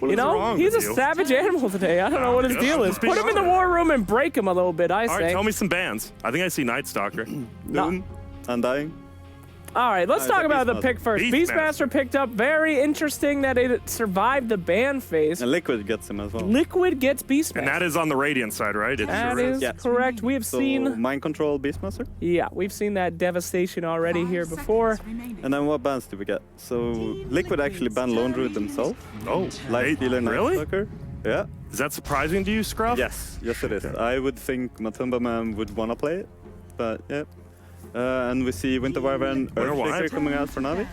You know, he's a savage animal today. I don't know what his deal is. Put him in the war room and break him a little bit, I say. All right, tell me some bans. I think I see Night Stalker. Doom, Undying. All right, let's talk about the pick first. Beastmaster picked up. Very interesting that it survived the ban phase. And Liquid gets him as well. Liquid gets Beastmaster. And that is on the Radiant side, right? That is correct. We have seen... Mind Control Beastmaster? Yeah, we've seen that devastation already here before. And then what bans do we get? So Liquid actually banned Lone Druid themselves. Oh, Light Stealer, really? Night Stalker. Yeah. Is that surprising to you, Scruff? Yes, it is. I would think Matumba Man would want to play it, but yeah. And we see Winter Wyvern Earthshaker coming out for Navi.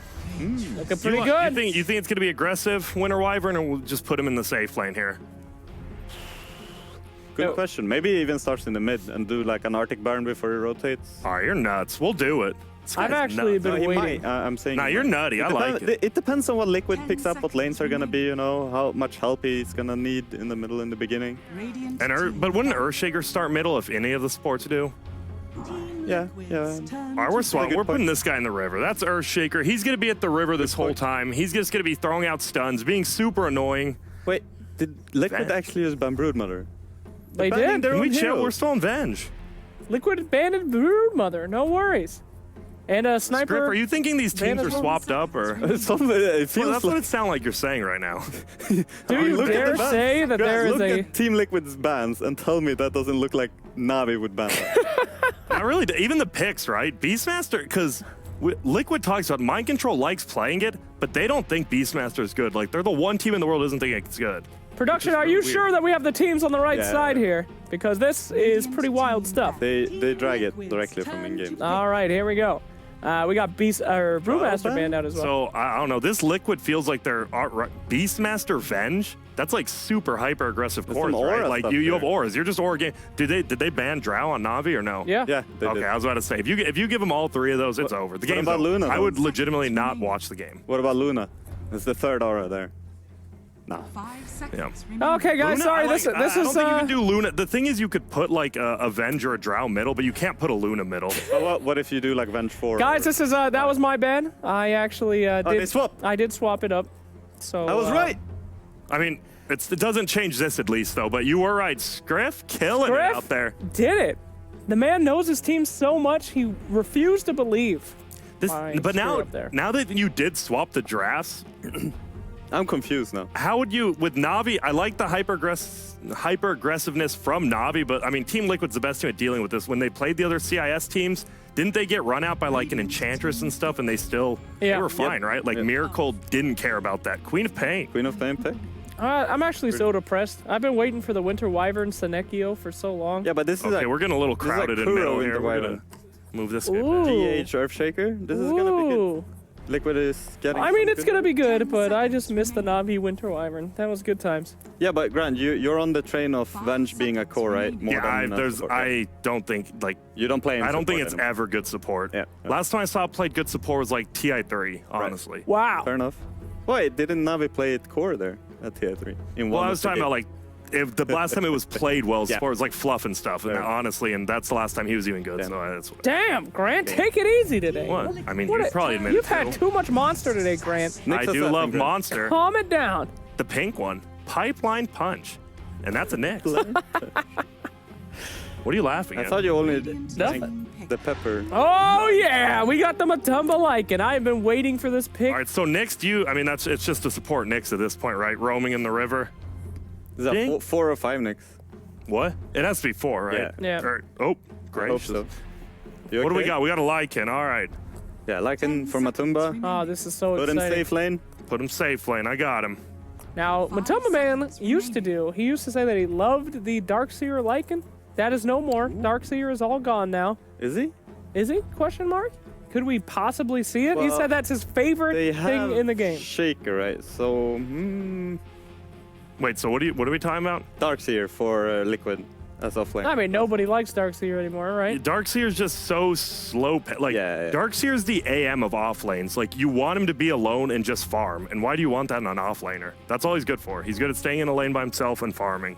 Looking pretty good. You think it's going to be aggressive, Winter Wyvern, or we'll just put him in the safe lane here? Good question. Maybe he even starts in the mid and do like an Arctic Baron before he rotates. All right, you're nuts. We'll do it. I've actually been waiting. I'm saying. Nah, you're nutty. I like it. It depends on what Liquid picks up, what lanes are going to be, you know, how much help he's going to need in the middle in the beginning. But wouldn't Earthshaker start middle if any of the supports do? Yeah. All right, we're putting this guy in the river. That's Earthshaker. He's going to be at the river this whole time. He's just going to be throwing out stuns, being super annoying. Wait, did Liquid actually use Ban Broodmother? They did. Can we chill? We're still on Venge. Liquid abandoned Broodmother. No worries. And a Sniper... Script, are you thinking these teams are swapped up, or...? That's what it sounds like you're saying right now. Do you dare say that there is look at Team Liquid's bans and tell me that doesn't look like Navi would ban that. Not really. Even the picks, right? Beastmaster, because Liquid talks about Mind Control likes playing it, but they don't think Beastmaster is good. Like, they're the one team in the world that doesn't think it's good. Production, are you sure that we have the teams on the right side here? Because this is pretty wild stuff. They drag it directly from in-game. All right, here we go. We got Brewmaster banned out as well. So, I don't know. This Liquid feels like they're Beastmaster Venge. That's like super hyper aggressive cores, right? Like you have auras. You're just aura game. Did they ban Drow on Navi or no? Yeah. They did. I was about to say if you give them all three of those, it's over. The game's about over. Luna? I would legitimately not watch the game. What about Luna? It's the third aura there. No. Yeah. Okay, guys. Luna, sorry. This is. I don't think you can do Luna. The thing is, you could put like a Venge or a Drow middle, but you can't put a Luna middle. What if you do like Venge 4? Guys, this is that was my ban. I actually did swap. I did swap it up. So I was right. I mean, it doesn't change this at least though. But you were right. Scriff killing it out there. Did it? The man knows his team so much he refused to believe. But now that you did swap the drafts. I'm confused now. How would you, with Navi, I like the hyper-aggressiveness from Navi, but I mean, Team Liquid's the best team at dealing with this. When they played the other CIS teams, didn't they get run out by like an Enchantress and stuff, and they were fine, right? Like Miracle didn't care about that. Queen of Pain. Queen of Pain pick? I'm actually so depressed. I've been waiting for the Winter Wyvern Senekio for so long. Yeah, but this is okay, we're getting a little crowded in the middle here. We're gonna move this. GH Earthshaker. This is gonna be good. Liquid is getting. I mean, it's gonna be good, but I just missed the Navi Winter Wyvern. That was good times. Yeah, but Grant, you're on the train of Venge being a core, right? I don't think like you don't play. I don't think it's ever good support. Yeah. Last time I saw it played good support was like TI3, honestly. Right. Wow. Fair enough. Wait, didn't Navi play it core there at TI3? Well, I was talking about like. If the last time it was played well, as far as like fluff and stuff, and honestly, and that's the last time he was even good. So that's damn, Grant, take it easy today. What? I mean, you probably admit you've had too much Monster today, Grant. I do love Monster. Calm it down. The pink one, Pipeline Punch, and that's a Nyx. What are you laughing at? I thought you only nothing. The pepper. Oh yeah, we got the Matumba Lycan. I've been waiting for this pick. All right, so Nyx, it's just to support Nyx at this point, right? Roaming in the river. Is that 4 or 5 Nyx? What? It has to be 4, right? Yeah. Right. Oh, great. Hope so. What do we got? We got a Lycan. All right. Yeah, Lycan for Matumba. Oh, this is so exciting. Put him safe lane. Put him safe lane. I got him. Now, Matumba Man used to say that he loved the Darkseer Lycan. That is no more. Darkseer is all gone now. Is he? Is he? Question mark? Could we possibly see it? Well, he said that's his favorite thing in the game. Shaker, right? So, Wait, so what are we talking about? Darkseer for Liquid as offlane. I mean, nobody likes Darkseer anymore, right? Darkseer's just so slow. Darkseer's the AM of offlanes. Like, you want him to be alone and just farm. And why do you want that in an offlaner? That's all he's good for. He's good at staying in a lane by himself and farming.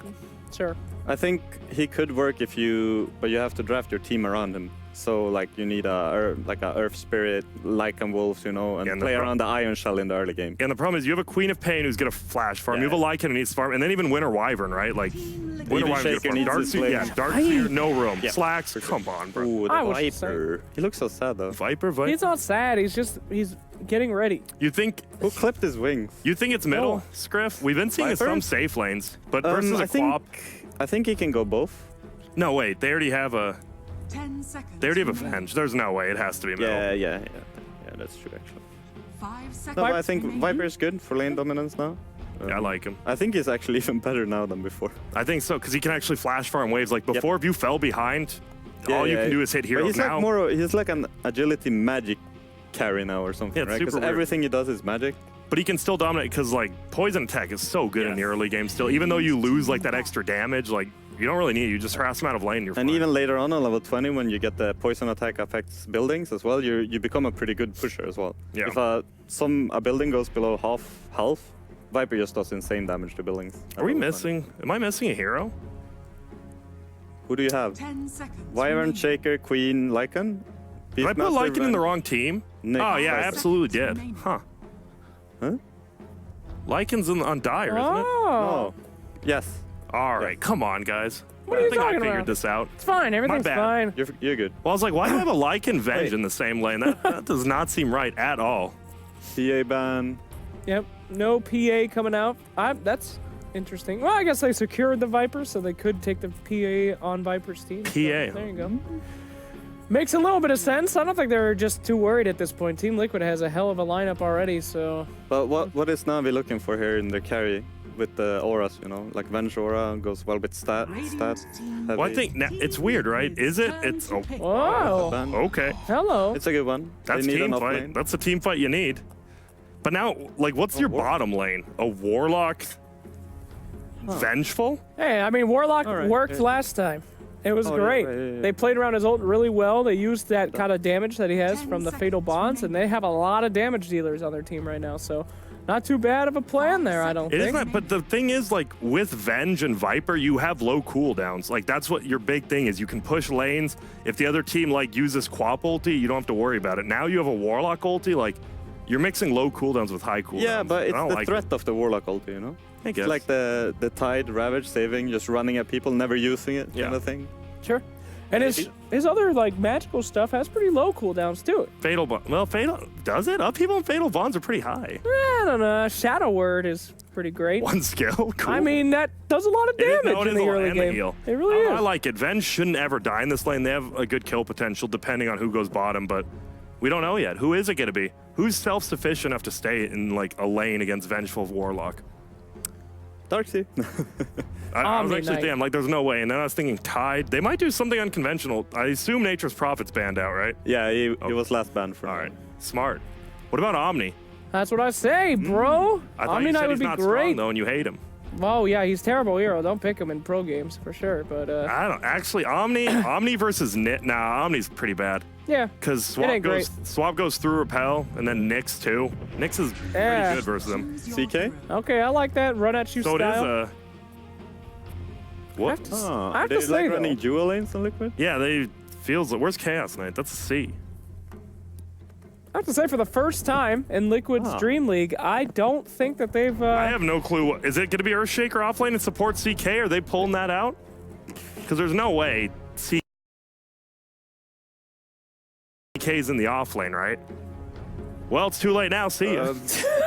Sure. I think he could work but you have to draft your team around him. So like you need a Earth Spirit, Lycan Wolves, you know, and play around the Iron Shell in the early game. And the problem is you have a Queen of Pain who's gonna flash farm. You have a Lycan who needs to farm, and then even Winter Wyvern, right? Like Winter Wyvern needs Dark Seer, Dark Seer, no room. Yeah. Slacks, come on, bro. Ooh, the Viper. He looks so sad though. Viper. He's not sad. He's getting ready. You think who clipped his wings? You think it's middle, Scriff? We've been seeing some safe lanes, but versus a Quap. I think he can go both. No, wait. They already have a. 10 seconds. They already have a Venge. There's no way. It has to be middle. Yeah, that's true actually. 5 seconds. No, I think Viper is good for lane dominance now. Yeah, I like him. I think he's actually even better now than before. I think so, because he can actually flash farm waves. Like before, if you fell behind, all you can do is hit heroes now. He's like an agility magic carry now or something, right? Because everything he does is magic. But he can still dominate because like poison attack is so good in the early game still. Even though you lose like that extra damage, like you don't really need it. You just harass him out of lane. You're fine. And even later on level 20, when you get the poison attack affects buildings as well, you become a pretty good pusher as well. Yeah. If a building goes below half health, Viper just does insane damage to buildings. Are we missing? Am I missing a hero? Who do you have? 10 seconds. Wyvern, Shaker, Queen, Lycan? Did I put Lycan in the wrong team? No, oh yeah, I absolutely did. Huh? Lycan's on Dire, isn't it? Oh. Yes. All right, come on, guys. What are you I talking figured about? this out. It's fine. Everything's fine. You're good. Well, I was like, why do I have a Lycan Venge in the same lane? That does not seem right at all. PA ban. Yep. No PA coming out. That's interesting. Well, I guess they secured the Viper, so they could take the PA on Viper's team. PA. So, there you go. Makes a little bit of sense. I don't think they're just too worried at this point. Team Liquid has a hell of a lineup already, so... But what is Navi looking for here in the carry with the auras, you know? Like Venge aura goes well with stat heavy. Well, I think it's weird, right? Is it? It's... Oh. Whoa. Okay. Hello. It's a good one. That's team fight. Lane. That's a team fight you need. But now, like, what's your bottom lane? A Warlock Vengeful? Hey, I mean, Warlock worked last time. It was great. Yeah. They played around his ult really well. They used that kind of damage that he has from the Fatal Bonds, and they have a lot of damage dealers on their team right now, so not too bad of a plan there, I don't think. It is not, but the thing is, like, with Venge and Viper, you have low cooldowns. Like, that's what your big thing is. You can push lanes. If the other team, like, uses Quap ulti, you don't have to worry about it. Now you have a Warlock ulti, like, you're mixing low cooldowns with high cooldowns. Yeah, but it's the threat of the Warlock ulti, you know? I guess. It's like the Tide Ravage saving, just running at people, never using it kind of thing. Sure. And his other, like, magical stuff has pretty low cooldowns, too. Fatal Bond. Well, Fatal... Does it? Upheaval and Fatal Bonds are pretty high. I don't know. Shadow Word is pretty great. One skill? Cool. I mean, that does a lot of damage in the early game. Heal. It really is. I like it. Venge shouldn't ever die in this lane. They have a good kill potential depending on who goes bottom, but we don't know yet. Who is it going to be? Who's self-sufficient enough to stay in, like, a lane against Vengeful Warlock? Darkseer. I was actually damn, like, there's no way. And then I was thinking Tide. They might do something unconventional. I assume Nature's Prophet's banned out, right? Yeah, he was last banned for. All right, smart. What about Omni? That's what I say, bro. I thought Omni you said would he's be not great. strong, though, and you hate him. Oh, yeah, he's terrible hero. Don't pick him in pro games, for sure. But I don't... Actually, Omni versus Nit... Nah, Omni's pretty bad. Yeah. Because Swap goes through Repel, and then Nyx, too. Nyx is pretty good versus him. CK? Okay, I like that run at you so style. So it is a... What? I have to say, like running dual lanes in Liquid? Yeah, they... Feels... Where's Chaos Knight? That's a C. I have to say, for the first time in Liquid's DreamLeague, I don't think that they've... I have no clue. Is it going to be Earthshaker offlane and support CK? Are they pulling that out? Because there's no way CK's in the offlane, right? Well, it's too late now. See ya.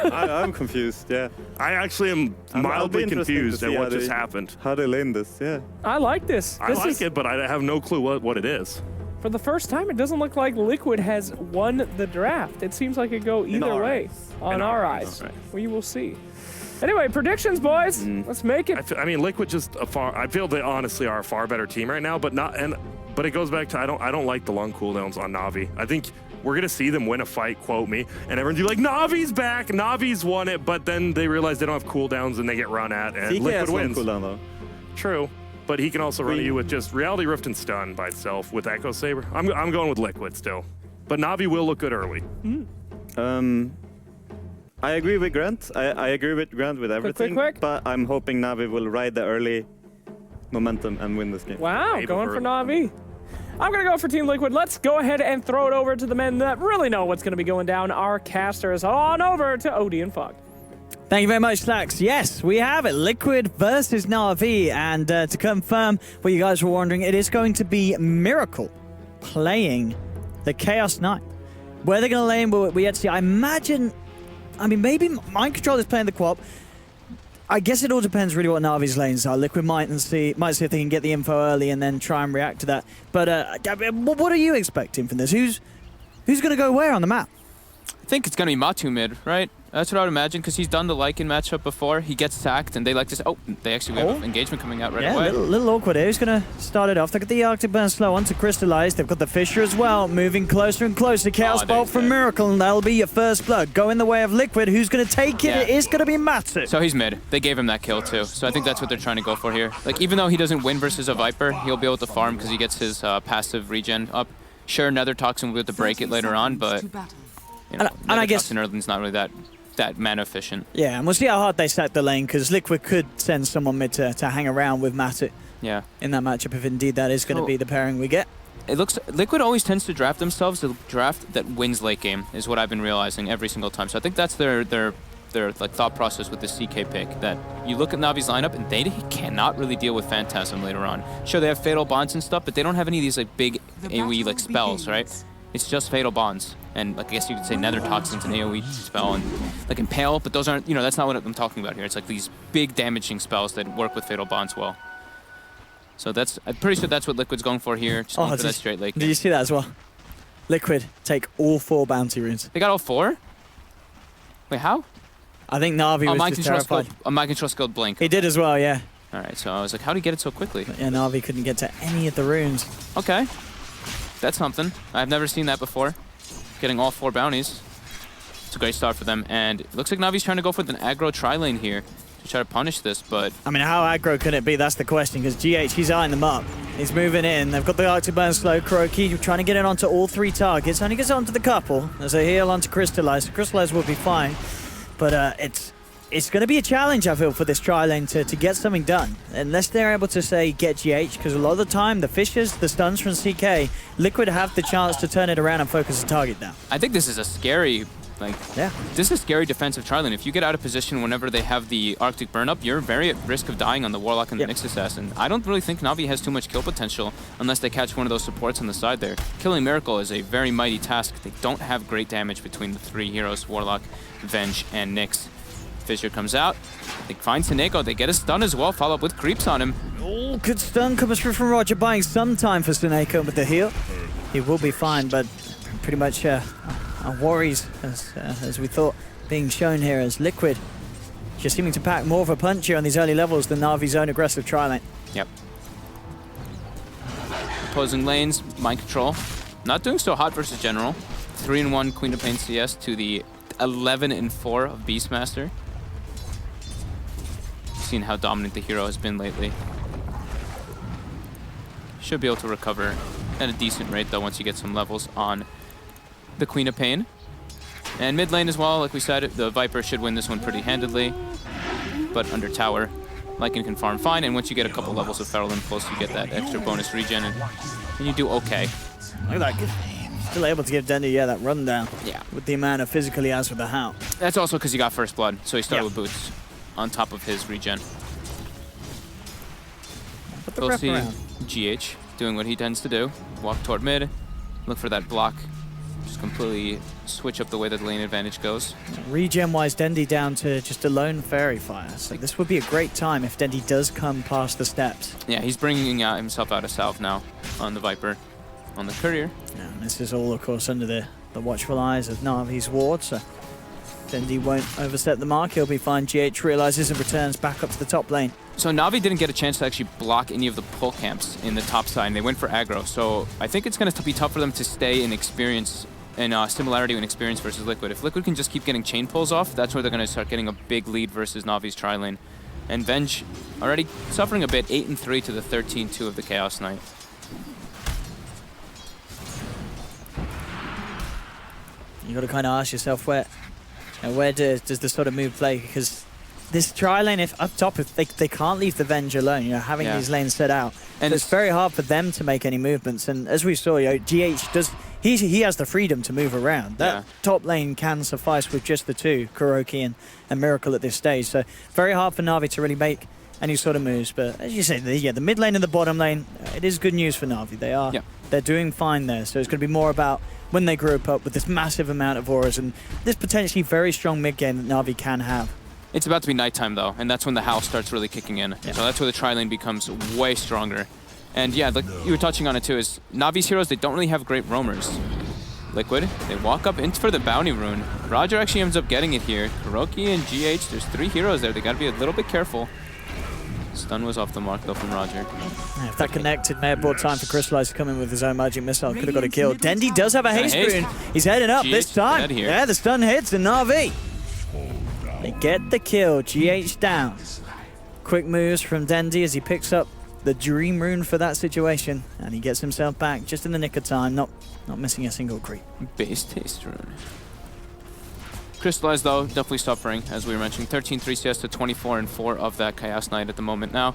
I'm confused, yeah. I actually am mildly confused at what just happened. How they lane this, yeah. I like this. I like it, but I have no clue what it is. For the first time, it doesn't look like Liquid has won the draft. It seems like it go either way on our eyes. We will see. Anyway, predictions, boys. Let's make it. I mean, Liquid just I feel they honestly are a far better team right now, but it goes back to I don't like the long cooldowns on Navi. I think we're gonna see them win a fight, quote me, and everyone's be like, Navi's back, Navi's won it, but then they realize they don't have cooldowns and they get run at, and Liquid wins. Cooldown, though. True. But he can also run you with just Reality Rift and Stun by itself with Echo Saber. I'm going with Liquid still. But Navi will look good early. I agree with Grant. I agree with Grant with everything. Quick. But I'm hoping Navi will ride the early momentum and win this game. Wow, going for Navi. I'm going to go for Team Liquid. Let's go ahead and throw it over to the men that really know what's going to be going down. Our casters on over to Odie and Fog. Thank you very much, Slax. Yes, we have it. Liquid versus Navi. And to confirm what you guys were wondering, it is going to be Miracle playing the Chaos Knight. Where they're going to lane, we yet to see. I imagine, maybe Mind Control is playing the Quap. I guess it all depends really what Navi's lanes are. Liquid might see if they can get the info early and then try and react to that. But what are you expecting from this? Who's going to go where on the map? I think it's going to be Matu mid, right? That's what I would imagine, because he's done the Lycan matchup before. He gets sacked, and they like to say, they actually have engagement coming out right away. Yeah, a little awkward here. Who's going to start it off? They've got the Arctic Burn slow onto Crystallize. They've got the Fissure as well, moving closer and closer. Chaos Bolt from Miracle, and that'll be your first blood. Go in the way of Liquid. Who's going to take it? Yeah. It is going to be Matsu. So he's mid. They gave him that kill, too. So I think that's what they're trying to go for here. Like, even though he doesn't win versus a Viper, he'll be able to farm because he gets his passive regen up. Sure, Nether Toxin will be able to break it later on, but... You know, and I guess Early's not really that mana efficient. Yeah, and we'll see how hard they stack the lane, because Liquid could send someone mid to hang around with Matu in that matchup, if indeed that is going to be the pairing we get. It looks Liquid always tends to draft themselves the draft that wins late game, is what I've been realizing every single time. So I think that's their like thought process with the CK pick, that you look at Navi's lineup and they cannot really deal with Phantasm later on. Sure, they have Fatal Bonds and stuff, but they don't have any of these like big AoE like spells, right? It's just Fatal Bonds, and like I guess you could say Nether Toxin's an AoE spell, and like Impale, but those aren't, that's not what I'm talking about here. It's like these big damaging spells that work with Fatal Bonds well. So I'm pretty sure that's what Liquid's going for here, just going for that straight late game. Did you see that as well? Liquid take all 4 bounty runes. They got all 4? Wait, how? I think Navi was just terrified. Mind Control skilled Blink. He did as well, yeah. Alright, so I was like, how did he get it so quickly? But yeah, Navi couldn't get to any of the runes. Okay. That's something. I've never seen that before. Getting all 4 bounties. It's a great start for them. And it looks like Navi's trying to go for an aggro tri-lane here to try to punish this, but... I mean, how aggro can it be? That's the question, because GH, he's eyeing them up. He's moving in. They've got the Arctic Burn slow. Kuroki trying to get it onto all 3 targets. Only gets onto the couple. There's a heal onto Crystallize. Crystallize will be fine. But it's going to be a challenge, I feel, for this tri-lane to get something done. Unless they're able to, say, get GH, because a lot of the time, the Fissures, the stuns from CK, Liquid have the chance to turn it around and focus the target down. I think this is a scary, this is a scary defensive tri-lane. If you get out of position whenever they have the Arctic Burn up, you're very at risk of dying on the Warlock and the Nyx Assassin. I don't really think Navi has too much kill potential unless they catch one of those supports on the side there. Killing Miracle is a very mighty task. They don't have great damage between the 3 heroes, Warlock, Venge, and Nyx. Fissure comes out. They find Seneko. They get a stun as well. Follow up with creeps on him. Oh, good stun comes through from Roger, buying some time for Seneko with the heal. He will be fine, but pretty much our worries, as we thought, being shown here as Liquid just seeming to pack more of a punch here on these early levels than Navi's own aggressive tri-lane. Yep. Opposing lanes, Mind Control. Not doing so hot versus General. 3-1 Queen of Pain CS to the 11-4 of Beastmaster. Seen how dominant the hero has been lately. Should be able to recover at a decent rate though once you get some levels on the Queen of Pain. And mid lane as well, like we said, the Viper should win this one pretty handedly. But under tower, Lycan can farm fine, and once you get a couple levels of Feral Impulse, you get that extra bonus regen, and you do okay. Look at that. Still able to give Dendy, that rundown. Yeah. With the amount of physical he has with the Howl. That's also because he got first blood, so he started with boots on top of his regen. We'll see GH doing what he tends to do. Walk toward mid, look for that block, just completely switch up the way that the lane advantage goes. Regen-wise, Dendy down to just a lone Fairy Fire. So this would be a great time if Dendy does come past the steps. Yeah, he's bringing himself out of South now on the Viper. On the Courier. Yeah, and this is all, of course, under the watchful eyes of Navi's ward, so Dendy won't overstep the mark. He'll be fine. GH realizes and returns back up to the top lane. So Navi didn't get a chance to actually block any of the pull camps in the top side, and they went for aggro. So I think it's going to be tough for them to stay in experience and similarity and experience versus Liquid. If Liquid can just keep getting chain pulls off, that's where they're going to start getting a big lead versus Navi's tri-lane. And Venge already suffering a bit, 8-3 to the 13-2 of the Chaos Knight. You got to kind of ask yourself where does this sort of move play, because this tri lane, if up top, if they can't leave the Venge alone, you know, having these lanes set out, and so it's very hard for them to make any movements. And as we saw, you know, GH does, he has the freedom to move around. That top lane can suffice with just the two, Kuroki and Miracle at this stage. So very hard for Navi to really make any sort of moves. But as you say, the mid lane and the bottom lane, it is good news for Navi. They're doing fine there. So it's going to be more about when they group up with this massive amount of auras and this potentially very strong mid game that Navi can have. It's about to be nighttime though, and that's when the house starts really kicking in. So that's where the tri-lane becomes way stronger. And yeah, like you were touching on it too, is Navi's heroes, they don't really have great roamers. Liquid, they walk up in for the bounty rune. Roger actually ends up getting it here. Kuroki and GH, there's 3 heroes there. They gotta be a little bit careful. Stun was off the mark though from Roger. Yeah, if that connected, may have brought time for Crystallize to come in with his own magic missile. Could have got a kill. Dendi does have a haste rune. He's heading up this time. Yeah, the stun hits and Navi. They get the kill. GH down. Quick moves from Dendi as he picks up the Dream Rune for that situation. And he gets himself back just in the nick of time, not missing a single creep. Base Taste Rune. Crystallize, though, definitely suffering, as we were mentioning. 13-3 CS to 24-4 of that Chaos Knight at the moment now.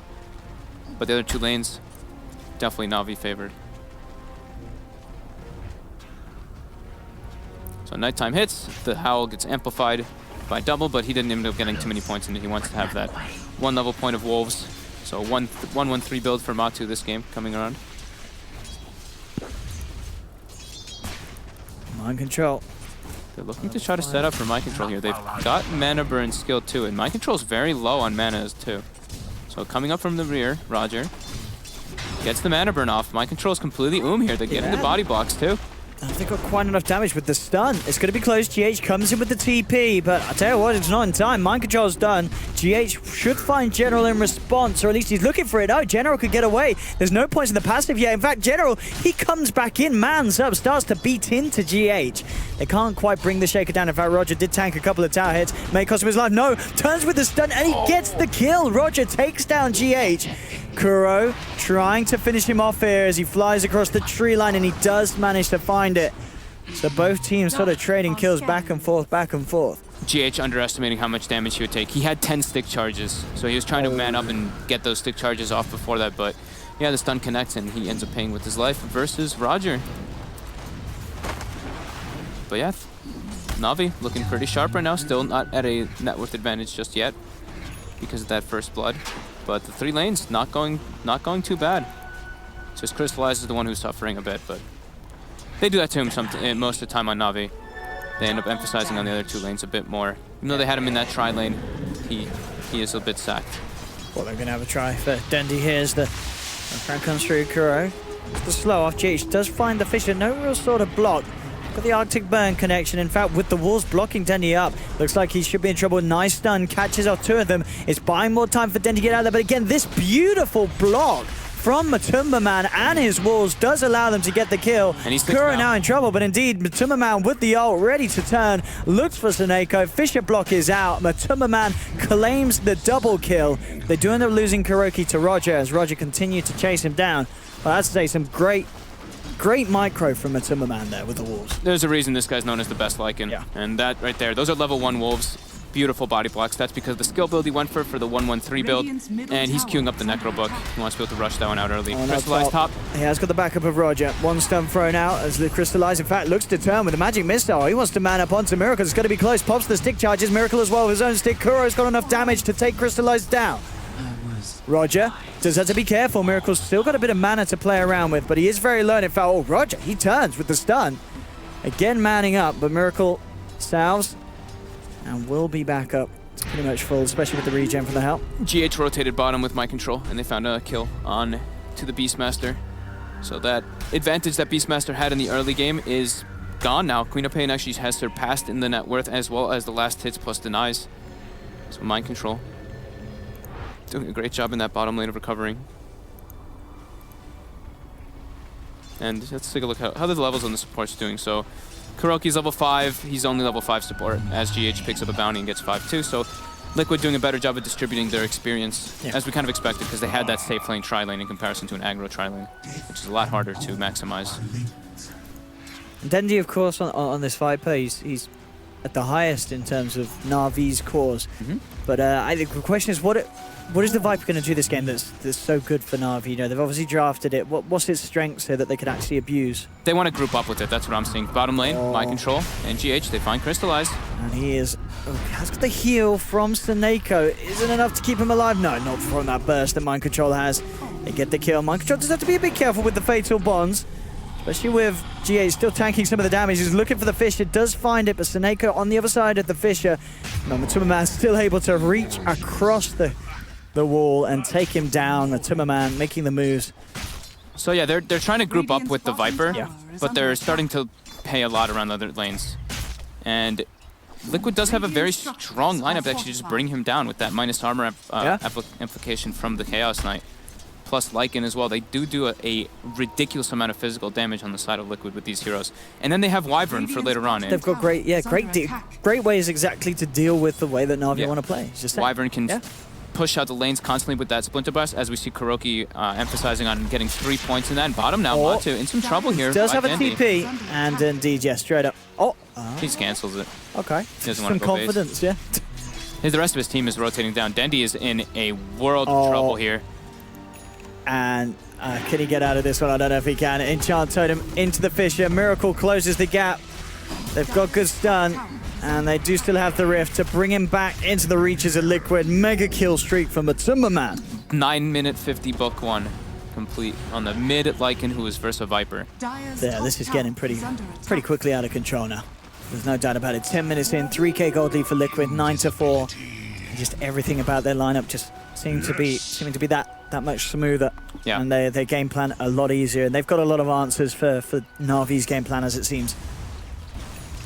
But the other 2 lanes, definitely Navi favored. So nighttime hits, the Howl gets amplified by double, but he didn't end up getting too many points, and he wants to have that 1 level point of Wolves. So 1-1-3 build for Matu this game coming around. Mind control. They're looking to try to set up for mind control here. They've got mana burn skill too, and mind control is very low on mana too. So coming up from the rear, Roger gets the mana burn off. Mind control is completely here. They're getting the body blocks too. They got quite enough damage with the stun. It's going to be close. GH comes in with the TP, but I tell you what, it's not in time. Mind control's done. GH should find General in response, or at least he's looking for it. Oh, General could get away. There's no points in the passive yet. In fact, General, he comes back in, mans up, starts to beat into GH. They can't quite bring the Shaker down. In fact, Roger did tank a couple of tower hits. May cost him his life. No, turns with the stun, and he gets the kill. Roger takes down GH. Kuro trying to finish him off here as he flies across the tree line, and he does manage to find it. So both teams sort of trading kills back and forth, back and forth. GH underestimating how much damage he would take. He had 10 stick charges, so he was trying to man up and get those stick charges off before that, but yeah, the stun connects and he ends up paying with his life versus Roger. But yeah, Navi looking pretty sharp right now, still not at a net worth advantage just yet because of that first blood. But the 3 lanes not going too bad. Just Crystallize is the one who's suffering a bit, but they do that to him most of the time on Navi. They end up emphasizing on the other 2 lanes a bit more. Even though they had him in that tri lane, he is a bit sacked. Well, they're going to have a try for Dendi here as the front comes through. Kuro. The slow off. GH does find the Fisher. No real sort of block. Got the Arctic Burn connection. In fact, with the walls blocking Dendi up, looks like he should be in trouble. Nice stun. Catches off 2 of them. It's buying more time for Dendi to get out of there. But again, this beautiful block from Matumba Man and his walls does allow them to get the kill. And Kuro now in trouble, but indeed, Matumba Man with the ult ready to turn. Looks for Seneko. Fisher block is out. Matumba Man claims the double kill. They do end up losing Kuroki to Roger as Roger continued to chase him down. Well, that's to say some great micro from Matumba Man there with the wolves. There's a reason this guy's known as the best Lycan. Yeah. And that right there, those are level 1 wolves. Beautiful body blocks. That's because the skill build he went for the 1-1-3 build, and he's queuing up the Necro Book. He wants to be able to rush that one out early. Crystallize top. He has got the backup of Roger. 1 stun thrown out as the Crystallize, in fact, looks to turn with a magic missile. He wants to man up onto Miracle. It's going to be close. Pops the stick charges. Miracle as well with his own stick. Kuro's got enough damage to take Crystallize down. Roger does have to be careful. Miracle's still got a bit of mana to play around with, but he is very low. In fact, oh, Roger, he turns with the stun. Again, manning up, but Miracle salves and will be back up. It's pretty much full, especially with the regen from the help. GH rotated bottom with mind control, and they found a kill on to the Beastmaster. So that advantage that Beastmaster had in the early game is gone now. Queen of Pain actually has surpassed in the net worth as well as the last hits plus denies. So mind control doing a great job in that bottom lane of recovering. And let's take a look how the levels on the support's doing. So Kuroki's level 5, he's only level 5 support as GH picks up a bounty and gets 5 too. So Liquid doing a better job of distributing their experience, as we kind of expected, because they had that safe lane tri-lane in comparison to an aggro tri-lane, which is a lot harder to maximize. Dendi, of course, on this Viper, he's at the highest in terms of Navi's cores. But I think the question is, what is the Viper going to do this game that's so good for Navi? You know, they've obviously drafted it. What's its strengths here that they could actually abuse? They want to group up with it. That's what I'm seeing. Bottom lane, Mind Control, and GH, they find Crystallize. And he is... has got the heal from Seneko. Isn't enough to keep him alive? No, not from that burst that Mind Control has. They get the kill. Mind Control does have to be a bit careful with the Fatal Bonds. Especially with GH still tanking some of the damage. He's looking for the Fissure, does find it, but Seneko on the other side of the Fissure. Matuma still able to reach across the wall and take him down. Matuma making the moves. So yeah, they're trying to group up with the Viper, but they're starting to pay a lot around the other lanes. And Liquid does have a very strong lineup to actually just bring him down with that minus armor implication from the Chaos Knight. Plus Lycan as well. They do a ridiculous amount of physical damage on the side of Liquid with these heroes. And then they have Wyvern for later on. They've got great ways exactly to deal with the way that Navi want to play. Just Wyvern can push out the lanes constantly with that Splinter Blast, as we see Kuroki emphasizing on getting 3 points in that. And bottom now, Matu in some trouble here. Does have a TP, and indeed, straight up. He just cancels it. Okay. He doesn't want Some to go confidence, base. The rest of his team is rotating down. Dendi is in a world of trouble here. And can he get out of this one? I don't know if he can. Enchant Totem into the Fissure. Miracle closes the gap. They've got good stun. And they do still have the Rift to bring him back into the reaches of Liquid. Mega kill streak from Matuma. 9-minute 50 book one complete on the mid Lycan, who is versus a Viper. Yeah, this is getting pretty quickly out of control now. There's no doubt about it. 10 minutes in, 3k gold lead for Liquid, 9-4. Just everything about their lineup just seeming to be that much smoother. Yeah. And their game plan a lot easier. And they've got a lot of answers for Navi's game plan, as it seems.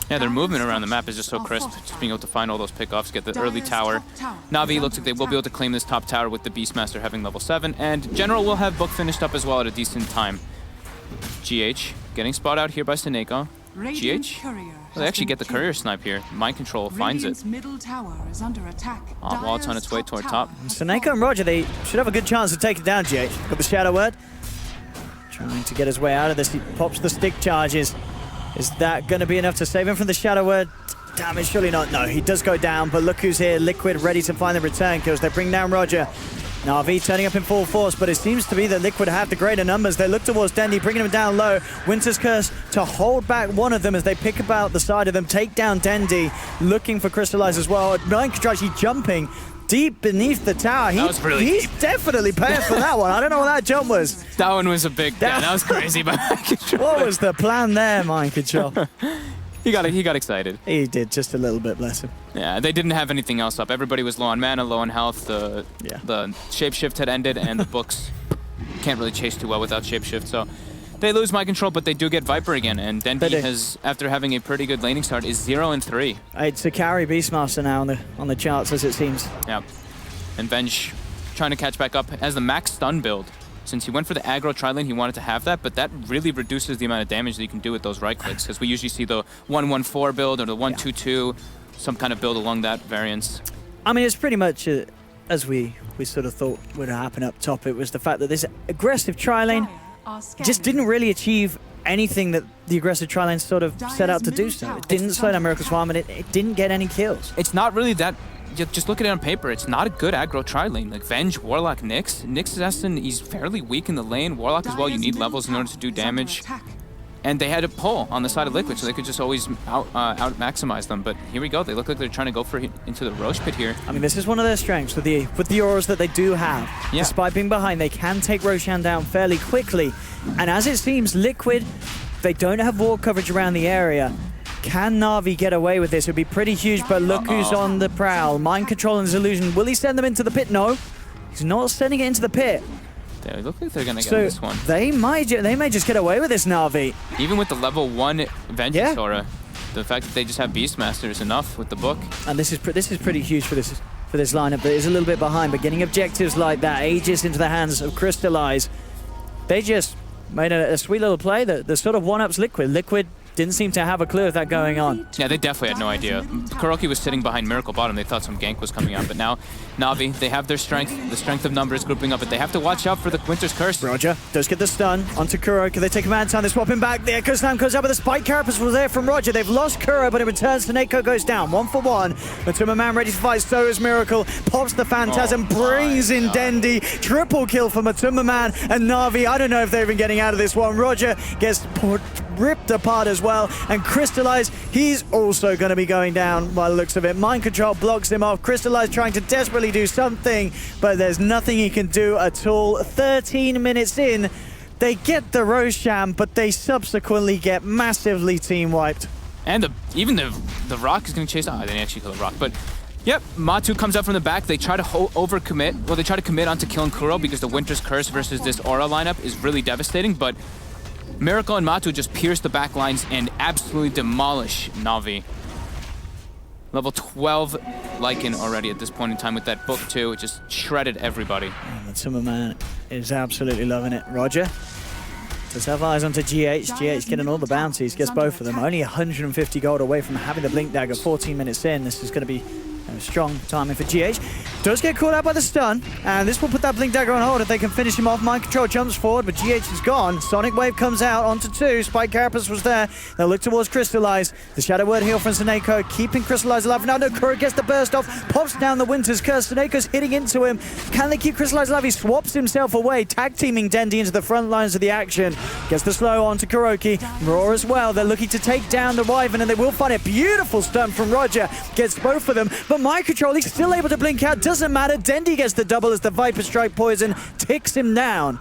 Yeah, their movement around the map is just so crisp. Just being able to find all those pickoffs, get the early tower. Navi looks like they will be able to claim this top tower with the Beastmaster having level 7. And General will have book finished up as well at a decent time. GH getting spot out here by Seneko. GH? Well, they actually get the courier snipe here. Mind Control finds it. Middle tower is under attack. While it's on its way toward top. Seneko and Roger, they should have a good chance to take it down, GH. Got the Shadow Word. Trying to get his way out of this. He pops the stick charges. Is that going to be enough to save him from the Shadow Word? Damage, surely not. No, he does go down, but look who's here. Liquid ready to find the return kills. They bring down Roger. Navi turning up in full force, but it seems to be that Liquid have the greater numbers. They look towards Dendi, bringing him down low. Winter's Curse to hold back one of them as they pick about the side of them, take down Dendi, looking for Crystallize as well. Mind Control actually jumping deep beneath the tower. He's definitely paying for that one. I don't know what that jump was. That one was a big... that was crazy by Mind Control. What was the plan there, Mind Control? He got excited. He did, just a little bit, bless him. Yeah, they didn't have anything else up. Everybody was low on mana, low on health. The Shapeshift had ended, and the books can't really chase too well without Shapeshift. So they lose Mind Control, but they do get Viper again. And Dendi has, after having a pretty good laning start, is 0-3. It's a carry Beastmaster now on the charts, as it seems. Yeah, and Venge trying to catch back up as the max stun build. Since he went for the aggro tri-lane, he wanted to have that, but that really reduces the amount of damage that you can do with those right clicks, because we usually see the 1-1-4 build or the 1-2-2, some kind of build along that variance. I mean, it's pretty much as we sort of thought would happen up top. It was the fact that this aggressive tri-lane just didn't really achieve anything that the aggressive tri-lane sort of set out to do so. It didn't slow down Miracle Swarm, and it didn't get any kills. It's not really that... Just look at it on paper, it's not a good aggro tri-lane. Like Venge, Warlock, Nyx. Nyx is he's fairly weak in the lane. Warlock as well, you need levels in order to do damage. And they had a pull on the side of Liquid, so they could just always out-maximize them. But here we go, they look like they're trying to go for into the Roche pit here. I mean, this is one of their strengths with the auras that they do have. Yeah. Despite being behind, they can take Roshan down fairly quickly. And as it seems, Liquid, they don't have wall coverage around the area. Can Navi get away with this? It would be pretty huge, but look who's on the prowl. Mind Control and Illusion. Will he send them into the pit? No. He's not sending it into the pit. They look like they're going to get this one. They may just get away with this, Navi. Even with the level 1 Vengeance aura, the fact that they just have Beastmaster is enough with the book. And this is pretty huge for this lineup that is a little bit behind, but getting objectives like that, Aegis into the hands of Crystallize, they just made a sweet little play that sort of one-ups Liquid. Liquid didn't seem to have a clue of that going on. Yeah, they definitely had no idea. KuroKy was sitting behind Miracle bottom. They thought some gank was coming out, but now Navi, they have their strength, the strength of numbers grouping up, but they have to watch out for the Winter's Curse. Roger does get the stun onto KuroKy. They take a man time, they swap him back. The Echo Slam comes up, but the spike carapace was there from Roger. They've lost Kuro, but it returns. Neko goes down, 1 for 1. Matuma Man ready to fight, so is Miracle. Pops the Phantasm, brings in Dendi. Triple kill for Matuma Man and Navi. I don't know if they're even getting out of this one. Roger gets ripped apart as well, and Crystallize, he's also going to be going down by the looks of it. Mind Control blocks him off. Crystallize trying to desperately do something, but there's nothing he can do at all. 13 minutes in, they get the Roshan, but they subsequently get massively team wiped. And even the Rock is going to chase. Oh, they didn't actually kill the Rock, but yep, Matu comes up from the back. They try to overcommit. Well, they try to commit onto killing Kuro because the Winter's Curse versus this Aura lineup is really devastating, but Miracle and Matu just pierce the back lines and absolutely demolish Navi. Level 12 Lycan already at this point in time with that book too. It just shredded everybody. Matuma Man is absolutely loving it. Roger does have eyes onto GH. GH getting all the bounties, gets both of them. Only 150 gold away from having the Blink Dagger 14 minutes in. This is going to be strong timing for GH. Does get caught out by the stun, and this will put that Blink Dagger on hold if they can finish him off. Mind Control jumps forward, but GH is gone. Sonic Wave comes out onto 2. Spike Carapace was there. They'll look towards Crystallize. The Shadow Word heal from Seneko, keeping Crystallize alive. Now Kuro gets the burst off, pops down the Winter's Curse. Seneko's hitting into him. Can they keep Crystallize alive? He swaps himself away, tag teaming Dendi into the front lines of the action. Gets the slow onto KuroKy. Raw as well. They're looking to take down the Wyvern, and they will find a beautiful stun from Roger. Gets both of them, but Mind Control, he's still able to blink out. Doesn't matter. Dendi gets the double as the Viper Strike poison ticks him down.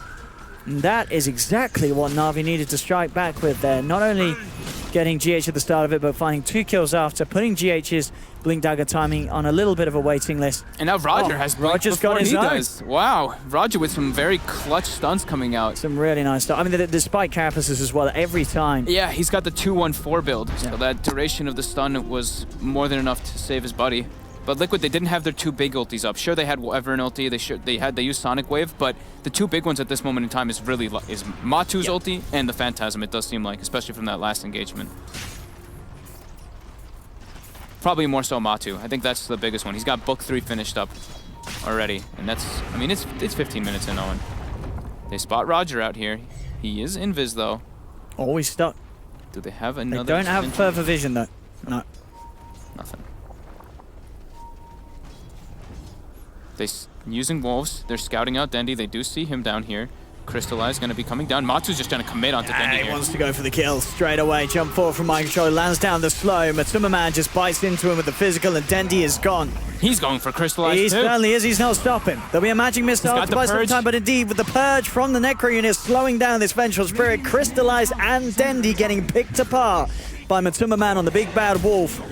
And that is exactly what Navi needed to strike back with there. Not only getting GH at the start of it, but finding 2 kills after, putting GH's Blink Dagger timing on a little bit of a waiting list. And now Roger has Roger's got his own. Wow, Roger with some very clutch stuns coming out. Some really nice stuff. I mean, the spike carapaces as well every time. Yeah, he's got the 2-1-4 build, so that duration of the stun was more than enough to save his buddy. But Liquid, they didn't have their 2 big ultis up. Sure, they had Wyvern ulti, they used Sonic Wave, but the 2 big ones at this moment in time is really Matu's ulti and the Phantasm, it does seem like, especially from that last engagement. Probably more so Matu. I think that's the biggest one. He's got Book 3 finished up already, and that's, I mean, it's 15 minutes in, Owen. They spot Roger out here. He is invis though. Always stuck. Do they have another? They don't have further vision though. No. Nothing. Using wolves, they're scouting out Dendi. They do see him down here. Crystallize going to be coming down. Matu's just going to commit onto Dendi He here. wants to go for the kill straight away. Jump forward from Mind Control, lands down the slow. Matuma Man just bites into him with the physical, and Dendi is gone. He's going for Crystallize He too. certainly is. He's not stopping. There'll be a magic missile to buy some time, but indeed with the purge from the Necro unit slowing down this Vengeful Spirit, Crystallize and Dendi getting picked apart by Matuma Man on the big bad wolf.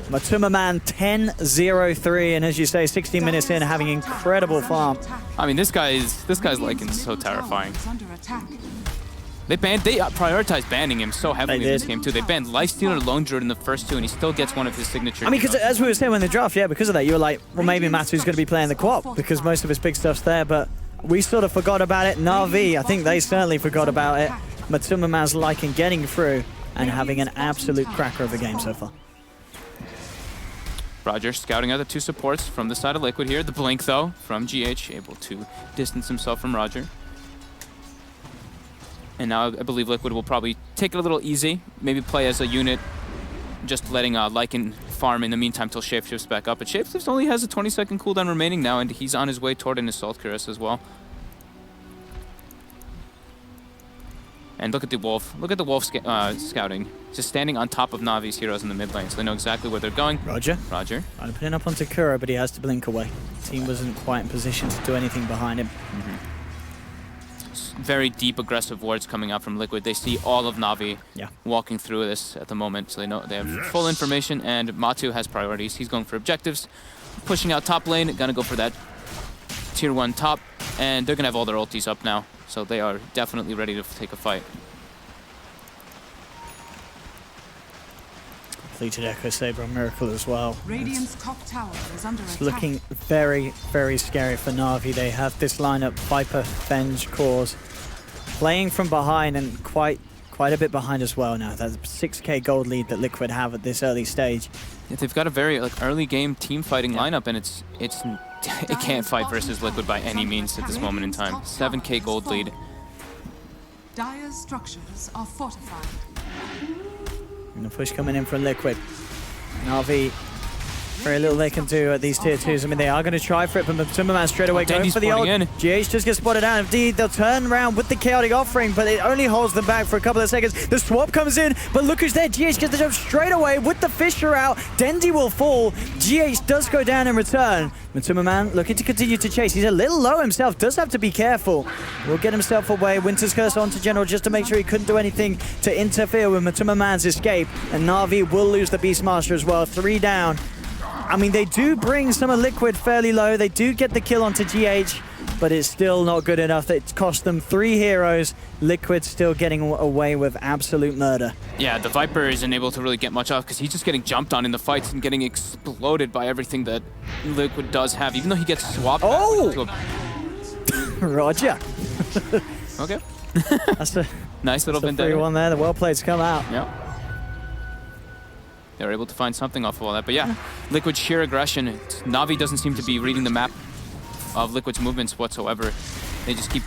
Matuma Man 10-0-3, and as you say, 16 minutes in, having incredible farm. I mean, this guy's Lycan so terrifying. They prioritized banning him so heavily in this game too. They banned Lifestealer, Lone Druid in the first 2, and he still gets one of his signature. I mean, because as we were saying when the draft, yeah, because of that, you were like, well, maybe Matu's going to be playing the co-op because most of his big stuff's there, but we sort of forgot about it. Navi, I think they certainly forgot about it. Matuma Man's Lycan getting through and having an absolute cracker of a game so far. Roger scouting out the 2 supports from the side of Liquid here. The blink, though, from GH, able to distance himself from Roger. And now I believe Liquid will probably take it a little easy, maybe play as a unit, just letting Lycan farm in the meantime till Shapeshifts back up. But Shapeshifts only has a 20-second cooldown remaining now, and he's on his way toward an Assault Cuirass as well. And look at the Wolf. Look at the Wolf scouting. Just standing on top of Navi's heroes in the mid lane, so they know exactly where they're going. Roger. Roger. Trying to put it up onto Kuro, but he has to blink away. The team wasn't quite in position to do anything behind him. Very deep, aggressive wards coming out from Liquid. They see all of Navi walking through this at the moment, so they know they have full information, and Matu has priorities. He's going for objectives, pushing out top lane, gonna go for that tier 1 top, and they're gonna have all their ultis up now, so they are definitely ready to take a fight. Completed Echo Saber on Miracle as well. Radiant's top tower is under It's attack. looking very, very scary for Navi. They have this lineup, Viper, Venge, Cause, playing from behind and quite quite a bit behind as well now. That's a 6k gold lead that Liquid have at this early stage. Yeah, they've got a very early game team fighting lineup, and it can't fight versus Liquid by any means at this moment in time. 7k gold lead. Dire's structures are fortified. And the push coming in from Liquid. Navi, very little they can do at these tier 2s. I mean, they are going to try for it, but Timberman straight away going for the ult. GH just gets spotted out. Indeed, they'll turn around with the chaotic offering, but it only holds them back for a couple of seconds. The swap comes in, but look who's there. GH gets the jump straight away with the Fissure out. Dendi will fall. GH does go down in return. Timberman looking to continue to chase. He's a little low himself, does have to be careful. Will get himself away. Winter's Curse onto General just to make sure he couldn't do anything to interfere with Timberman's escape. And Navi will lose the Beastmaster as well. 3 down. I mean, they do bring some of Liquid fairly low. They do get the kill onto GH, but it's still not good enough. It cost them 3 heroes. Liquid still getting away with absolute murder. Yeah, the Viper isn't able to really get much off because he's just getting jumped on in the fights and getting exploded by everything that Liquid does have, even though he gets swapped. Oh! Roger. Okay. That's a nice little bit there. 3-1 there. The well play's come out. Yeah. They were able to find something off of all that. But yeah, Liquid's sheer aggression. Navi doesn't seem to be reading the map of Liquid's movements whatsoever. They just keep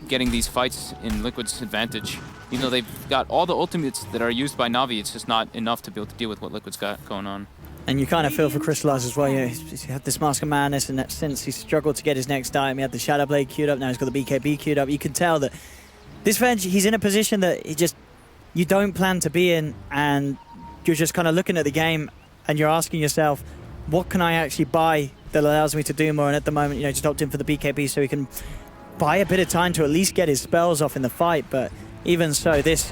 getting these fights in Liquid's advantage. Even though they've got all the ultimates that are used by Navi, it's just not enough to be able to deal with what Liquid's got going on. And you kind of feel for Crystallize as well. You know, he's had this Mask of Madness, and since he struggled to get his next item, he had the Shadow Blade queued up. Now he's got the BKB queued up. You can tell that this Venge, he's in a position that you don't plan to be in, and you're just kind of looking at the game and you're asking yourself, what can I actually buy that allows me to do more? And at the moment, you know, just opt in for the BKB so he can buy a bit of time to at least get his spells off in the fight. But even so, this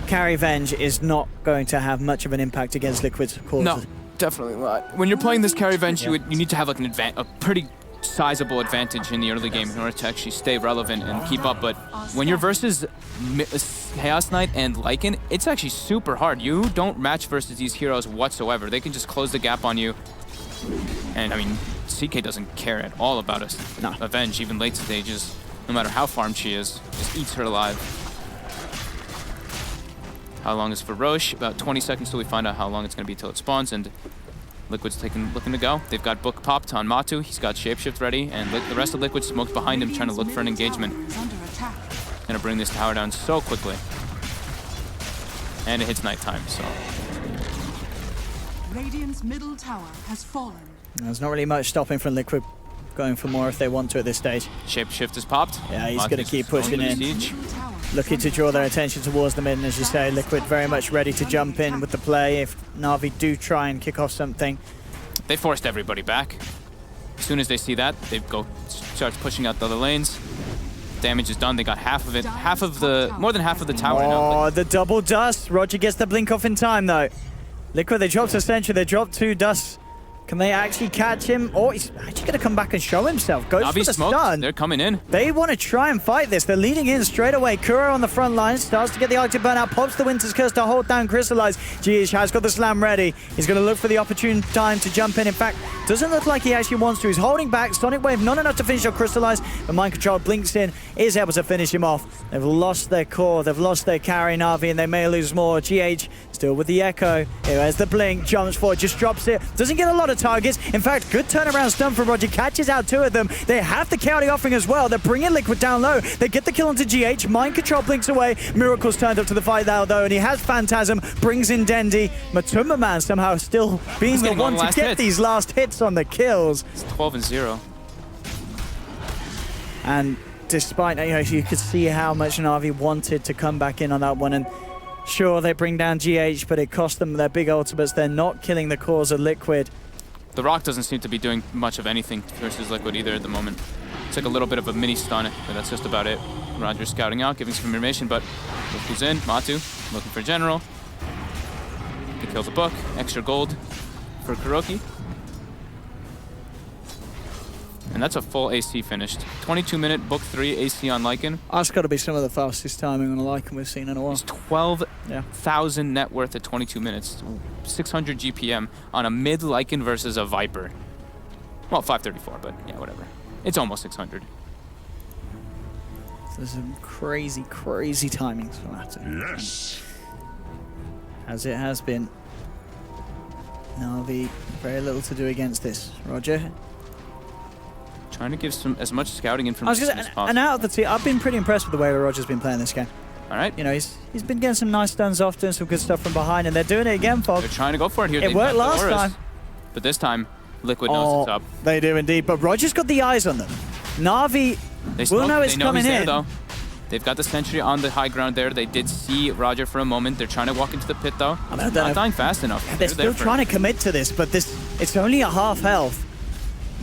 carry Venge is not going to have much of an impact against Liquid's cause. No, definitely not. When you're playing this carry Venge, you need to have like a pretty sizable advantage in the early game in order to actually stay relevant and keep up. But when you're versus Chaos Knight and Lycan, it's actually super hard. You don't match versus these heroes whatsoever. They can just close the gap on you. And I mean, CK doesn't care at all about a Venge, even late stages. No matter how farmed she is, just eats her alive. How long is for Roche? About 20 seconds till we find out how long it's going to be till it spawns. And Liquid's looking to go. They've got Book popped on Matu. He's got Shapeshift ready, and the rest of Liquid smoked behind him, trying to look for an engagement. Gonna bring this tower down so quickly. And it hits nighttime, so. Radiant's middle tower has fallen. There's not really much stopping from Liquid going for more if they want to at this stage. Shapeshift is popped. Yeah, he's going to keep pushing in. Looking to draw their attention towards the mid, and as you say, Liquid very much ready to jump in with the play if Navi do try and kick off something. They forced everybody back. As soon as they see that, they start pushing out the other lanes. Damage is done. They got half of it, more than half of the tower now. Oh, the double dust. Roger gets the blink off in time though. Liquid, they dropped a sentry, they dropped 2 dusts. Can they actually catch him? Oh, he's actually going to come back and show himself. Goes for the stun. They're coming in. They want to try and fight this. They're leading in straight away. Kuro on the front line starts to get the Arctic Burnout, pops the Winter's Curse to hold down Crystallize. GH has got the slam ready. He's going to look for the opportune time to jump in. In fact, doesn't look like he actually wants to. He's holding back. Sonic Wave not enough to finish off Crystallize, but Mind Control blinks in, is able to finish him off. They've lost their core. They've lost their carry, Navi, and they may lose more. GH still with the Echo. Here's the blink, jumps forward, just drops it. Doesn't get a lot of targets. In fact, good turnaround stun from Roger, catches out 2 of them. They have the chaotic offering as well. They're bringing Liquid down low. They get the kill onto GH. Mind Control blinks away. Miracle's turned up to the fight now though, and he has Phantasm, brings in Dendi. Matumbaman somehow still being the one to get these last hits on the kills. It's 12-0. And despite, you know, you could see how much Navi wanted to come back in on that one, and sure, they bring down GH, but it cost them their big ultimates. They're not killing the cause of Liquid. The Rock doesn't seem to be doing much of anything versus Liquid either at the moment. It's like a little bit of a mini stun, but that's just about it. Roger's scouting out, giving some information, but look who's in. Matu, looking for General. He kills a Book. Extra gold for Kuroki. And that's a full AC finished. 22-minute Book 3 AC on Lycan. That's got to be some of the fastest timing on a Lycan we've seen in a while. It's 12,000 net worth at 22 minutes. 600 GPM on a mid Lycan versus a Viper. Well, 534, but yeah, whatever. It's almost 600. There's some crazy, crazy timings for that. Yes. as it has been. Navi, very little to do against this. Roger. Trying to give as much scouting information as possible. And out of the team, I've been pretty impressed with the way Roger's been playing this game. All right. You know, he's been getting some nice stuns off, doing some good stuff from behind, and they're doing it again, Fog. They're trying to go for it here. It worked last time. But this time, Liquid knows it's up. They do indeed, but Roger's got the eyes on them. Navi will know it's coming in. Though. They've got the sentry on the high ground there. They did see Roger for a moment. They're trying to walk into the pit, though. I mean, not dying fast enough. They're still trying to commit to this, but it's only a half health.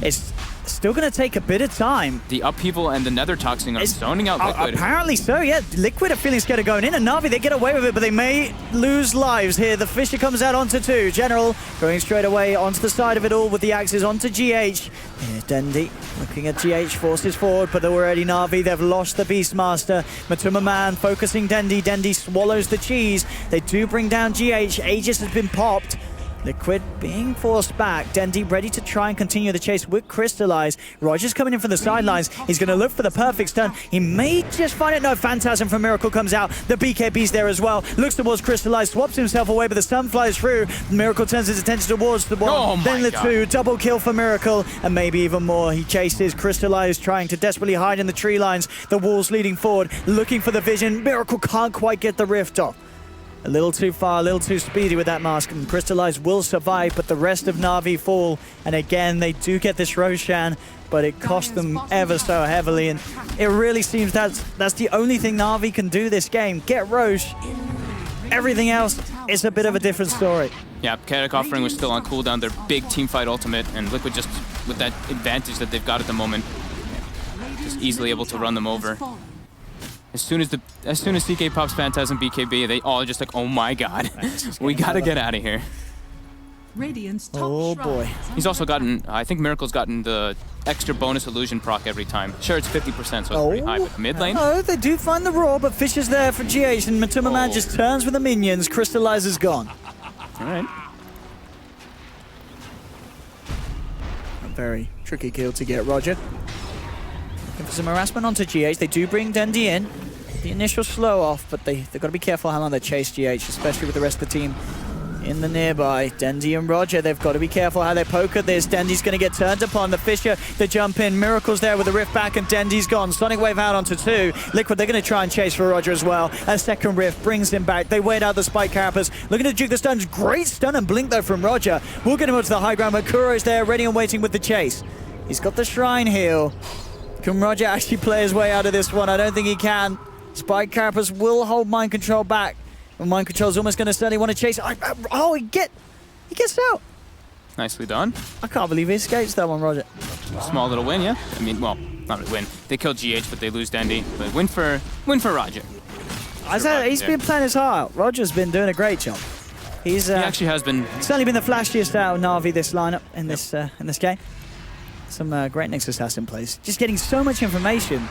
It's still going to take a bit of time. The upheaval and the nether toxin are zoning out Liquid. Apparently so, yeah. Liquid are feeling scared of going in, and Navi, they get away with it, but they may lose lives here. The Fisher comes out onto 2. General going straight away onto the side of it all with the axes onto GH. Here's Dendi looking at GH, forces forward, but already Navi, they've lost the Beastmaster. Matuma Man focusing Dendi. Dendi swallows the cheese. They do bring down GH. Aegis has been popped. Liquid being forced back. Dendi ready to try and continue the chase with Crystallize. Roger's coming in from the sidelines. He's going to look for the perfect stun. He may just find it. No, Phantasm from Miracle comes out. The BKB's there as well. Looks towards Crystallize, swaps himself away, but the stun flies through. Miracle turns his attention towards the one, then the 2. Double kill for Miracle, and maybe even more. He chases Crystallize, trying to desperately hide in the tree lines. The walls leading forward, looking for the vision. Miracle can't quite get the rift off. A little too far, a little too speedy with that mask, and Crystallize will survive, but the rest of Navi fall. And again, they do get this Roshan, but it cost them ever so heavily, and it really seems that's the only thing Navi can do this game. Get Roche. Everything else is a bit of a different story. Yeah, Chaotic Offering was still on cooldown, their big teamfight ultimate, and Liquid just, with that advantage that they've got at the moment, just easily able to run them over. As soon as CK pops Phantasm BKB, they all just like, oh my god, we gotta get out of here. Oh boy. He's also gotten, I think Miracle's gotten the extra bonus illusion proc every time. Sure, it's 50%, so it's pretty high, but mid lane? Oh, they do find the Raw, but Fisher's there for GH, and Matuma Man just turns with the minions. Crystallizer's gone. All right. A very tricky kill to get, Roger. Looking for some harassment onto GH. They do bring Dendi in. The initial slow off, but they've got to be careful how long they chase GH, especially with the rest of the team in the nearby. Dendi and Roger, they've got to be careful how they poke at this. Dendi's going to get turned upon. The Fisher, the jump in. Miracle's there with the rift back, and Dendi's gone. Sonic Wave out onto 2. Liquid, they're going to try and chase for Roger as well. A second rift brings him back. They wait out the Spike Carapace. Looking to juke the stuns. Great stun and blink, though, from Roger. We'll get him up to the high ground, but Kuro's there, ready and waiting with the chase. He's got the Shrine heal. Can Roger actually play his way out of this one? I don't think he can. Spike Carapace will hold Mind Control back. And Mind Control's almost going to certainly want to chase. Oh, he gets out. Nicely done. I can't believe he escapes that one, Roger. Small little win, yeah. I mean, well, not a win. They killed GH, but they lose Dendi. But win for Roger. I said he's been playing his heart out. Roger's been doing a great job. He actually has been. Certainly been the flashiest out of Navi this lineup in this game. Some great Nyx Assassin plays. Just getting so much information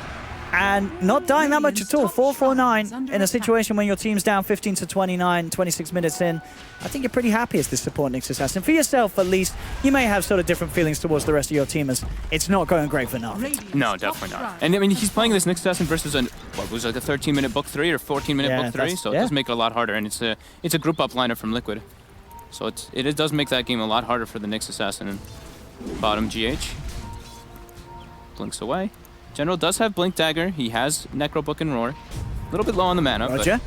and not dying that much at all. 4-4-9 in a situation when your team's down 15 to 29, 26 minutes in. I think you're pretty happy as the support Nyx Assassin. For yourself, at least, you may have sort of different feelings towards the rest of your team as it's not going great for Navi. No, definitely not. And I mean, he's playing this Nyx Assassin versus what was like a 13-minute book 3 or 14-minute book 3, so it does make it a lot harder. And it's a group up lineup from Liquid, so it does make that game a lot harder for the Nyx Assassin. And bottom GH blinks away. General does have Blink Dagger. He has Necro Book and Roar. A little bit low on the mana. Roger.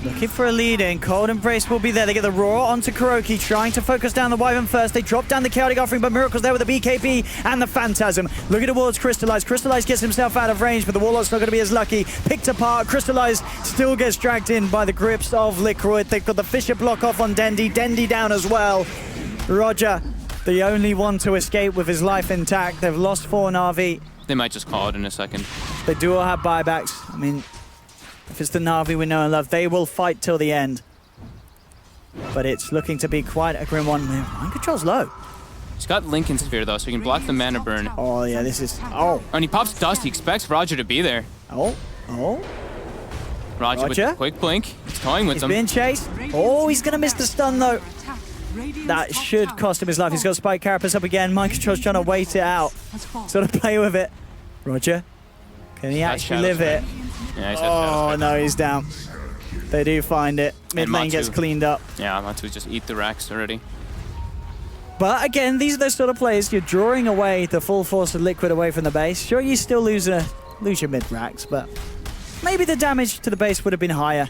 Looking for a lead in. Cold Embrace will be there. They get the Roar onto Kuroki, trying to focus down the Wyvern first. They drop down the Chaotic Offering, but Miracle's there with the BKB and the Phantasm. Looking towards Crystallize. Crystallize gets himself out of range, but the Warlock's not going to be as lucky. Picked apart. Crystallize still gets dragged in by the grips of Liquid. They've got the Fisher block off on Dendi. Dendi down as well. Roger, the only one to escape with his life intact. They've lost 4 Navi. They might just call it in a second. They do all have buybacks. I mean, if it's the Navi we know and love, they will fight till the end. But it's looking to be quite a grim one. Mind Control's low. He's got Lincoln Sphere, though, so he can block the mana burn. Oh, yeah, this is... Oh. And he pops Dust. He expects Roger to be there. Oh. Roger with a quick blink. He's toying with them. He's being chased. Oh, he's going to miss the stun, though. That should cost him his life. He's got Spike Carapace up again. Mind Control's trying to wait it out. Sort of play with it. Roger, can he actually live it? Yeah, oh, no, he's down. They do find it. Mid lane gets cleaned up. Yeah, Matu just eat the racks already. But again, these are those sort of plays. You're drawing away the full force of Liquid away from the base. Sure, you still lose your mid racks, but maybe the damage to the base would have been higher.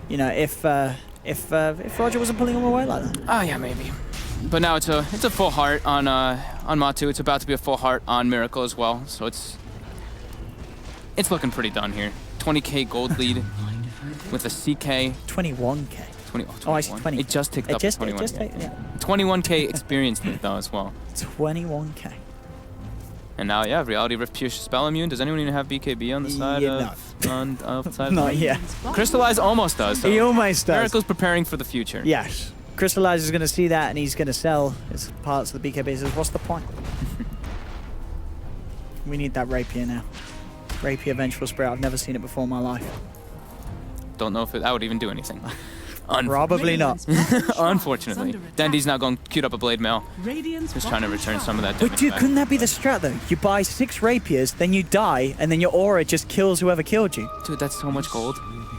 You know, if Roger wasn't pulling them away like that. Oh yeah, maybe. But now it's a full heart on Matu. It's about to be a full heart on Miracle as well. So it's looking pretty done here. 20k gold lead with a CK. 21k. 20. Oh, I see 20. It just ticked up to 21k. Yeah. 21k experience lead though as well. 21k. And now, yeah, Reality Rift Pierce Spell Immune. Does anyone even have BKB on the side of the side? Not yet. Crystallize almost does. So he almost does. Miracle's preparing for the future. Yes. Crystallize is going to see that and he's going to sell his parts of the BKB. He says, what's the point? We need that Rapier now. Rapier Vengeful Spirit. I've never seen it before in my life. Don't know if that would even do anything. Probably not. Unfortunately. Dandy's now going to queue up a Blade Mail. Just trying to return some of that damage. But dude, back. couldn't that be the strat though? You buy 6 Rapiers, then you die, and then your aura just kills whoever killed you. Dude, that's so much gold.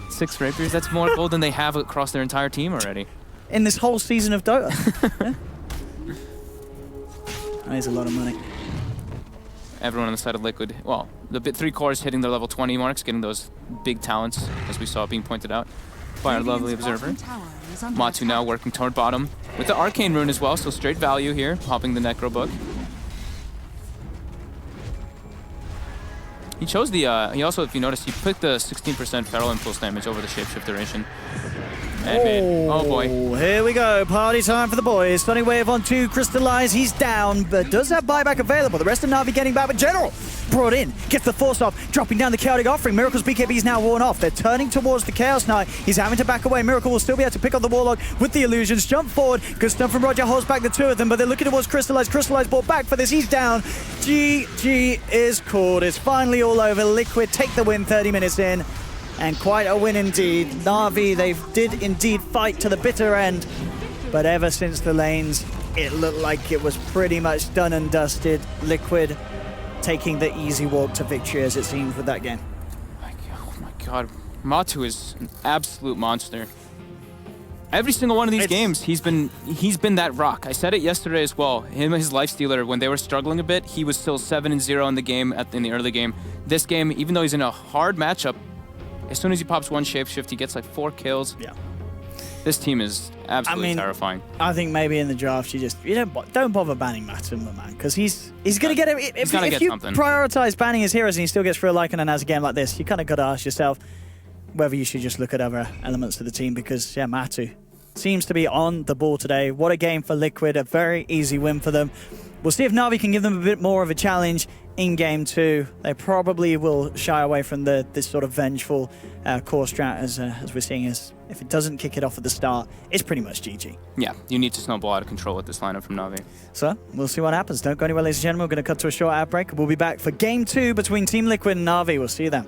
6 Rapiers, that's more gold than they have across their entire team already. In this whole season of Dota. Yeah. That is a lot of money. Everyone on the side of Liquid, well, the 3 cores hitting their level 20 marks, getting those big talents, as we saw being pointed out by our lovely observer. Matu now working toward bottom with the Arcane Rune as well, so straight value here, popping the Necro Book. He chose the, he also, if you notice, he picked the 16% Feral Impulse damage over the Shapeshift duration. Oh boy. Here we go. Party time for the boys. Stunning Wave on 2. Crystallize. He's down, but does have buyback available. The rest of Navi getting back, but General brought in. Gets the force off. Dropping down the Chaotic Offering. Miracle's BKB is now worn off. They're turning towards the Chaos Knight. He's having to back away. Miracle will still be able to pick up the Warlock with the illusions. Jump forward. Good stuff from Roger. Holds back the 2 of them, but they're looking towards Crystallize. Crystallize brought back for this. He's down. GG is called. It's finally all over. Liquid take the win 30 minutes in. And quite a win indeed. Navi, they did indeed fight to the bitter end. But ever since the lanes, it looked like it was pretty much done and dusted. Liquid taking the easy walk to victory, as it seems, with that game. Oh my god. Matu is an absolute monster. Every single one of these games, he's been that rock. I said it yesterday as well. Him and his Lifestealer, when they were struggling a bit, he was still 7-0 in the game, in the early game. This game, even though he's in a hard matchup, as soon as he pops one Shapeshift, he gets like 4 kills. Yeah. This team is absolutely terrifying. I think maybe in the draft you don't bother banning Matuma, man, because he's gonna get it. If you prioritize banning his heroes and he still gets through a Lycan and has a game like this, you kind of got to ask yourself whether you should just look at other elements of the team, because yeah, Matu seems to be on the ball today. What a game for Liquid, a very easy win for them. We'll see if Navi can give them a bit more of a challenge in Game 2. They probably will shy away from this sort of vengeful core strat as we're seeing. As if it doesn't kick it off at the start, it's pretty much GG. Yeah, you need to snowball out of control with this lineup from Navi. So, we'll see what happens. Don't go anywhere, ladies and gentlemen. We're going to cut to a short ad break. We'll be back for Game 2 between Team Liquid and Navi. We'll see you then.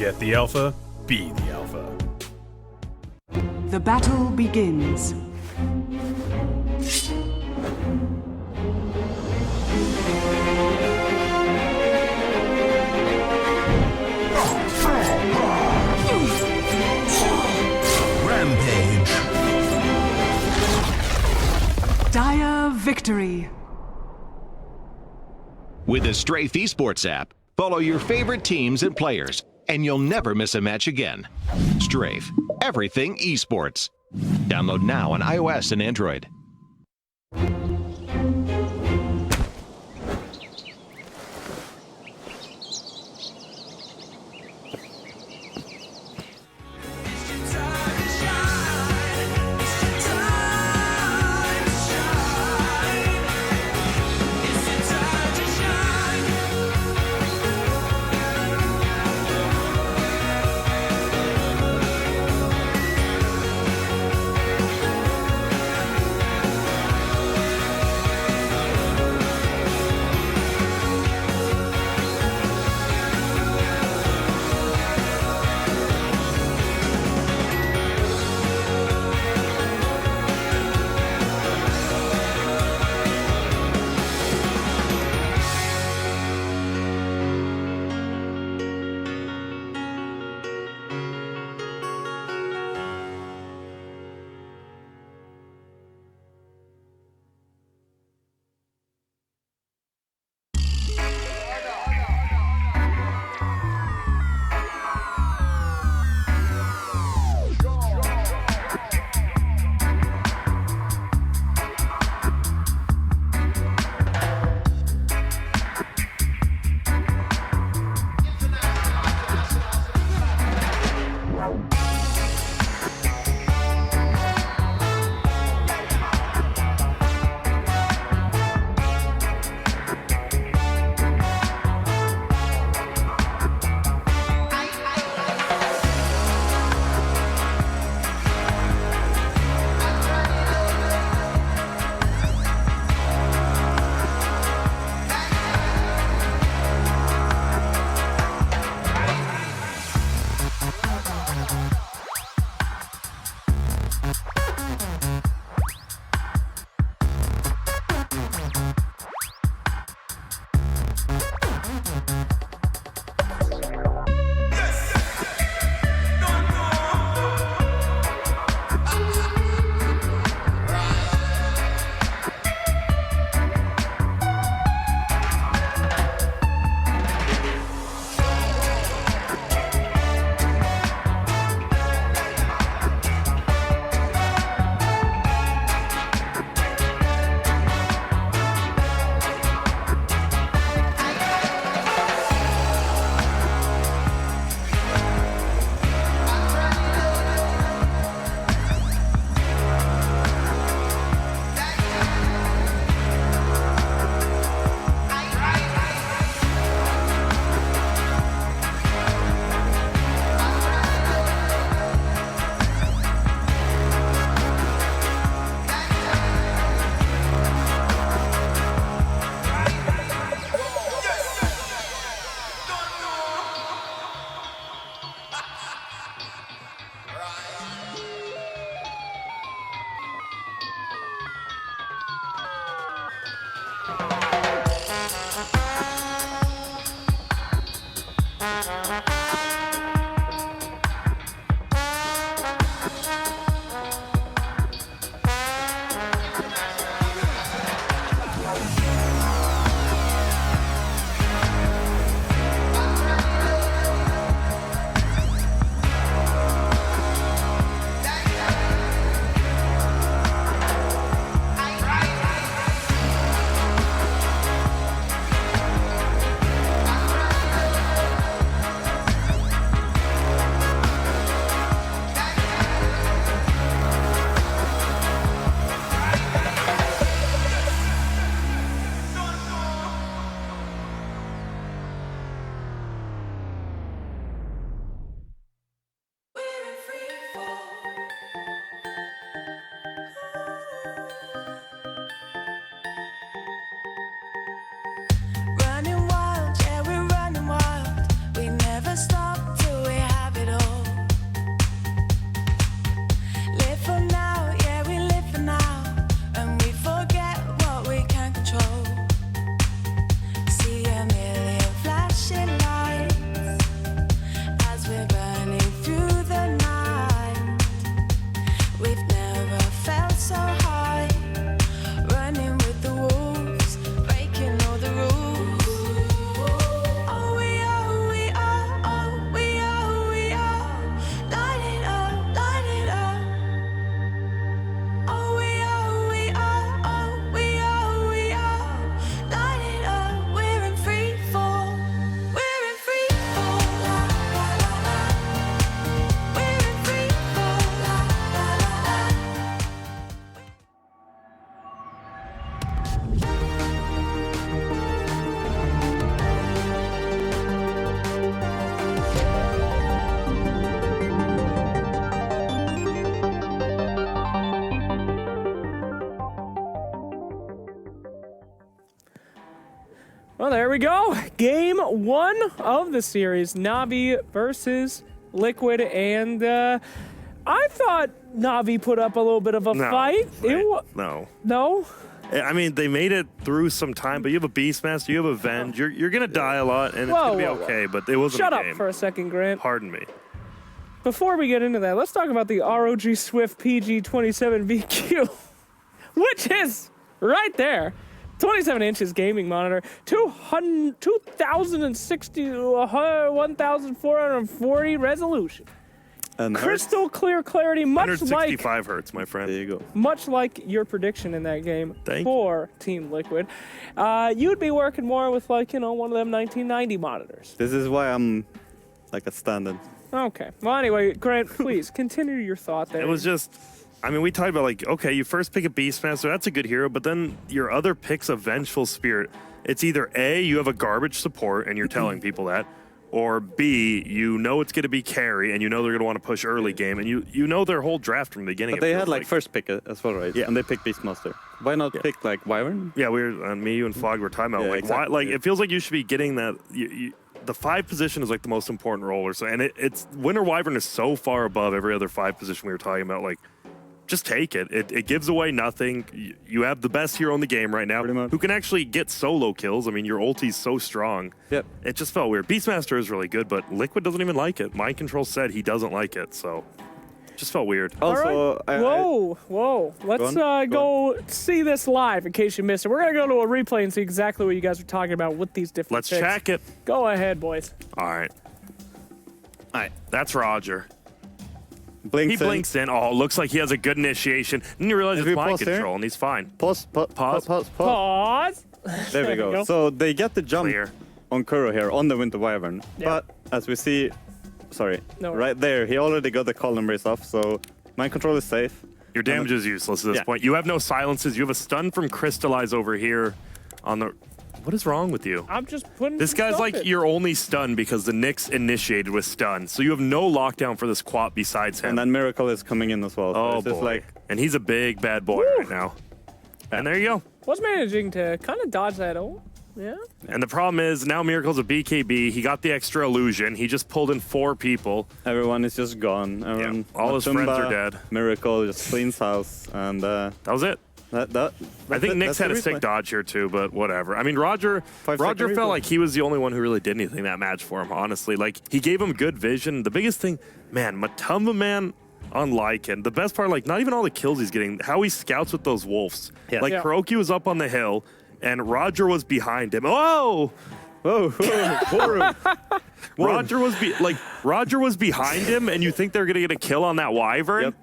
Get the alpha, be the alpha. The battle begins. Rampage. Dire victory. With the Strafe Esports app, follow your favorite teams and players, and you'll never miss a match again. Strafe, everything esports. Download now on iOS and Android. Well, there we go. Game 1 of the series, Navi versus Liquid, and I thought Navi put up a little bit of a fight. No. No? I mean, they made it through some time, but you have a Beastmaster, you have a Venge. You're going to die a lot, and it's going to be okay, but it wasn't Shut a up game. for a second, Grant. Pardon me. Before we get into that, let's talk about the ROG Swift PG27VQ, which is right there. 27 inches gaming monitor, 2060 1440 resolution. And Crystal clear clarity, much 165 hertz, my friend. there you go. much like your prediction in that game Thank for Team Liquid. You'd be working more with one of them 1990 monitors. This is why I'm like a stand-in. Okay. Well, anyway, Grant, please continue your thought there. It was just, I mean, we talked about like, okay, you first pick a Beastmaster, that's a good hero, but then your other pick's a Vengeful Spirit. It's either A, you have a garbage support and you're telling people that, or B, you know it's going to be carry and you know they're going to want to push early game, and you know their whole draft from the beginning. But they had like first pick as well, right? Yeah. And they picked Beastmaster. Why not pick like Wyvern? Yeah, we were, me, you, and Flog were talking about Yeah, like exactly. why, like it feels like you should be getting that. The 5 position is like the most important roller, so and it's Winter Wyvern is so far above every other 5 position we were talking about. Like, just take it. It gives away nothing. You have the best hero in the game right now Pretty much. who can actually get solo kills. I mean, your ulti's so strong. Yep. It just felt weird. Beastmaster is really good, but Liquid doesn't even like it. Mind Control said he doesn't like it, so it just felt weird. Also, Whoa. Let's go see this live in case you missed it. We're going to go to a replay and see exactly what you guys are talking about with these different Let's picks. check it. Go ahead, boys. All right. That's Roger. blinks He blinks in. Oh, looks like he has a good initiation. Then you realize If it's we mind pause here? control, and he's fine. Pause. Pause. There we go. So they get the jump Clear. on Kuro here on the Winter Wyvern. Yeah. But as we see, No. right there, he already got the column race off, so mind control is safe. Your damage is useless at this Yeah. point. You have no silences. You have a stun from Crystallize over here on the... What is wrong with you? I'm just putting This some guy's stuff like in. your only stun because the Nyx initiated with stun. So you have no lockdown for this Quap besides him. And then Miracle is coming in as well. So oh, it's just boy. like, And he's a big, bad boy right now. And there you go. Was managing to kind of dodge that ult. Yeah. And the problem is now Miracle's a BKB. He got the extra illusion. He just pulled in 4 people. everyone is just gone. Everyone, all his friends Matumba, are dead. Miracle just cleans house, and That was it. I I think Nyx had a sick dodge here too, but whatever. I mean, Roger felt like he was the only one who really did anything that match for him, honestly. Like, he gave him good vision. The biggest thing, man, Matumba, man, on Lycan. The best part, like, not even all the kills he's getting, how he scouts with those wolves. Yeah. Like, Yeah. Hiroki was up on the hill, and Roger was behind him. Oh! Roger was behind him, and you think they're gonna get a kill on that Wyvern, Yep.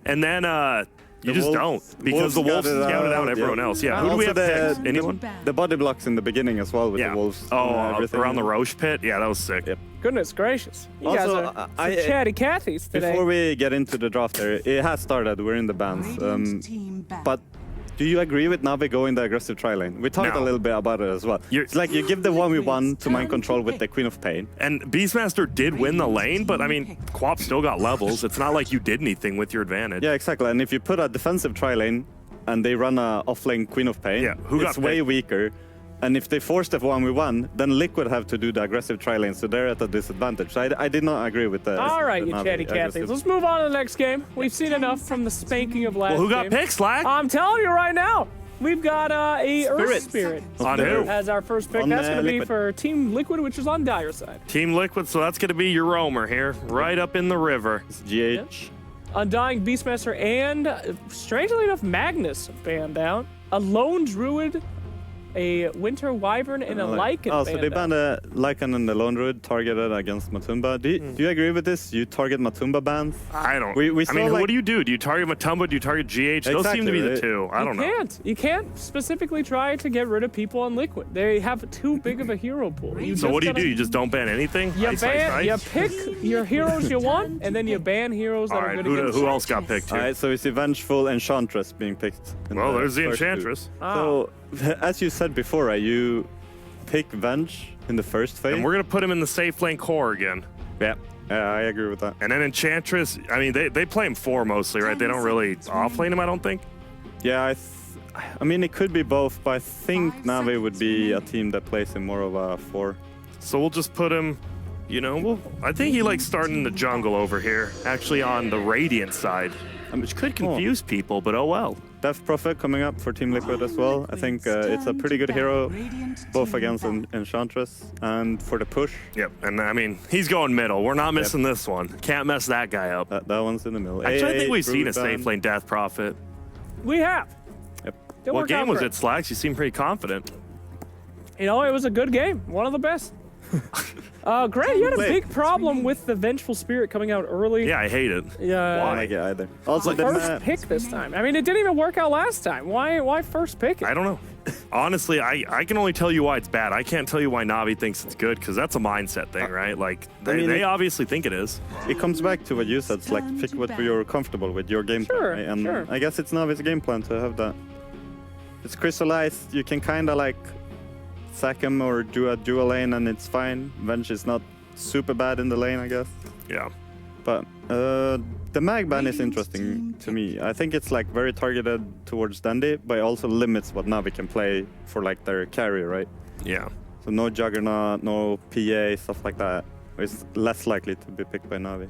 and then you The just wolves- don't, because the wolves scouted scouted out out, everyone yeah. else. Yeah, And who do we also have picked? Anyone? The body blocks in the beginning as well with Yeah. the wolves. Oh, everything. around the Roche pit? Yeah, that was sick. Yep. Goodness gracious. You Also, guys are I- some chatty Cathys today. Before we get into the draft there, it has started. We're in the bands. Radiant team back. But do you agree with Navi going the aggressive tri lane? We talked No. a little bit about it as well. It's like you give the 1v1 to mind control with the Queen of Pain. And Beastmaster did win the lane, but I mean, Quap still got levels. It's not like you did anything with your advantage. Yeah, exactly. And if you put a defensive tri lane and they run a off-lane Queen of Pain, Yeah, who got it's way picked? weaker. And if they force the 1v1, then Liquid have to do the aggressive tri lane, so they're at a disadvantage. So I did not agree with that. All right, you chatty Cathys. Let's move on to the next game. We've seen enough from the spanking of last Well, who got game. picked, Slack? I'm telling you right now. We've got a Earth Spirit On who? as our first pick. On, That's going to be Liquid. for Team Liquid, which is on Dire side. Team Liquid, so that's going to be your roamer here, right up in the river. GH. Undying Beastmaster and, strangely enough, Magnus banned out. A Lone Druid, a Winter Wyvern, and a Lycan Oh, so they banned banned out. a Lycan and the Lone Druid targeted against Matumba. Do you agree with this? You target Matumba bans? I don't. We I saw, mean, like- what do you do? Do you target Matumba? Do you target GH? Those seem to be the Exactly, two. I don't know. You can't specifically try to get rid of people on Liquid. They have too big of a hero pool. So just what do you gotta- do? You just don't ban anything? You Ice, ban, ice, you ice? pick your heroes you want, and then you ban heroes that All are right, good against who you. else got picked All here? right, so it's the Vengeful Enchantress being picked. in Well, there's the first two. Enchantress. So, as you said before, right, you pick Venge in the first phase. And we're going to put him in the safe lane core again. Yeah, I agree with that. And then Enchantress, I mean, they play him 4 mostly, right? They don't really offlane him, I don't think. Yeah, I mean, it could be both, but I think Navi would be a team that plays in more of a 4. So we'll just put him, you know, I think he likes starting in the jungle over here, actually on the Radiant side, which could confuse people, but oh well. Death Prophet coming up for Team Liquid as well. I think it's a pretty good hero, both against Enchantress and for the push. Yep, and I mean, he's going middle. We're not missing this one. Can't mess that guy up. That one's in the middle. Actually, I think we've seen a safe lane Death Prophet. We have. Yep. What game was it, Slacks? You seem pretty confident. You know, it was a good game. One of the best. Grant, you had a big problem with the Vengeful Spirit coming out early. Yeah, I hate it. Yeah. I don't like it either. Also, the first pick this time. I mean, it didn't even work out last time. Why first pick it? I don't know. Honestly, I can only tell you why it's bad. I can't tell you why Navi thinks it's good, because that's a mindset thing, right? Like, they obviously think it is. It comes back to what you said. It's like, pick what you're comfortable with, your game plan. Right? And I guess it's Navi's game plan to have that. It's crystallized. You can kind of like sack him or do a dual lane and it's fine. Venge is not super bad in the lane, I guess. Yeah. But the mag ban is interesting to me. I think it's like very targeted towards Dandy, but it also limits what Navi can play for like their carry, right? Yeah. So no Juggernaut, no PA, stuff like that. It's less likely to be picked by Navi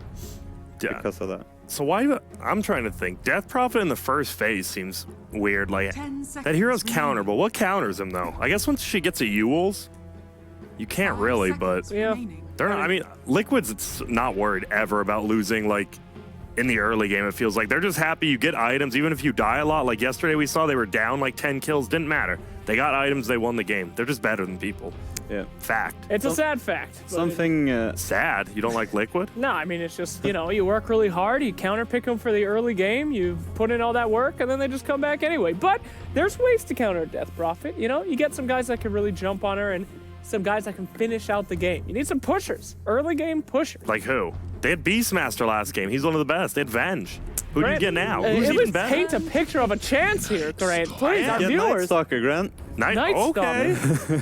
because of that. So why, I'm trying to think. Death Prophet in the first phase seems weird. Like, that hero's counterable. What counters him, though? I guess once she gets a Ewel's, you can't really, but... Yeah. They're not, I mean, Liquid's not worried ever about losing, like, in the early game, it feels like. They're just happy you get items, even if you die a lot. Like yesterday we saw they were down like 10 kills. Didn't matter. They got items, they won the game. They're just better than people. Yeah. Fact. It's a sad fact. Something sad. You don't like Liquid? No, I mean, it's just, you know, you work really hard, you counterpick them for the early game, you put in all that work, and then they just come back anyway. But there's ways to counter Death Prophet, you know? You get some guys that can really jump on her and some guys that can finish out the game. You need some pushers, early game pushers. Like who? They had Beastmaster last game. He's one of the best. They had Venge. Who do you get now? Who's even better? Paint a picture of a chance here, Grant. Please, our viewers. Nightstalker, Grant. Okay.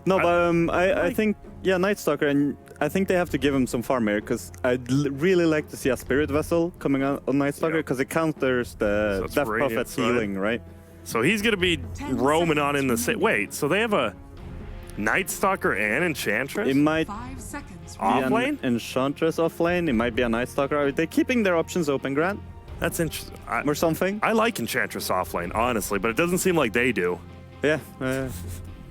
No, but I think, yeah, Nightstalker, and I think they have to give him some farm here, because I'd really like to see a Spirit Vessel coming out on Nightstalker, because it counters the Death Prophet's healing, right? So he's going to be roaming on in the same... Wait, so they have a Nightstalker and Enchantress? It might off lane? Enchantress off lane. It might be a Nightstalker. They're keeping their options open, Grant. That's interesting. Or something. I like Enchantress off lane, honestly, but it doesn't seem like they do. Yeah.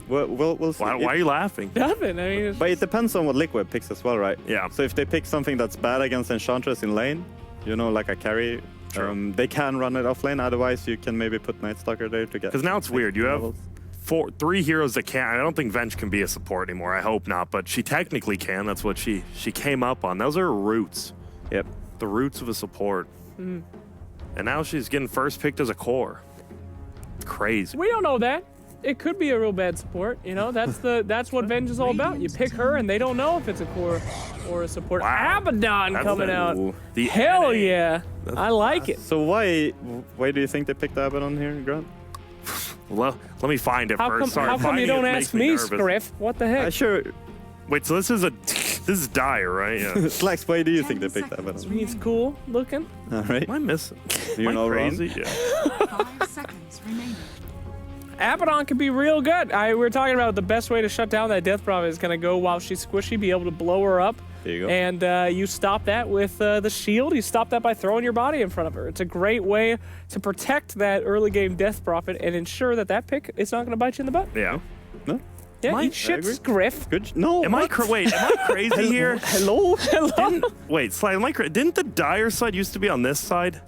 We'll see. Why are you laughing? Nothing. I mean, but it depends on what Liquid picks as well, right? Yeah. So if they pick something that's bad against Enchantress in lane, you know, like a carry, they can run it off lane. Otherwise, you can maybe put Nightstalker there to get... Because now it's weird. You have... three heroes that can't. I don't think Venge can be a support anymore. I hope not, but she technically can. That's what she came up on. Those are her roots. Yep. The roots of a support. And now she's getting first picked as a core. Crazy. we don't know that. It could be a real bad support. You know, that's what Venge is all about. You pick her, and they don't know if it's a core or a support. Wow. Abaddon coming out. The Hell NA. yeah. I like it. So why do you think they picked Abaddon here, Grant? Well, let me find it first. Sorry, how come you finding don't it ask makes me me, nervous. Scriff? What the heck? Sure. Wait, so this is Dire, right? Yeah. Slacks, why do you think they picked Abaddon? He's cool looking. All right. Am I missing? You're Am I not crazy? wrong. Yeah. 5 seconds remaining. Abaddon could be real good. We were talking about the best way to shut down that Death Prophet is going to go while she's squishy, be able to blow her up. There you go. And you stop that with the shield. You stop that by throwing your body in front of her. It's a great way to protect that early game Death Prophet and ensure that that pick is not going to bite you in the butt. Yeah. No? Yeah, I eat shit, agree. Scriff. Good. No. Am I crazy here? Hello? Wait, Sly, didn't the Dire side used to be on this side?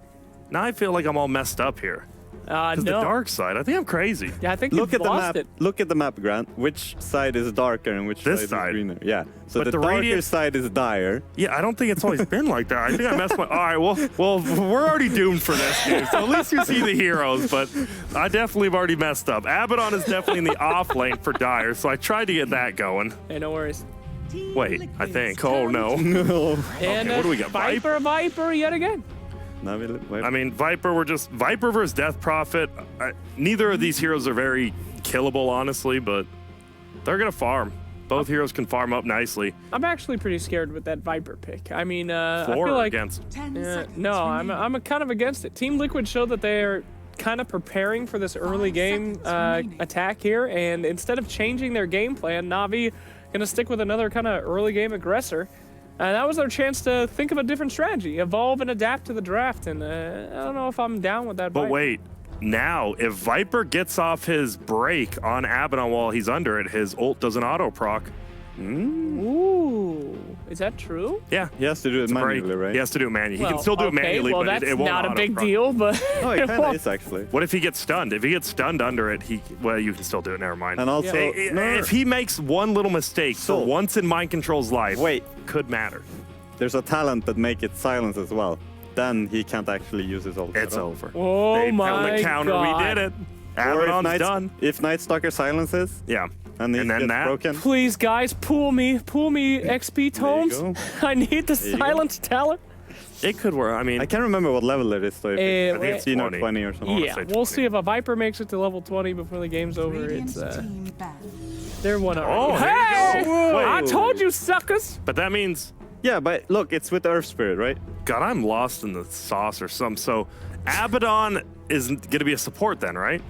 Now I feel like I'm all messed up here. No. The dark side. I think I'm crazy. Yeah, I think Look you've at the lost map. it. Look at the map, Grant. Which side is darker and which This side side. is greener? Yeah. So But the the darker radiant- side is Dire. Yeah, I don't think it's always been like that. I think I messed my... All right, well, we're already doomed for this game. So at least you see the heroes, but I definitely have already messed up. Abaddon is definitely in the off lane for Dire, so I tried to get that going. Hey, no worries. Wait, I think. Oh, no. No. And what do we got? Viper yet again. I mean, Viper versus Death Prophet. Neither of these heroes are very killable, honestly, but they're going to farm. Both heroes can farm up nicely. I'm actually pretty scared with that Viper pick. I mean, I For feel or like... against? No, I'm kind of against it. Team Liquid showed that they're kind of preparing for this early game attack here, and instead of changing their game plan, Navi going to stick with another kind of early game aggressor. That was their chance to think of a different strategy, evolve and adapt to the draft, and I don't know if I'm down with that. But wait, now if Viper gets off his break on Abaddon while he's under it, his ult doesn't auto proc. Ooh, is that true? Yeah. He has to do it manually, right? He has to do it manually. He can still do it manually, well, but that's it won't not a big auto-proc. deal, but Oh, it kind of is, actually. What if he gets stunned? If he gets stunned under it, well, you can still do it. Never mind. And also, if he makes one little mistake, so once in Mind Control's life, could matter. There's a talent that make it silence as well. Then he can't actually use his ult. It's over. Oh they my found the counter. God. We did it. Or Abaddon's done. If Night Stalker silences, Yeah. and then that. broken. please, guys, pull me XP tomes. go. I need the you go. silence talent. It could work. I mean, I can't remember what level it is, though. If I think it's 15 or 20. 20 or something. Yeah, say we'll 20. see if a Viper makes it to level 20 before the game's over. It's they're one already. Oh, there Hey! you go. I Wait. told you, suckers. but that means, Yeah, but look, it's with Earth Spirit, right? God, I'm lost in the sauce or something. So Abaddon is going to be a support then, right?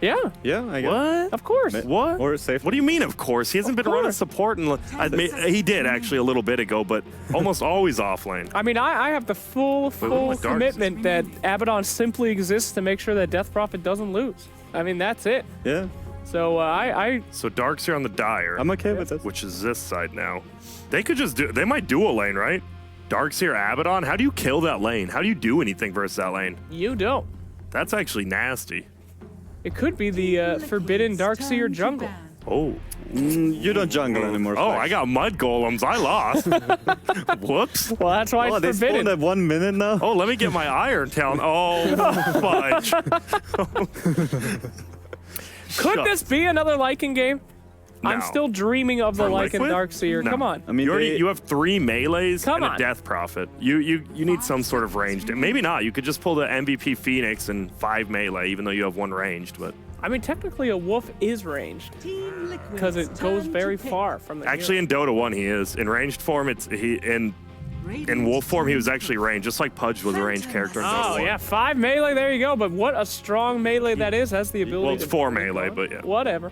Yeah, Yeah, I guess. What? of course. What? Or safe. What do you mean, of course? He hasn't been running course. support. He did, actually, a little bit ago, but almost always off lane. I mean, I have the full what about Darks? commitment that Abaddon simply exists to make sure that Death Prophet doesn't lose. I mean, that's it. Yeah, So I So Dark's here on the Dire, I'm okay with this. which is this side now. They could just do, they might dual lane, right? Dark's here, Abaddon. How do you kill that lane? How do you do anything versus that lane? you don't. That's actually nasty. It could be the forbidden Darkseer jungle. Oh. You don't jungle anymore. Oh, Flex. I got mud golems. I lost. Whoops. Well, that's why Oh, it's they spawned forbidden. at 1 minute now? Oh, let me get my iron talent. Oh, fudge. Could this be another Lycan game? I'm No. still dreaming of the For Lycan Liquid? Darkseer. No. Come on. I mean, You have 3 melees Come and on. a Death Prophet. You need some sort of ranged. Maybe not. You could just pull the MVP Phoenix and 5 melee, even though you have 1 ranged. But I mean, technically, a wolf is ranged because it goes very far from the actually, in Dota 1, he is in ranged form. In wolf form, he was actually ranged, just like Pudge was a ranged character in Dota 1. Oh, yeah, 5 melee, there you go. But what a strong melee that is. Has the ability Well, it's to 4 break melee, on. but yeah. Whatever.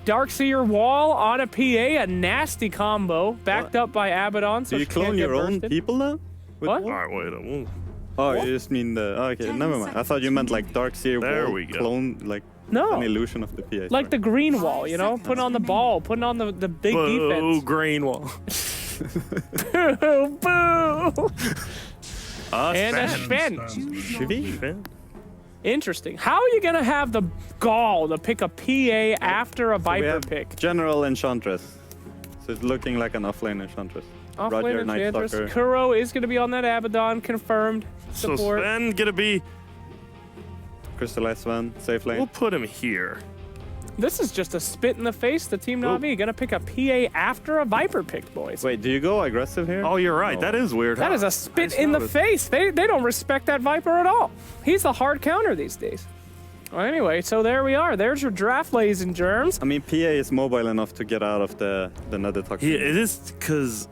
Darkseer wall on a PA, a nasty combo, backed up by Abaddon. So do you she can't clone get your own bursted. people now? With What? wolf? All right, wait. Ooh. Oh, you just mean the... Oh, okay, never mind. I thought you meant like Darkseer There wall we go. clone, like No. an illusion of the PA. Like the green wall, you know? Putting on the ball, putting on the big Boo, defense. green wall. Boo, boo. And a Sven. spin. Sven. Interesting. How are you going to have the gall to pick a PA after a we Viper have pick? General Enchantress. So it's looking like an offlane Enchantress. Offlane Roger, Night Enchantress. Stalker. Kuro is going to be on that Abaddon, confirmed. So Support. Sven gonna be. Crystallized Sven, safe lane. We'll put him here. This is just a spit in the face. The Team Navi going to pick a PA after a Viper pick, boys. Wait, do you go aggressive here? Oh, you're right. That is weird. That huh? is a spit just in the noticed. face. They don't respect that Viper at all. He's a hard counter these days. Well, anyway, so there we are. There's your draft, ladies and germs. I mean, PA is mobile enough to get out of the nether toxin. It is because.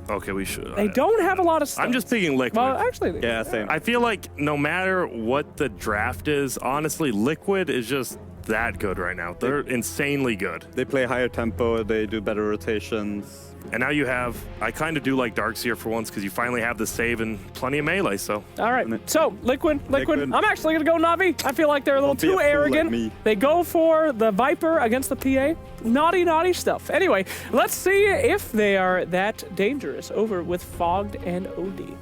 Okay, we should. They don't have a lot of stuff. I'm just picking Liquid. Well, actually, Yeah, same. I feel like no matter what the draft is, honestly, Liquid is just that good right now. They're insanely good. They play higher tempo, they do better rotations. And now you have, I kind of do like Darkseer for once because you finally have the save and plenty of melee. So all right. So, Liquid. Liquid. I'm actually going to go Navi. I feel like they're a little Don't be a too fool like arrogant. me. They go for the Viper against the PA. Naughty stuff. Anyway, let's see if they are that dangerous over with Fogged and OD.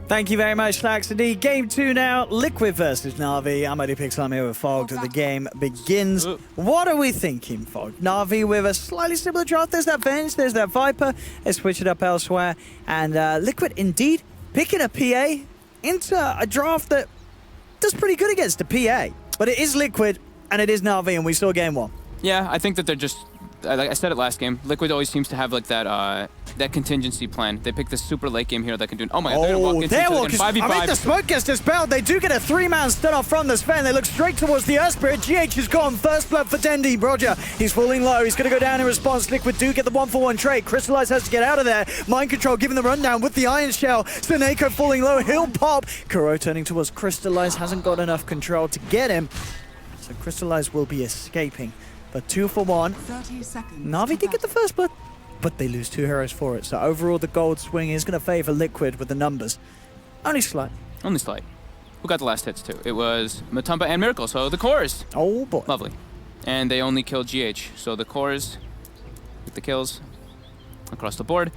Thank you very much, Laxity. Game 2 now, Liquid versus Navi. I'm Eddie Pixel here with Fogged. The game begins. What are we thinking, Fogged? Navi with a slightly similar draft. There's that Venge, there's that Viper. Let's switch it up elsewhere. And Liquid, indeed, picking a PA into a draft that does pretty good against a PA. But it is Liquid, and it is Navi, and we saw game 1. Yeah, I think that they're just like I said it last game, Liquid always seems to have like that that contingency plan. They pick this super late game hero that can do. Oh my God! They're gonna walk into they're it, walking. 5v5. I mean, the smoke gets dispelled. They do get a 3-man stun off from the Sven. They look straight towards the Earth Spirit. GH is gone. First blood for Dendi. Roger, he's falling low. He's going to go down in response. Liquid do get the 1-for-1 trade. Crystallize has to get out of there. Mind Control giving the rundown with the Iron Shell. Seneko falling low. He'll pop. Kuro turning towards Crystallize. Hasn't got enough control to get him. So Crystallize will be escaping. But 2-for-1. 30 seconds. Navi did get the first blood, but they lose 2 heroes for it. So overall, the gold swing is going to favor Liquid with the numbers. Only slight. Only slight. Who got the last hits too? It was Matumba and Miracle. So the cores. Oh boy. Lovely. And they only killed GH. So the cores get the kills across the board.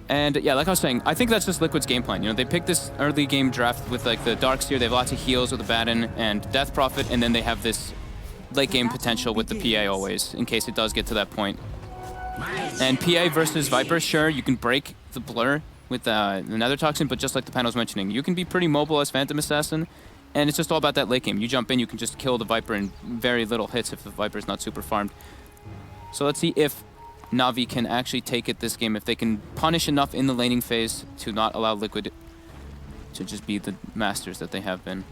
And yeah, like I was saying, I think that's just Liquid's game plan. You know, they picked this early game draft with like the Darkseer. They have lots of heals with Abaddon and Death Prophet, and then they have this late game potential with the PA always, in case it does get to that point. And PA versus Viper, sure, you can break the blur with the Nether Toxin, but just like the panel was mentioning, you can be pretty mobile as Phantom Assassin, and it's just all about that late game. You jump in, you can just kill the Viper in very little hits if the Viper's not super farmed. So let's see if Navi can actually take it this game, if they can punish enough in the laning phase to not allow Liquid to just be the masters that they have been.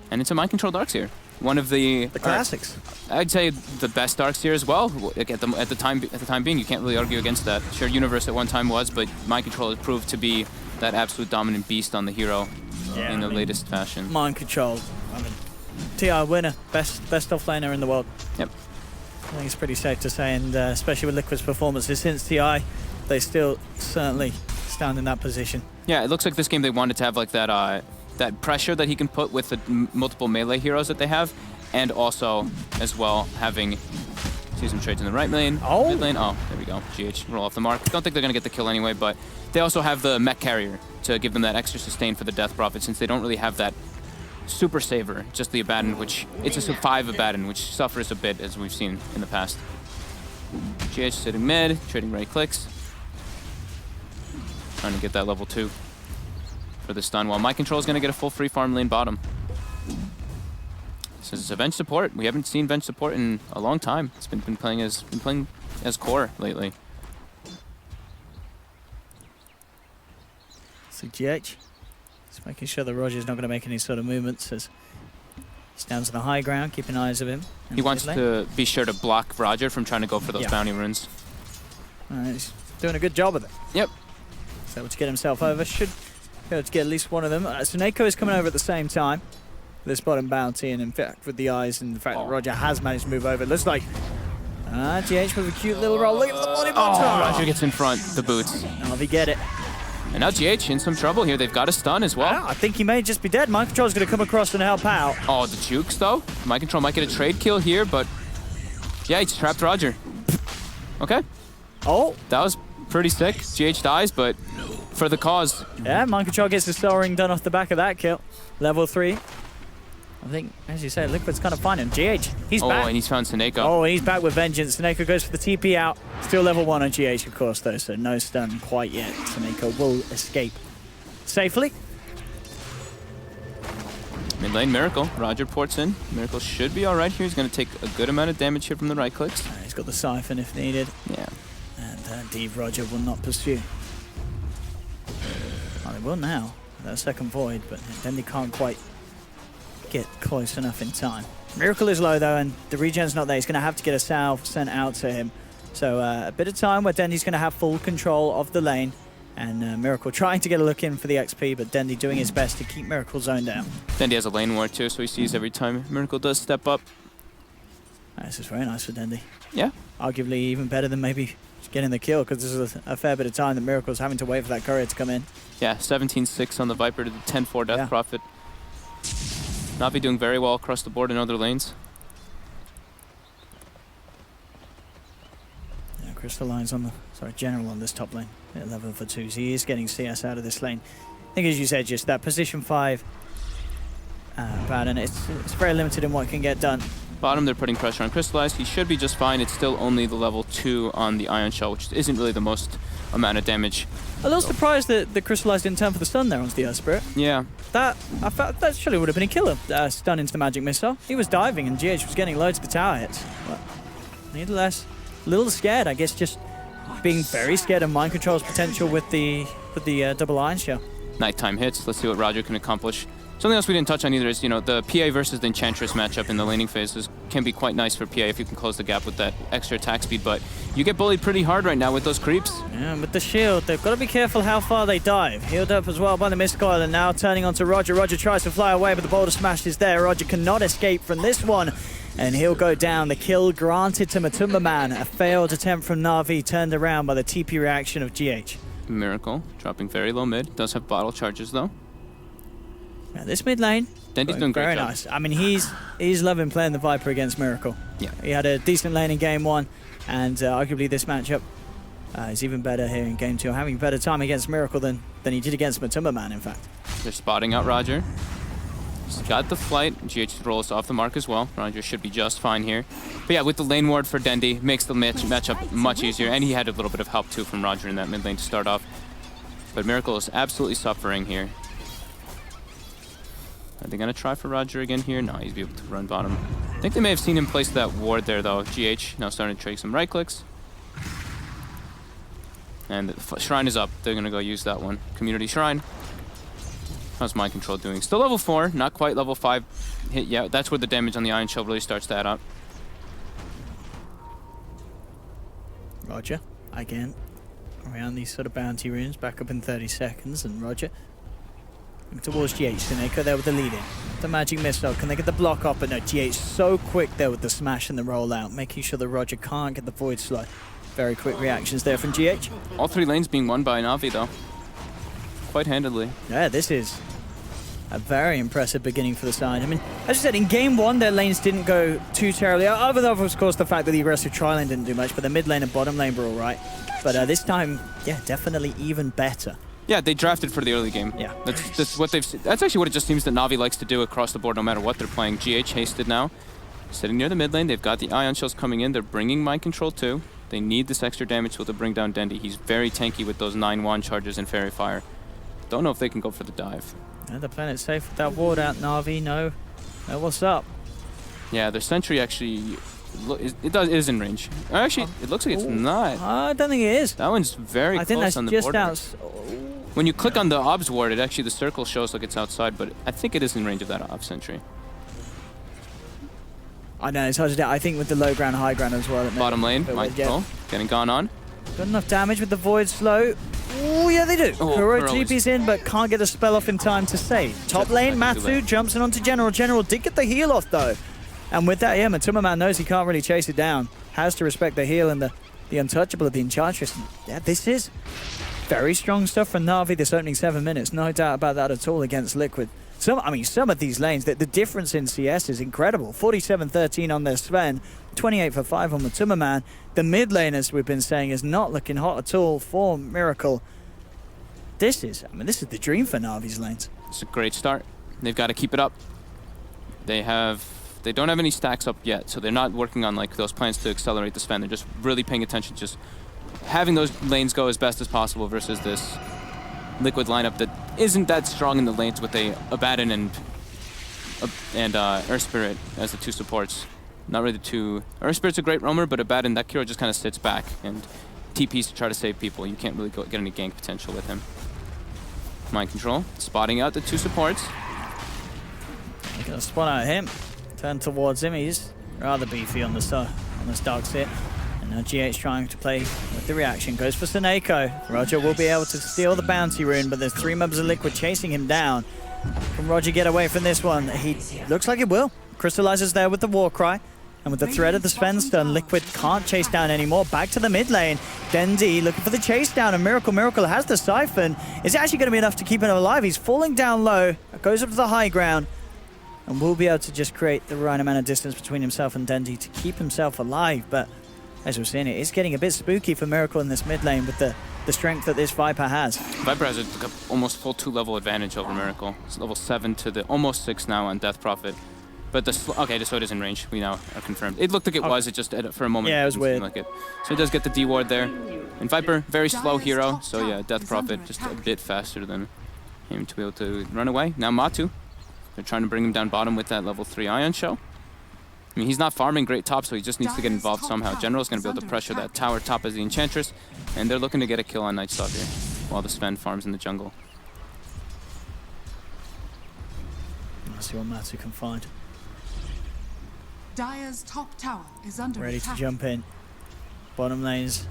And it's a Mind Control Darkseer. One of the classics. I'd say the best Darkseer as well. Like at the time being, you can't really argue against that. Sure, Universe at one time was, but Mind Control has proved to be that absolute dominant beast on the hero in the latest fashion. Mind Control. I mean, TI winner, best offlaner in the world. Yep. I think it's pretty safe to say, and especially with Liquid's performances since TI, they still certainly stand in that position. Yeah, it looks like this game they wanted to have like that that pressure that he can put with the multiple melee heroes that they have, and also as well having see some trades in the right lane, mid lane. Oh, there we go. GH roll off the mark. Don't think they're gonna get the kill anyway, but they also have the mech carrier to give them that extra sustain for the Death Prophet, since they don't really have that super saver, just the Abaddon, which it's a 5 Abaddon, which suffers a bit as we've seen in the past. GH sitting mid, trading right clicks, trying to get that level 2 for the stun, while Mind Control is going to get a full free farm lane bottom. This is a bench support. We haven't seen bench support in a long time. It's been playing as core lately. So GH just making sure that Roger's not going to make any sort of movements as he's down to the high ground, keeping eyes of him. He wants to be sure to block Roger from trying to go for those bounty runes. He's doing a good job of it. Yep. So able to get himself over. Should be able to get at least one of them. Seneko is coming over at the same time. This bottom bounty, and in fact with the eyes and the fact that Roger has managed to move over. It looks like GH with a cute little roll. Look at the body bottom. Roger gets in front, the boots. Navi get it. And now GH in some trouble here. They've got a stun as well. I think he may just be dead. Mind Control's going to come across and help out. Oh, the jukes though. Mind Control might get a trade kill here, but yeah, he's trapped Roger. Okay. Oh. That was pretty sick. GH dies, but for the cause. Yeah, Mind Control gets the Soul Ring done off the back of that kill. Level 3. I think, as you say, Liquid's kind of finding him. GH, he's back. Oh, and he's found Seneko. Oh, and he's back with vengeance. Seneko goes for the TP out. Still level 1 on GH, of course, though, so no stun quite yet. Seneko will escape safely. Mid lane, Miracle. Roger ports in. Miracle should be all right here. He's going to take a good amount of damage here from the right clicks. He's got the Siphon if needed. Yeah. And indeed, Roger will not pursue. Well, they will now. That second void, but then they can't quite get close enough in time. Miracle is low though, and the regen's not there. He's going to have to get a salve sent out to him. So a bit of time where Dendy's going to have full control of the lane, and Miracle trying to get a look in for the XP, but Dendy doing his best to keep Miracle zoned down. Dendy has a lane ward too, so he sees every time Miracle does step up. This is very nice for Dendy. Yeah. Arguably even better than maybe getting the kill, because this is a fair bit of time that Miracle's having to wait for that courier to come in. Yeah, 17-6 on the Viper to the 10-4 Death Prophet. Navi doing very well across the board in other lanes. Yeah, Crystalline's on the, General on this top lane at level for 2s. He is getting CS out of this lane. I think, as you said, just that position 5 pattern, it's very limited in what can get done. Bottom, they're putting pressure on Crystallize. He should be just fine. It's still only the level 2 on the Ion Shell, which isn't really the most amount of damage. A little surprised that the Crystallize didn't turn for the stun there onto the Earth Spirit. Yeah. I felt that surely would have been a killer, stun into the magic missile. He was diving and GH was getting loads of the tower hits. But nevertheless, a little scared, I guess, just being very scared of mind control's potential with the double iron shell. Nighttime hits. Let's see what Roger can accomplish. Something else we didn't touch on either is, you know, the PA versus the Enchantress matchup in the laning phases can be quite nice for PA if you can close the gap with that extra attack speed, but you get bullied pretty hard right now with those creeps. Yeah, with the shield, they've got to be careful how far they dive. Healed up as well by the Mistcoil, and now turning onto Roger. Roger tries to fly away, but the Boulder Smash is there. Roger cannot escape from this one, and he'll go down. The kill granted to Matumba Man. A failed attempt from Navi, turned around by the TP reaction of GH. Miracle, dropping very low mid. Does have bottle charges, though. Yeah, this mid lane, Dendy's doing great very job. nice. I mean, he's loving playing the Viper against Miracle. Yeah. He had a decent lane in game 1, and arguably this matchup is even better here in game 2. Having a better time against Miracle than he did against Matumba Man, in fact. They're spotting out Roger. He's got the flight. GH rolls off the mark as well. Roger should be just fine here. But yeah, with the lane ward for Dendy, makes the matchup much easier, and he had a little bit of help too from Roger in that mid lane to start off. But Miracle is absolutely suffering here. Are they going to try for Roger again here? No, he's able to run bottom. I think they may have seen him place that ward there, though. GH now starting to trade some right clicks. And the Shrine is up. They're going to go use that one. Community Shrine. How's Mind Control doing? Still level 4, not quite level 5 hit yet. That's where the damage on the Iron Shell really starts to add up. Roger, again, around these sort of bounty runes, back up in 30 seconds, and Roger towards GH. Sineko there with the lead in. The magic missile. Can they get the block up? But no, GH so quick there with the smash and the rollout, making sure that Roger can't get the void slide. Very quick reactions there from GH. All 3 lanes being won by Navi, though. Quite handedly. Yeah, this is a very impressive beginning for the side. I mean, as I said, in game 1, their lanes didn't go too terribly. Other than, of course, the fact that the aggressive tri-lane didn't do much, but the mid lane and bottom lane were all right. But this time, yeah, definitely even better. Yeah, they drafted for the early game. Yeah. That's what they've. That's actually what it just seems that Navi likes to do across the board, no matter what they're playing. GH hasted now, sitting near the mid lane. They've got the Ion Shells coming in. They're bringing Mind Control too. They need this extra damage to bring down Dendy. He's very tanky with those 9 wand charges and Fairy Fire. Don't know if they can go for the dive. And the planet's safe with that ward out, Navi. No, what's up? Yeah, their sentry actually. It is in range. Actually, it looks like it's not. I don't think it is. That one's very close on the border. I think that's just out. When you click on the obs ward, it actually, the circle shows like it's outside, but I think it is in range of that obs sentry. I know, it's hard to do. I think with the low ground, high ground as well. Bottom lane, Mind Control, getting gone on. Got enough damage with the void slow. Oh, yeah, they do. Kuro TP's in, but can't get a spell off in time to save. Top lane, Matsu jumps in onto General. General did get the heal off, though. And with that, yeah, Matumba Man knows he can't really chase it down. Has to respect the heal and the untouchable of the Enchantress. Yeah, this is very strong stuff from Navi this opening 7 minutes. No doubt about that at all against Liquid. Some of these lanes, the difference in CS is incredible. 47-13 on their Sven, 28 for 5 on Matumba Man. The mid lane, as we've been saying, is not looking hot at all for Miracle. This is the dream for Navi's lanes. It's a great start. They've got to keep it up. They don't have any stacks up yet, so they're not working on like those plans to accelerate the Sven. They're just really paying attention, just having those lanes go as best as possible versus this Liquid lineup that isn't that strong in the lanes with a Abaddon and Earth Spirit as the 2 supports. Not really the 2. Earth Spirit's a great roamer, but Abaddon, that hero just kind of sits back and TPs to try to save people. You can't really get any gank potential with him. Mind Control, spotting out the 2 supports. They're gonna spot out him. Turn towards him. He's rather beefy on this dark sit. And now GH trying to play with the reaction. Goes for Sineko. Roger will be able to steal the bounty rune, but there's 3 members of Liquid chasing him down. Can Roger get away from this one? He looks like it will. Crystallizes there with the Warcry. And with the threat of the Sven stun, Liquid can't chase down anymore. Back to the mid lane. Dendy looking for the chase down, and Miracle has the Siphon. Is it actually going to be enough to keep him alive? He's falling down low. Goes up to the high ground. And will be able to just create the right amount of distance between himself and Dendy to keep himself alive. But as we're seeing, it is getting a bit spooky for Miracle in this mid lane with the strength that this Viper has. Viper has like a almost full 2-level advantage over Miracle. It's level 7 to the almost 6 now on Death Prophet. But okay, so it is in range. We now are confirmed. It looked like it was. It just for a moment. Yeah, it was weird. Like it. So it does get the D ward there. And Viper, very slow hero. So yeah, Death Prophet just a bit faster than him to be able to run away. Now Matu. They're trying to bring him down bottom with that level 3 Ion Shell. I mean, he's not farming great top, so he just needs to get involved somehow. General's going to be able to pressure that tower top as the Enchantress, and they're looking to get a kill on Night Stalker while the Sven farms in the jungle. Let's see what Matsu can find. Dire's top tower is under Ready to attack. jump in. Bottom lanes.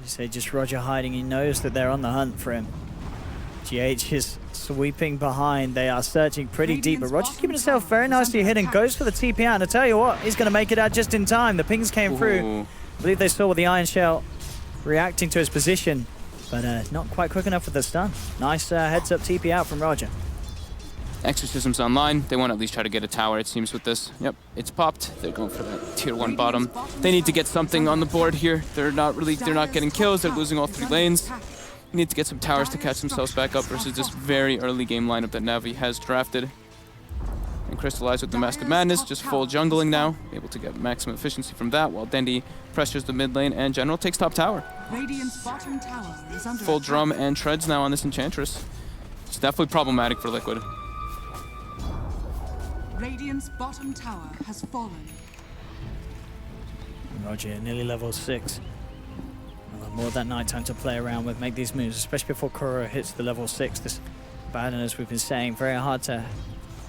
You say just Roger hiding. He knows that they're on the hunt for him. GH is sweeping behind. They are searching pretty deep, but Roger's keeping himself very nicely hidden. Goes for the TP out. And I tell you what, he's going to make it out just in time. The pings came through. I believe they saw with the Iron Shell reacting to his position, but not quite quick enough with the stun. Nice heads up TP out from Roger. Exorcism's online. They want to at least try to get a tower, it seems, with this. Yep, it's popped. They're going for that tier 1 bottom. They need to get something on the board here. They're not getting kills. They're losing all 3 lanes. Need to get some towers to catch themselves back up versus this very early game lineup that Navi has drafted. And Crystallize with the Mask of Madness, just full jungling now. Able to get maximum efficiency from that while Dendi pressures the mid lane and General takes top tower. Radiant's bottom tower is under Full attack. drum and treads now on this Enchantress. It's definitely problematic for Liquid. Radiant's bottom tower has fallen. Roger, nearly level 6. More of that night time to play around with, make these moves, especially before Kuro hits the level 6. This Baron, as we've been saying, very hard to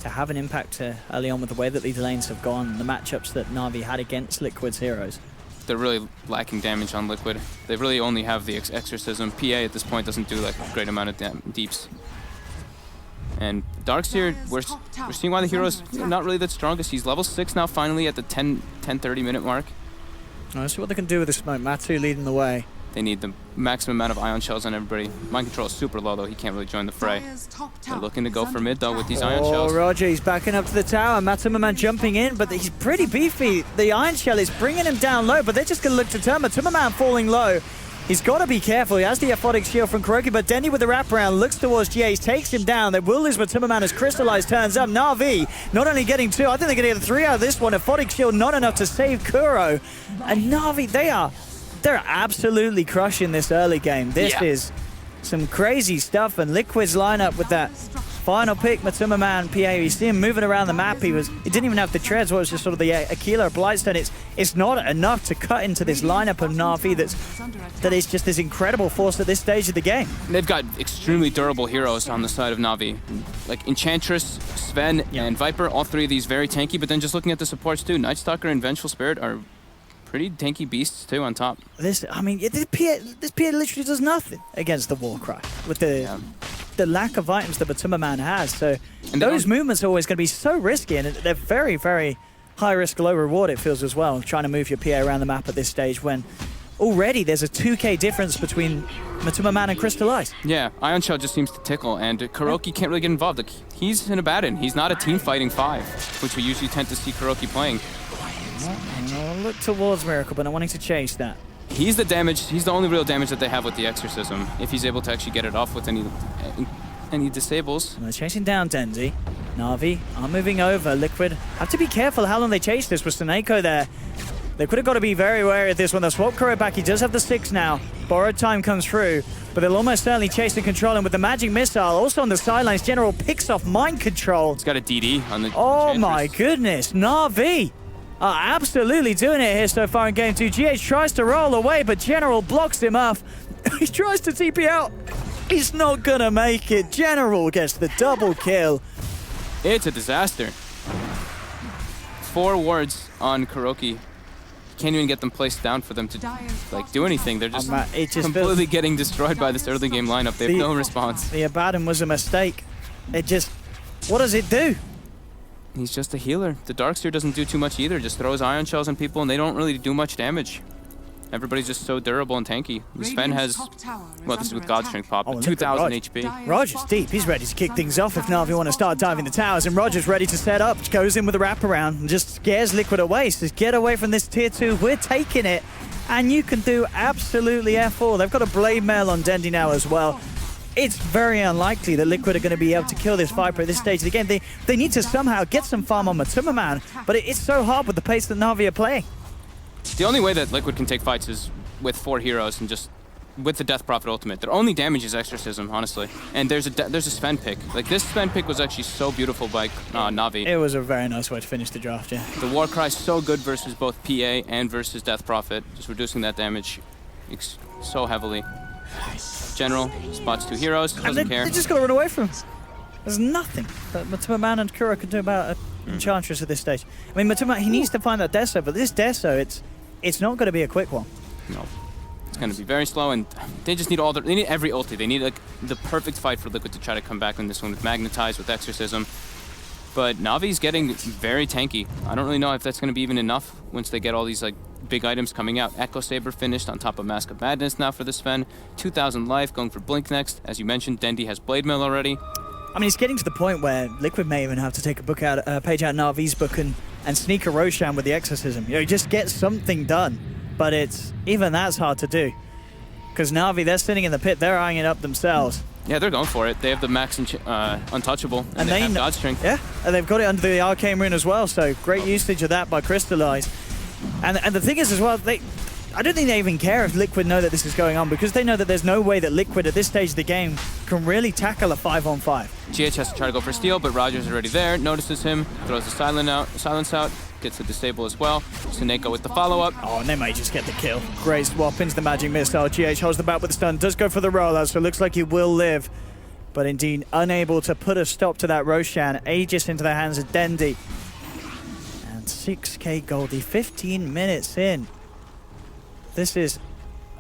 have an impact early on with the way that these lanes have gone, the matchups that Navi had against Liquid's heroes. They're really lacking damage on Liquid. They really only have the Exorcism. PA at this point doesn't do like a great amount of deeps. And Darkseer, we're seeing why the hero's not really that strongest. He's level 6 now, finally at the 10-30 minute mark. Let's see what they can do with this smoke. Matsu leading the way. They need the maximum amount of ion shells on everybody. Mind control is super low though, he can't really join the fray. They're looking to go for mid though with these ion shells. Roger, he's backing up to the tower. Matsumaman jumping in, but he's pretty beefy. The ion shell is bringing him down low, but they're just going to look to turn. Matsumaman falling low. He's got to be careful. He has the Aphotic Shield from Kuroki, but Dendi with the wraparound looks towards GH, takes him down. They will lose Matsumaman as Crystallize turns up. Navi not only getting 2, I think they're going to get 3 out of this one. Aphotic Shield not enough to save Kuro. And Navi, they're absolutely crushing this early game. This is some crazy stuff, and Liquid's lineup with that final pick, Matsumaman, PA. You see him moving around the map. He didn't even have the treads. What was just sort of the Aquila Blightstone. It's not enough to cut into this lineup of Navi that is just this incredible force at this stage of the game. They've got extremely durable heroes on the side of Navi. Like Enchantress, Sven, and Viper, all 3 of these very tanky, but then just looking at the supports too, Night Stalker and Vengeful Spirit are pretty tanky beasts too on top. This PA literally does nothing against the Warcry with the lack of items that Matsumaman has. So those movements are always going to be so risky, and they're very, very high risk, low reward, it feels as well, trying to move your PA around the map at this stage when already there's a 2k difference between Matsumaman and Crystallize. Yeah, Ion Shell just seems to tickle, and Kuroki can't really get involved. Like, he's in a Baden. He's not a team fighting 5, which we usually tend to see Kuroki playing. I'll look towards Miracle, but I'm wanting to chase that. He's the damage. He's the only real damage that they have with the Exorcism. If he's able to actually get it off with any disables. And they're chasing down Dendi. Navi are moving over. Liquid have to be careful how long they chase this with Seneko there. Liquid have got to be very wary of this one. They'll swap Kuro back. He does have the 6 now. Borrowed time comes through, but they'll almost certainly chase and control him with the magic missile. Also on the sidelines, General picks off mind control. He's got a DD on the Oh Enchantress. my goodness, Navi are absolutely doing it here so far in game 2. GH tries to roll away, but General blocks him off. He tries to TP out. He's not gonna make it. General gets the double kill. It's a disaster. 4 wards on Kuroki. Can't even get them placed down for them to like do anything. They're just, completely getting destroyed by this early game lineup. They have no response. The Abaddon was a mistake. It just, what does it do? He's just a healer. The Darkseer doesn't do too much either. Just throws ion shells on people and they don't really do much damage. Everybody's just so durable and tanky. Sven has, well, this is with God Strength pop, 2,000 HP. Roger's deep. He's ready to kick things off if Navi want to start diving the towers. And Roger's ready to set up. Goes in with a wraparound and just scares Liquid away. Says, get away from this tier 2. We're taking it. And you can do absolutely F4. They've got a Blade Mail on Dendi now as well. It's very unlikely that Liquid are going to be able to kill this Viper at this stage of the game. They need to somehow get some farm on Matsumaman, but it's so hard with the pace that Navi are playing. The only way that Liquid can take fights is with 4 heroes and just with the Death Prophet ultimate. Their only damage is Exorcism, honestly. And there's a Sven pick. Like, this Sven pick was actually so beautiful by Navi. It was a very nice way to finish the draft, yeah. The War Cry is so good versus both PA and versus Death Prophet, just reducing that damage so heavily. General spots 2 heroes, doesn't care. They just got to run away from him. There's nothing that Matuma and Kura can do about Enchantress at this stage. I mean, Matuma, he needs to find that Deso, but this Deso, it's not going to be a quick one. No. It's going to be very slow, and they just need they need every ulti. They need like the perfect fight for Liquid to try to come back in this one with Magnetize, with Exorcism. But Navi's getting very tanky. I don't really know if that's going to be even enough once they get all these like big items coming out. Echo Saber finished on top of Mask of Madness now for the Sven. 2,000 life, going for Blink next. As you mentioned, Dendi has Blade Mail already. I mean, it's getting to the point where Liquid may even have to take a page out of Navi's book and sneak a Roshan with the Exorcism. You know, just get something done. But even that's hard to do. Because Navi, they're sitting in the pit, they're eyeing it up themselves. Yeah, they're going for it. They have the max untouchable, and they have God Strength. Yeah, and they've got it under the Arcane Rune as well, so great usage of that by Crystallize. And the thing is as well, I don't think they even care if Liquid know that this is going on, because they know that there's no way that Liquid at this stage of the game can really tackle a 5-on-5. GH has to try to go for steal, but Roger's already there, notices him, throws the silence out, gets the disable as well. Suneko with the follow-up. Oh, and they may just get the kill. Great swap into the Magic Missile. GH holds the back with the stun, does go for the rollout, so it looks like he will live. But indeed, unable to put a stop to that Roshan. Aegis into the hands of Dendi. And 6k Goldie, 15 minutes in. This is,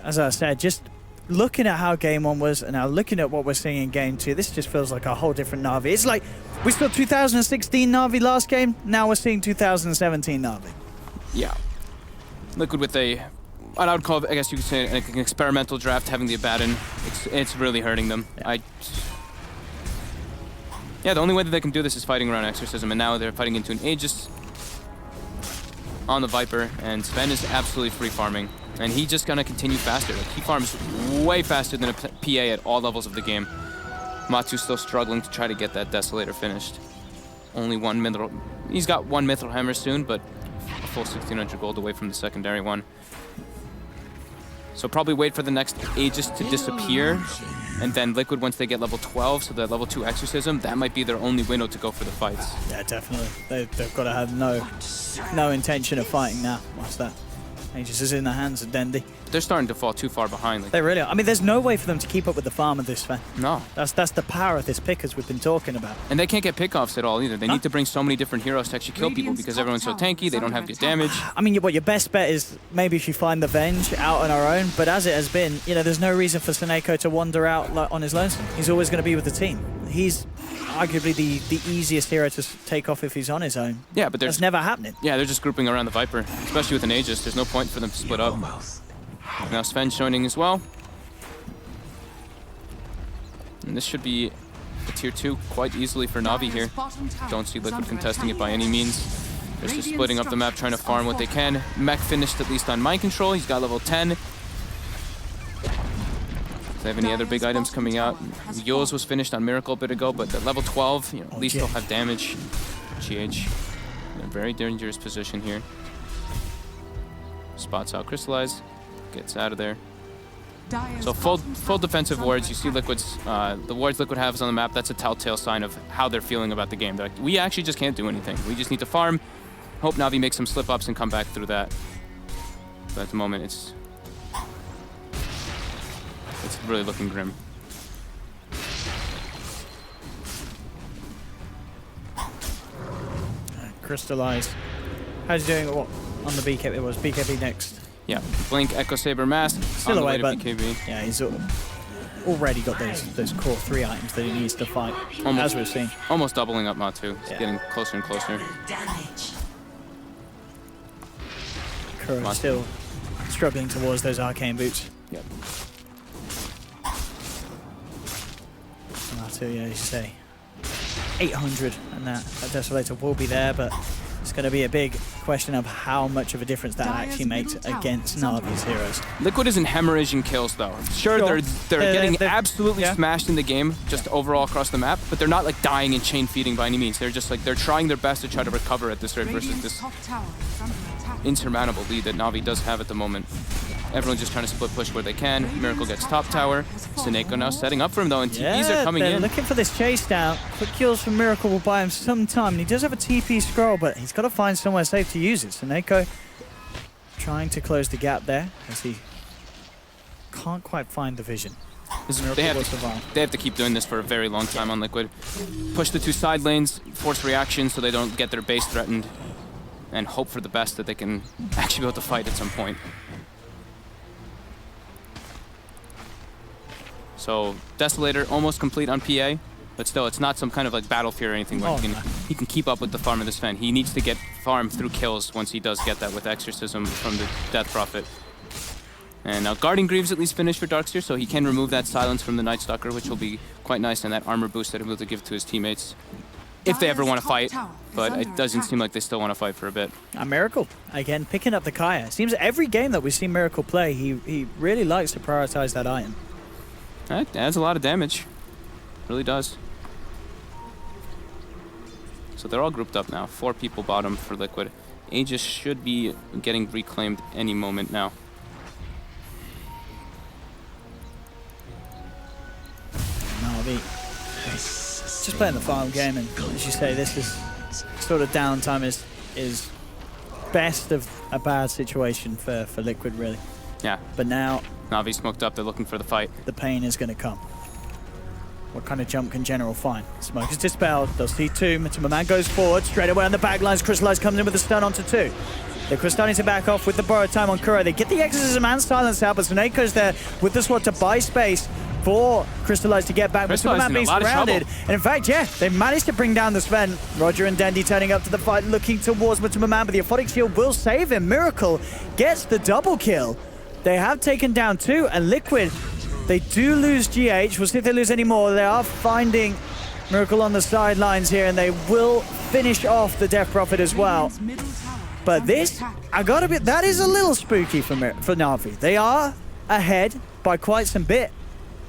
as I said, just looking at how game 1 was and now looking at what we're seeing in game 2, this just feels like a whole different Navi. It's like we saw 2016 Navi last game, now we're seeing 2017 Navi. Yeah. Liquid with I would call it, I guess you could say, an experimental draft, having the Abaddon. It's really hurting them. Yeah, the only way that they can do this is fighting around Exorcism, and now they're fighting into an Aegis on the Viper, and Sven is absolutely free farming. And he's just gonna continue faster. Like, he farms way faster than a PA at all levels of the game. Matsu's still struggling to try to get that Desolator finished. Only one Mithril. He's got one Mithril Hammer soon, but a full 1,600 gold away from the secondary one. So probably wait for the next Aegis to disappear, and then Liquid, once they get level 12, so the level 2 Exorcism, that might be their only window to go for the fights. Yeah, definitely. They've got to have no intention of fighting now. What's that? Aegis is in the hands of Dendi. They're starting to fall too far behind. Like, they really are. I mean, there's no way for them to keep up with the farm of this Sven. No. That's the power of this pick, as we've been talking about. And they can't get pickoffs at all either. They need to bring so many different heroes to actually kill people because everyone's so tanky, they don't have good damage. I mean, your best bet is maybe if you find the Venge out on our own, but as it has been, you know, there's no reason for Suneko to wander out on his lonesome. He's always going to be with the team. He's arguably the easiest hero to take off if he's on his own. Yeah, but that's never happening. Yeah, they're just grouping around the Viper, especially with an Aegis. There's no point for them to split up. Now Sven joining as well. And this should be a tier 2 quite easily for Navi here. Don't see Liquid contesting it by any means. They're just splitting up the map, trying to farm what they can. Mech finished at least on Mind Control. He's got level 10. Do they have any other big items coming out? Yours was finished on Miracle a bit ago, but at level 12, you know, at least they'll have damage. GH in a very dangerous position here. Spots out Crystallize, gets out of there. So full defensive wards. You see Liquid's the wards Liquid has on the map. That's a telltale sign of how they're feeling about the game. They're like, we actually just can't do anything. We just need to farm. Hope Navi makes some slip ups and come back through that. But at the moment, it's really looking grim. Crystallize. How's he doing? What on the BKB? It was BKB next. Yeah, Blink, Echo Saber, Mask. Still away, but BKB. Yeah, he's already got those core 3 items that he needs to fight, as we've seen. Almost doubling up Matu. He's getting closer and closer. Kuro still struggling towards those arcane boots. Yep. Matu, yeah, as you say, 800, and that Desolator will be there, but it's going to be a big question of how much of a difference that actually makes against Navi's heroes. Liquid isn't hemorrhaging kills though. Sure, they're getting absolutely smashed in the game, just overall across the map, but they're not like dying and chain feeding by any means. They're just like, they're trying their best to try to recover at this rate versus this insurmountable lead that Navi does have at the moment. Everyone's just trying to split push where they can. Miracle gets top tower. Seneko now setting up for him though, and TPs are coming in. Looking for this chase down. Quick kills from Miracle will buy him some time, and he does have a TP scroll, but he's got to find somewhere safe to use it. Seneko trying to close the gap there as he can't quite find the vision. They have to keep doing this for a very long time on Liquid. Push the 2 side lanes, force reaction so they don't get their base threatened, and hope for the best that they can actually be able to fight at some point. So Desolator almost complete on PA, but still it's not some kind of like Battlefield or anything where he can keep up with the farm of this Fen. He needs to get farm through kills once he does get that with Exorcism from the Death Prophet. And now Guardian Greaves at least finished for Darkseer, so he can remove that silence from the Night Stalker, which will be quite nice, and that armor boost that he'll be able to give to his teammates if they ever want to fight. But it doesn't seem like they still want to fight for a bit. Miracle, again, picking up the Kaya. Seems every game that we see Miracle play, he really likes to prioritize that item. That adds a lot of damage. Really does. So they're all grouped up now. 4 people bottom for Liquid. Aegis should be getting reclaimed any moment now. Navi just playing the farm game, and as you say, this is sort of downtime is best of a bad situation for Liquid, really. Yeah. But now Navi smoked up, they're looking for the fight. The pain is going to come. What kind of jump can General find? Smoke is dispelled. They'll see 2. Matumbaman goes forward. Straight away on the back lines. Crystallize comes in with a stun onto 2. Liquid starting to back off with the borrowed time on Kuro. They get the Exorcism and Silence out, but Seneco's there with the sword to buy space for Crystallize to get back. Matumbaman being surrounded. And in fact, yeah, they managed to bring down the Sven. Roger and Dandy turning up to the fight, looking towards Matumbaman, but the Aphotic Shield will save him. Miracle gets the double kill. They have taken down 2, and Liquid, they do lose GH. We'll see if they lose any more. They are finding Miracle on the sidelines here, and they will finish off the Death Prophet as well. But this, I gotta admit, that is a little spooky for Navi. They are ahead by quite some bit,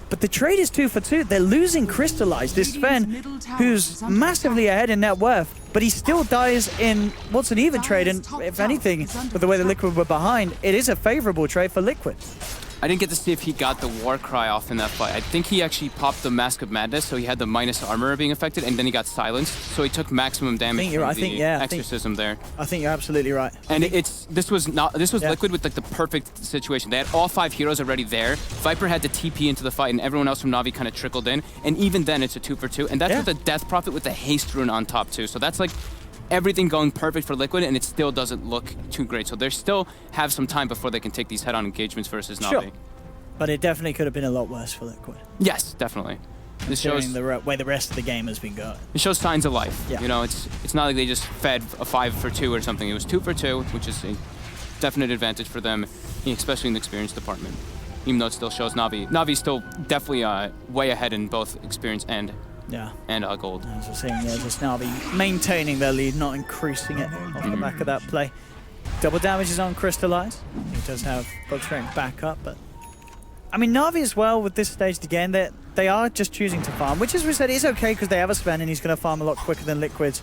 but the trade is 2 for 2. They're losing Crystallize, this Sven, who's massively ahead in net worth, but he still dies in what's an even trade, and if anything, with the way the Liquid were behind, it is a favorable trade for Liquid. I didn't get to see if he got the war cry off in that fight. I think he actually popped the Mask of Madness, so he had the minus armor being affected, and then he got silenced, so he took maximum damage from the Exorcism there. I think you're absolutely right. And this was Liquid with like the perfect situation. They had all 5 heroes already there. Viper had to TP into the fight, and everyone else from Navi kind of trickled in. And even then, it's a 2 for 2, and that's with the Death Prophet with the haste rune on top too. So that's like everything going perfect for Liquid, and it still doesn't look too great. So they still have some time before they can take these head-on engagements versus Navi. Sure. But it definitely could have been a lot worse for Liquid. Yes, definitely. This shows the way the rest of the game has been going. It shows signs of life. Yeah. You know, it's not like they just fed a 5 for 2 or something. It was 2 for 2, which is a definite advantage for them, especially in the experience department. Even though it still shows Navi's still definitely way ahead in both experience and gold. As we're seeing, just Navi maintaining their lead, not increasing it off the back of that play. Double damage is on Crystallize. He does have bug strength back up, but I mean, Navi as well with this stage again, they are just choosing to farm, which as we said is okay because they have a Sven and he's going to farm a lot quicker than Liquid's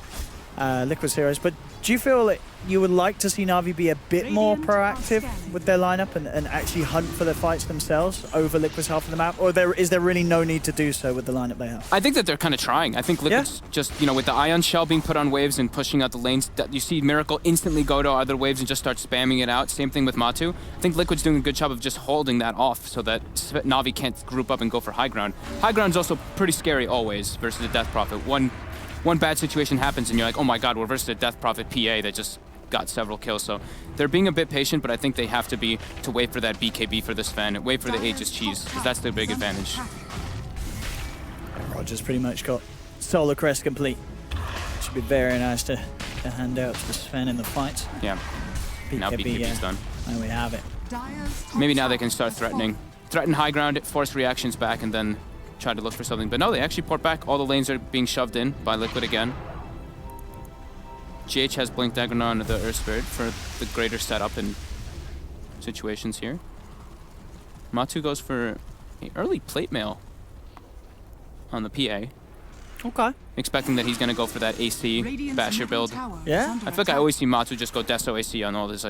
heroes. But do you feel like you would like to see Navi be a bit more proactive with their lineup and actually hunt for the fights themselves over Liquid's half of the map? Or is there really no need to do so with the lineup they have? I think that they're kind of trying. I think Liquid's just, you know, with the Ion Shell being put on waves and pushing out the lanes, you see Miracle instantly go to other waves and just start spamming it out. Same thing with Matu. I think Liquid's doing a good job of just holding that off so that Navi can't group up and go for high ground. High ground's also pretty scary always versus the Death Prophet. One bad situation happens and you're like, oh my god, we're versus a Death Prophet PA that just got several kills. So they're being a bit patient, but I think they have to wait for that BKB for this Sven, wait for the Aegis cheese, because that's their big advantage. Roger's pretty much got Solar Crest complete. Should be very nice to hand out to the Sven in the fight. Yeah. Now BKB's done. And we have it. Maybe now they can start threatening. Threaten high ground, force reactions back, and then try to look for something. But no, they actually port back. All the lanes are being shoved in by Liquid again. GH has Blink Dagger on the Earth Spirit for the greater setup and situations here. Matu goes for an early plate mail on the PA. Okay. Expecting that he's going to go for that AC Basher build. Yeah. I feel like I always see Matu just go Deso AC on all this,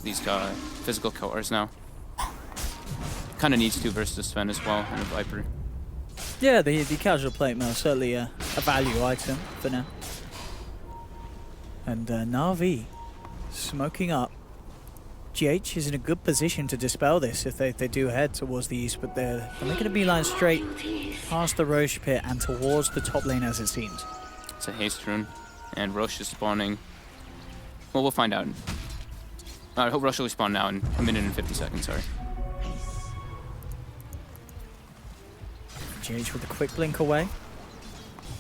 these physical killers now. kind of needs to versus the Sven as well, and a Viper. Yeah, the casual plate mail, certainly a value item for now. And Navi smoking up. GH is in a good position to dispel this if they do head towards the east, but they're making a beeline straight past the Roche pit and towards the top lane as it seems. It's a haste rune, and Roche is spawning. Well, we'll find out. I hope Roche will spawn now in 1 minute and 50 seconds, sorry. GH with a quick blink away.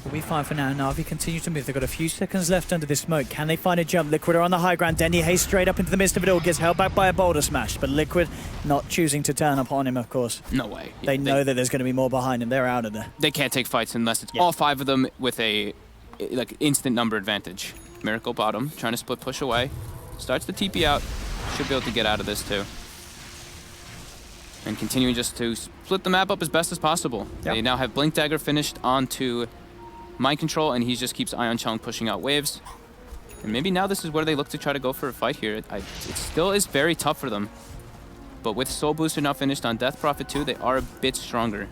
We'll be fine for now. Navi continue to move. They've got a few seconds left under this smoke. Can they find a jump? Liquid are on the high ground. Dendy haste straight up into the midst of it all. Gets held back by a boulder smash. But Liquid not choosing to turn upon him, of course. No way. They know that there's going to be more behind him. They're out of there. They can't take fights unless it's all 5 of them with a instant number advantage. Miracle bottom, trying to split push away. Starts the TP out. Should be able to get out of this too. And continuing just to split the map up as best as possible. Yep. They now have Blink Dagger finished onto Mind Control, and he just keeps Ion Chung pushing out waves. And maybe now this is where they look to try to go for a fight here. It still is very tough for them. But with Soul Booster now finished on Death Prophet 2, they are a bit stronger.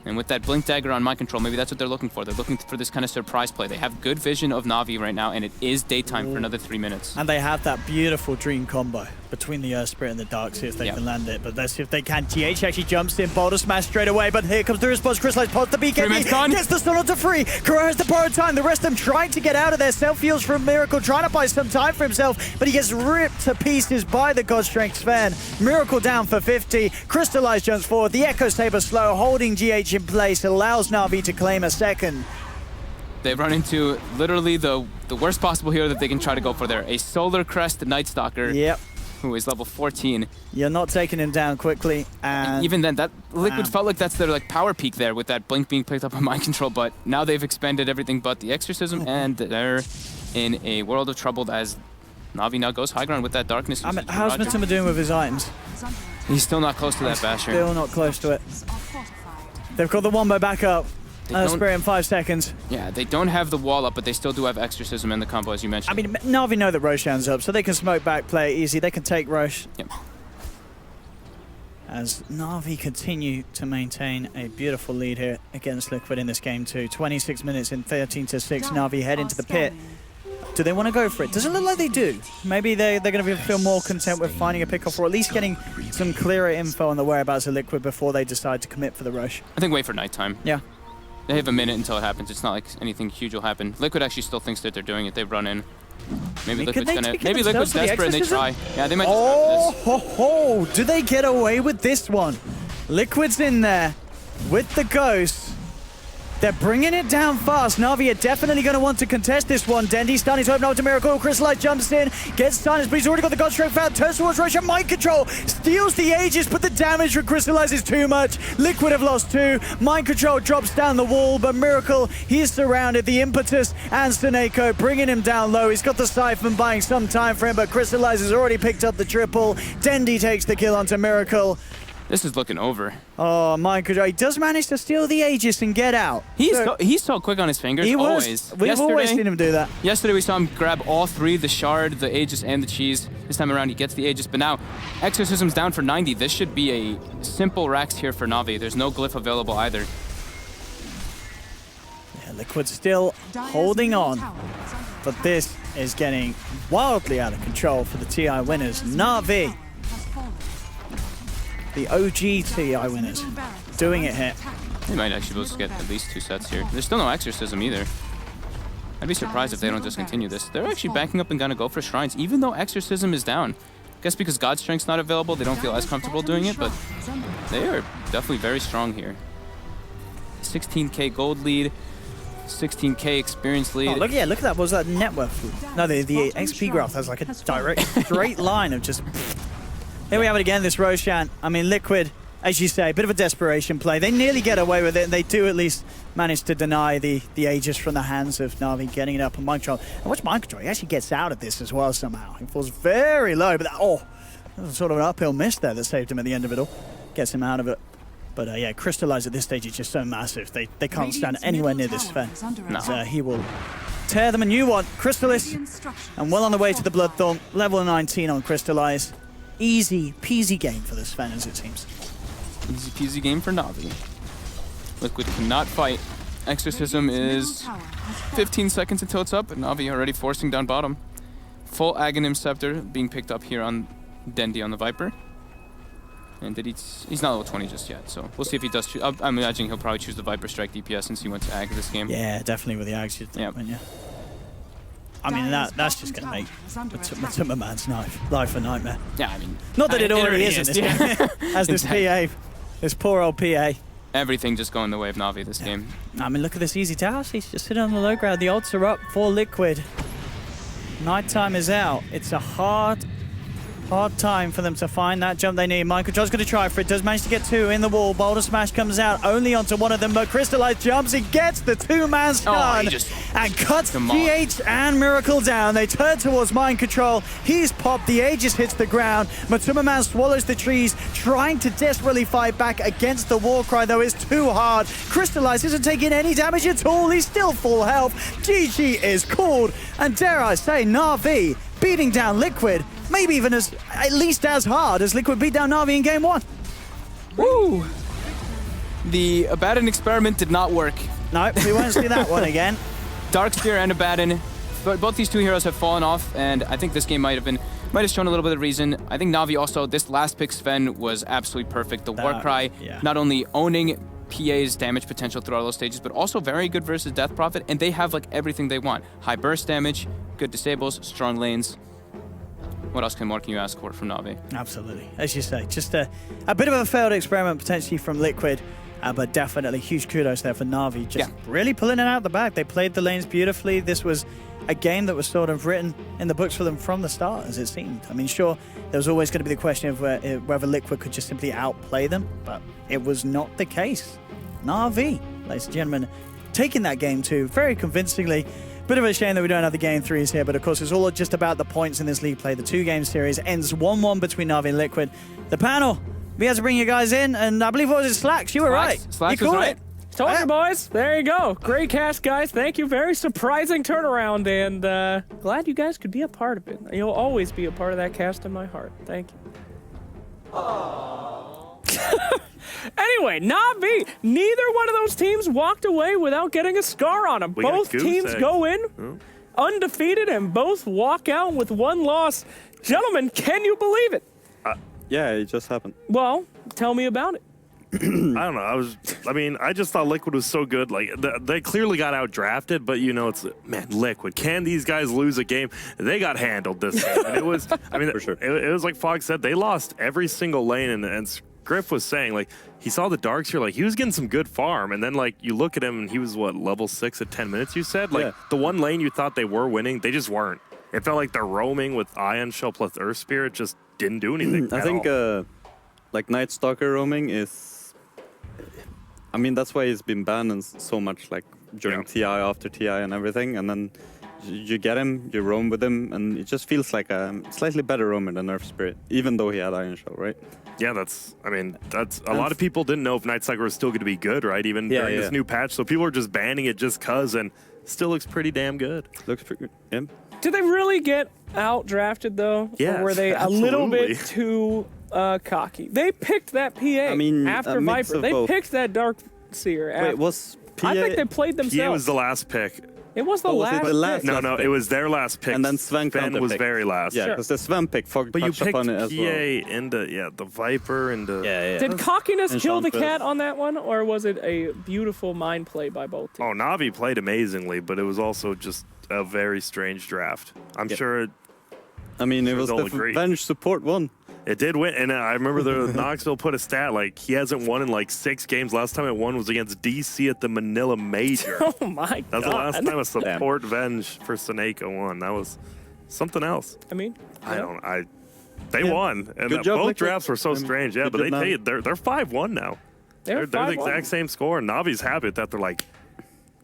And with that Blink Dagger on Mind Control, maybe that's what they're looking for. They're looking for this kind of surprise play. They have good vision of Navi right now, and it is daytime for another 3 minutes. And they have that beautiful Dream combo between the Earth Spirit and the Dark, see if they can land it. But let's see if they can. GH actually jumps in, Boulder Smash straight away, but here comes the response. Crystallized pods the BKB, gets the stun onto free. Kuro has the borrowed time. The rest of them trying to get out of there. Self-heals from Miracle, trying to buy some time for himself, but he gets ripped to pieces by the God Strength Sven. Miracle down for 50. Crystallized jumps forward. The Echo Saber slow, holding GH in place, allows Navi to claim a second. They've run into literally the worst possible hero that they can try to go for there. A Solar Crest Night Stalker. Yep. Who is level 14. You're not taking him down quickly. And even then, that Liquid felt like that's their power peak there with that blink being picked up on Mind Control, but now they've expended everything but the Exorcism, and they're in a world of trouble as Navi now goes high ground with that darkness. I mean, how's Matima doing with his items? He's still not close to that Basher. Still not close to it. They've got the Wombo back up. Spirit in 5 seconds. Yeah, they don't have the wall up, but they still do have Exorcism in the combo, as you mentioned. I mean, Navi know that Roshan's up, so they can smoke back, play it easy. They can take Rosh. Yep. As Navi continue to maintain a beautiful lead here against Liquid in this game too. 26 minutes in 13-6. Navi head into the pit. Do they want to go for it? Does it look like they do? Maybe they're going to feel more content with finding a pickoff, or at least getting some clearer info on the whereabouts of Liquid before they decide to commit for the rush. I think wait for nighttime. Yeah. They have a minute until it happens. It's not like anything huge will happen. Liquid actually still thinks that they're doing it. They've run in. Maybe Liquid's gonna. Maybe Liquid's desperate and they try. Yeah, they might just go for this. Ho! Do they get away with this one? Liquid's in there with the Ghost. They're bringing it down fast. Navi are definitely going to want to contest this one. Dendy starting to open up to Miracle. Crystallite jumps in, gets silenced, but he's already got the God Strength out. Turns towards Rosh. Mind Control steals the Aegis, but the damage from Crystallite is too much. Liquid have lost 2. Mind Control drops down the wall, but Miracle, he's surrounded. The Impetus and Staneko bringing him down low. He's got the Siphon buying some time for him, but Crystallite has already picked up the triple. Dendy takes the kill onto Miracle. This is looking over. Oh, Mind Control. He does manage to steal the Aegis and get out. He's so quick on his fingers, we've always seen him do that. Yesterday we saw him grab all 3, the Shard, the Aegis, and the Cheese. This time around he gets the Aegis, but now Exorcism's down for 90. This should be a simple Rax here for Navi. There's no glyph available either. Yeah, Liquid still holding on, but this is getting wildly out of control for the TI winners. Navi, the OG TI winners, doing it here. They might actually be able to get at least 2 sets here. There's still no Exorcism either. I'd be surprised if they don't just continue this. They're actually backing up and gonna go for Shrines, even though Exorcism is down. I guess because God Strength's not available, they don't feel as comfortable doing it, but they are definitely very strong here. 16k gold lead, 16k experience lead. Oh, look at that. What was that net worth? No, the XP graph has like a direct straight line of just... Here we have it again, this Roshan. I mean, Liquid, as you say, a bit of a desperation play. They nearly get away with it, and they do at least manage to deny the Aegis from the hands of Navi, getting it up on Mind Control. And watch Mind Control, he actually gets out of this as well somehow. He falls very low, but that was sort of an uphill miss there that saved him at the end of it all. Gets him out of it. But yeah, Crystallize at this stage is just so massive. They can't stand anywhere near this Sven. No. He will tear them a new one. Crystallis, and well on the way to the Bloodthorn. Level 19 on Crystallize. Easy peasy game for the Sven, as it seems. Easy peasy game for Navi. Liquid cannot fight. Exorcism is 15 seconds until it's up, and Navi already forcing down bottom. Full Aghanim Scepter being picked up here on Dendi on the Viper. And he's not level 20 just yet, so we'll see if he does choose. I'm imagining he'll probably choose the Viper Strike DPS since he went to Ag this game. Yeah, definitely with the Ags, you'd think, wouldn't you? I mean, that's just going to make Matuma Man's life a nightmare. Yeah, I mean... Not that it already is in this game. As this PA, this poor old PA. Everything just going the way of Navi this game. I mean, look at this easy tower. He's just sitting on the low ground. The odds are up for Liquid. Nighttime is out. It's a hard time for them to find that jump they need. Mind Control's going to try for it. Does manage to get two in the wall. Boulder Smash comes out only onto one of them, but Crystallize jumps. He gets the two-man stun and cuts GH and Miracle down. They turn towards Mind Control. He's popped. The Aegis hits the ground. Matuma Man swallows the trees, trying to desperately fight back against the Warcry, though it's too hard. Crystallize isn't taking any damage at all. He's still full health. GG is called. And dare I say, Navi beating down Liquid, maybe even at least as hard as Liquid beat down Navi in game 1. Woo! The Abaddon experiment did not work. No, we won't see that one again. Darkspear and Abaddon, but both these two heroes have fallen off, and I think this game might have shown a little bit of reason. I think Navi also, this last pick Sven was absolutely perfect. The Warcry, not only owning PA's damage potential throughout those stages, but also very good versus Death Prophet, and they have like everything they want. High burst damage, good disables, strong lanes. What else more can you ask for from Navi? Absolutely. As you say, just a bit of a failed experiment potentially from Liquid, but definitely huge kudos there for Navi. Just really pulling it out the back. They played the lanes beautifully. This was a game that was sort of written in the books for them from the start, as it seemed. I mean, sure, there was always going to be the question of whether Liquid could just simply outplay them, but it was not the case. Navi, ladies and gentlemen, taking that game 2 very convincingly. Bit of a shame that we don't have the game 3s here, but of course it's all just about the points in this league play. The 2-game series ends 1-1 between Navi and Liquid. The panel, we had to bring you guys in, and I believe it was Slacks. You were right. Slacks you was called right. it. Told you, boys. There you go. Great cast, guys. Thank you. Very surprising turnaround, and glad you guys could be a part of it. You'll always be a part of that cast in my heart. Thank you. Anyway, Navi, neither one of those teams walked away without getting a scar on them. Both teams go in undefeated and both walk out with 1 loss. Gentlemen, can you believe it? Yeah, it just happened. Well, tell me about it. I don't know. I just thought Liquid was so good. Like they clearly got out drafted, but you know, Liquid. Can these guys lose a game? They got handled this game. And it was, for sure. It was like Fogg said. They lost every single lane, and Griff was saying, like, he saw the Darkseer, like, he was getting some good farm, and then, like, you look at him, and he was, what, level 6 at 10 minutes, you said? Like, the one lane you thought they were winning, they just weren't. It felt like their roaming with Ion Shell plus Earth Spirit just didn't do anything I think, like, Night Stalker roaming is... I mean, that's why he's been banned so much, like, during TI, after TI and everything, and then you get him, you roam with him, and it just feels like a slightly better roamer than Earth Spirit, even though he had Ion Shell, right? Yeah, that's a lot of people didn't know if Night Stalker was still going to be good, right? Even during this new patch. So people are just banning it just cuz, and still looks pretty damn good. Looks pretty good. Yeah. Did they really get out drafted though? Yeah. Or were they a little bit too cocky? They picked that PA after Viper. They picked that Darkseer after. Wait, was PA... I think they played themselves. PA was the last pick. It was the last pick. No, it was their last pick. And then Sven was very last. Yeah, because the Sven pick, Fogg but you touched picked upon it as PA well. into, the Viper into... Did cockiness kill the Enchantress. cat on that one, or was it a beautiful mind play by both teams? Oh, Navi played amazingly, but it was also just a very strange draft. I'm sure... I mean, it was the Venge support one. It did win, and I remember the Knoxville put a stat, like, he hasn't won in, like, 6 games. Last time it won was against DC at the Manila Major. Oh, my God. That was the last time a support Venge for Seneca won. That was something else. I mean... They won, and both drafts were so strange. Yeah, but they're 5-1 now. They're the exact same score, and Navi's happy with that. They're like,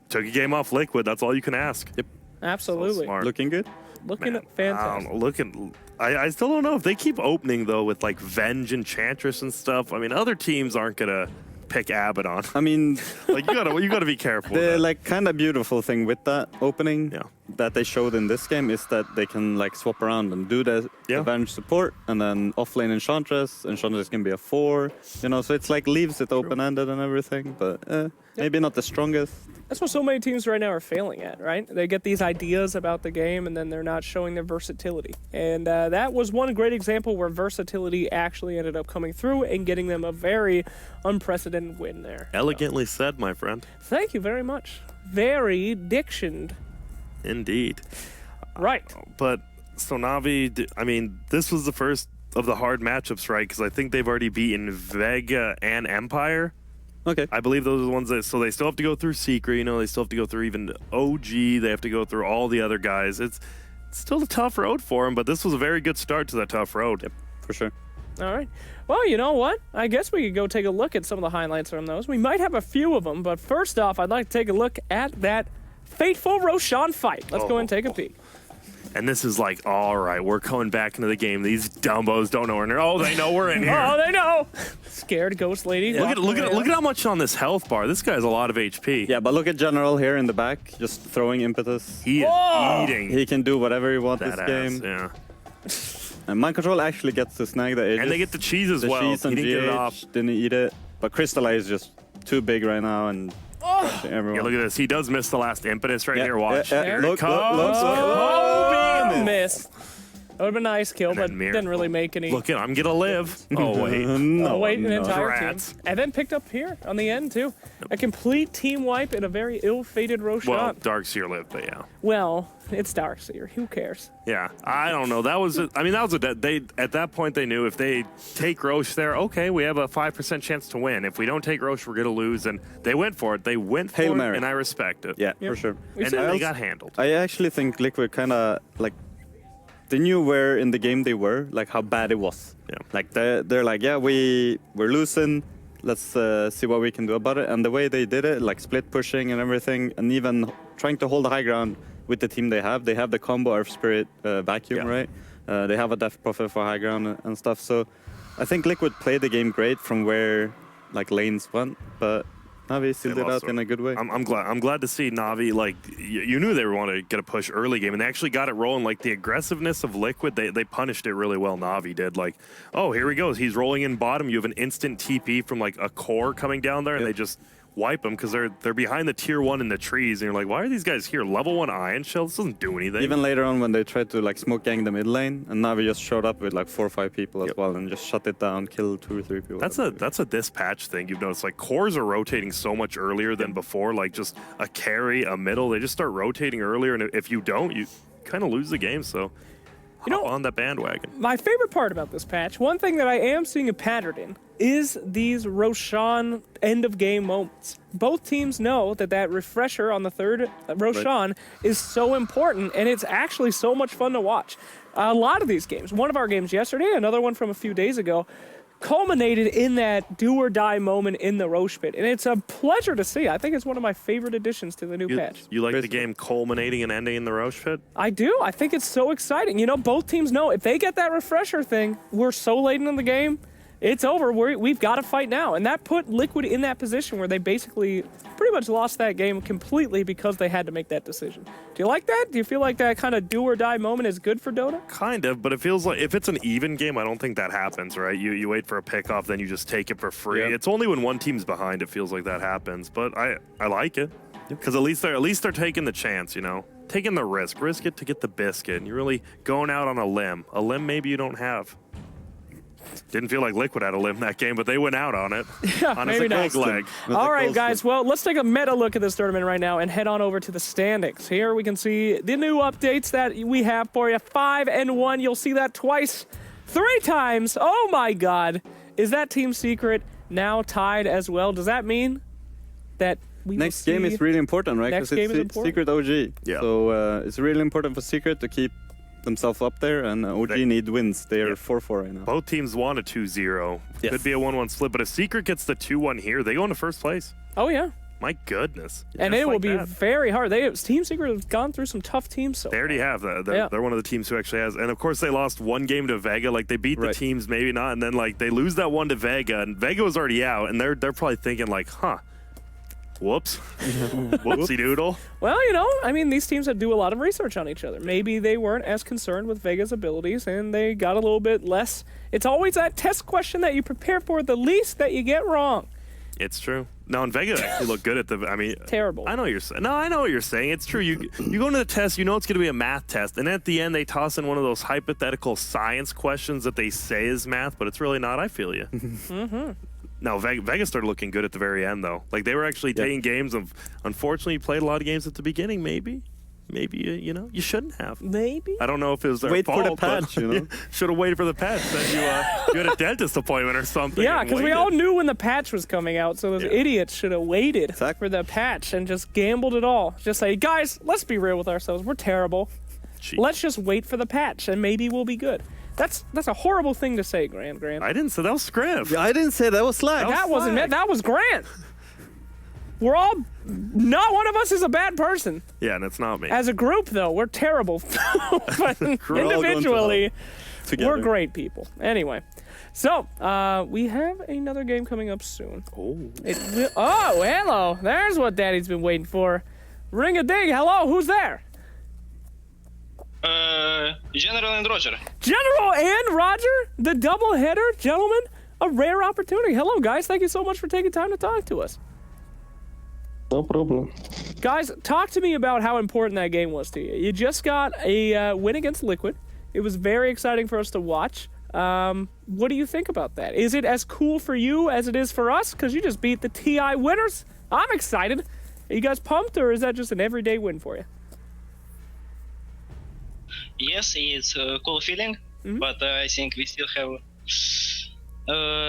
took a game off Liquid. That's all you can ask. Yep. Absolutely. So looking good. Looking fantastic. I still don't know if they keep opening though with like Venge, Enchantress, and stuff. I mean, other teams aren't gonna pick Abaddon. I mean, like you gotta be careful. The like kind of beautiful thing with that opening, that they showed in this game is that they can like swap around and do the advantage support, and then offlane Enchantress. Enchantress can be a 4, you know. So it's like leaves it open-ended and everything, but maybe not the strongest. That's what so many teams right now are failing at, right? They get these ideas about the game, and then they're not showing their versatility. And that was one great example where versatility actually ended up coming through and getting them a very unprecedented win there. Elegantly said, my friend. Thank you very much. Very dictioned. Indeed. Right. But so Navi, I mean, this was the first of the hard matchups, right? Because I think they've already beaten Vega and Empire. Okay. I believe those are the ones that, so they still have to go through Secret, you know, they still have to go through even OG, they have to go through all the other guys. It's still a tough road for them, but this was a very good start to that tough road. Yep, for sure. All right. Well, you know what? I guess we could go take a look at some of the highlights from those. We might have a few of them, but first off, I'd like to take a look at that fateful Roshan fight. Let's go and take a peek. And this is like, all right, we're coming back into the game. These dumbos don't know we're in here. Oh, they know we're in here. Oh, they know. Scared ghost lady. Look at how much on this health bar. This guy has a lot of HP. Yeah, but look at General here in the back, just throwing impetus. He is eating. He can do whatever he wants this game. Yeah. And Mind Control actually gets to snag the edges. And they get the cheese as well. Cheese and he didn't get it off. didn't eat it. But Crystallize is just too big right now, and everyone. Yeah, look at this. He does miss the last impetus right here. Watch. Look, Look. Miss. That would have been a nice kill, but didn't really make any. Look at I'm gonna live. Oh wait. Oh wait, an entire Rats. team. And then picked up here on the end too. A complete team wipe in a very ill-fated Roshan. Well, Darkseer lived, but yeah. Well, it's Darkseer. Who cares? Yeah, I don't know. That was, I mean, that was they at that point they knew if they take Roche there, okay, we have a 5% chance to win. If we don't take Roche, we're gonna lose. And they went for it. They went for Hail it, Mary. and I respect it. Yeah, for sure. And then they got handled. I actually think Liquid kind of like they knew where in the game they were, like how bad it was. Yeah. Like they're like, yeah, we're losing. Let's see what we can do about it. And the way they did it, like split pushing and everything, and even trying to hold the high ground with the team they have the combo Earth Spirit vacuum, right? They have a Death Prophet for high ground and stuff. So I think Liquid played the game great from where like lanes went, but Navi still did that in a good way. I'm glad to see Navi, like, you knew they were wanting to get a push early game, and they actually got it rolling. Like, the aggressiveness of Liquid, they punished it really well, Navi did. Like, oh, here he goes. He's rolling in bottom. You have an instant TP from, like, a core coming down there, and they just wipe them because they're behind the tier 1 in the trees, and you're like, why are these guys here? Level 1 Iron Shell? This doesn't do anything. Even later on when they tried to like smoke gang the mid lane, and Navi just showed up with like 4 or 5 people as well and just shut it down, kill 2 or 3 people. That's a dispatch thing. You've noticed like cores are rotating so much earlier than before. Like just a carry, a middle, they just start rotating earlier, and if you don't, you kind of lose the game. So hop on that bandwagon. My favorite part about this patch, one thing that I am seeing a pattern in, is these Roshan end-of-game moments. Both teams know that refresher on the third Roshan is so important, and it's actually so much fun to watch. A lot of these games, one of our games yesterday, another one from a few days ago, culminated in that do-or-die moment in the Roche pit, and it's a pleasure to see. I think it's one of my favorite additions to the new patch. You like the game culminating and ending in the Roche pit? I do. I think it's so exciting. You know, both teams know if they get that refresher thing, we're so late in the game, it's over. We've got to fight now. And that put Liquid in that position where they basically pretty much lost that game completely because they had to make that decision. Do you like that? Do you feel like that kind of do-or-die moment is good for Dota? Kind of, but it feels like if it's an even game, I don't think that happens, right? You wait for a pickoff, then you just take it for free. It's only when one team's behind it feels like that happens, but I like it. Because at least they're taking the chance, you know? Taking the risk. Risk it to get the biscuit. And you're really going out on a limb. A limb maybe you don't have. Didn't feel like Liquid had a limb that game, but they went out on it. Yeah, on maybe a leg. All right, guys. Well, let's take a meta look at this tournament right now and head on over to the standings. Here we can see the new updates that we have for you. 5-1. You'll see that twice, 3 times. Oh, my God. Is that Team Secret now tied as well? Does that mean that we next game is really important, right? Next game is important. Secret OG. Yeah. So it's really important for Secret to keep themselves up there, and OG need wins. They are 4-4 right now. Both teams want a 2-0. Could be a 1-1 split, but if Secret gets the 2-1 here, they go into first place. Oh, yeah. My goodness. And it will be very hard. Team Secret has gone through some tough teams. They already have. They're one of the teams who actually has. And, of course, they lost 1 game to Vega. Like, they beat the teams, maybe not. And then, like, they lose that 1 to Vega. And Vega was already out. And they're probably thinking, like, Whoops. Whoopsie doodle. Well, you know, I mean, these teams that do a lot of research on each other. Maybe they weren't as concerned with Vega's abilities and they got a little bit less. It's always that test question that you prepare for the least that you get wrong. It's true. No, and Vega actually looked good at the. I mean, terrible. I know what you're saying. No, I know what you're saying. It's true. You go into the test, you know it's going to be a math test, and at the end they toss in one of those hypothetical science questions that they say is math, but it's really not. I feel you. No, Vega started looking good at the very end, though. Like they were actually taking games of. Unfortunately, you played a lot of games at the beginning. Maybe you know you shouldn't have. Maybe. I don't know if it was their Wait fault. for the patch, you know. Should have waited for the patch. Then you had a dentist appointment or something. Yeah, and because we waited. all knew when the patch was coming out, so those idiots should have waited for the patch and just gambled it all. Just say, guys, let's be real with ourselves. We're terrible. Jeez. Let's just wait for the patch, and maybe we'll be good. That's a horrible thing to say, Grant. I didn't say that was Scriff. I didn't say that was Slack. That wasn't it. That was Grant. We're all. Not one of us is a bad person. Yeah, and it's not me. As a group, though, we're terrible. But individually, we're great people. Anyway, so we have another game coming up soon. Oh, hello. There's what Daddy's been waiting for. Ring-a-ding. Hello, who's there? General and Roger. General and Roger? The double header, gentlemen? A rare opportunity. Hello, guys. Thank you so much for taking time to talk to us. No problem. Guys, talk to me about how important that game was to you. You just got a win against Liquid. It was very exciting for us to watch. What do you think about that? Is it as cool for you as it is for us? Because you just beat the TI winners. I'm excited. Are you guys pumped, or is that just an everyday win for you? Yes, it's a cool feeling, but I think we still have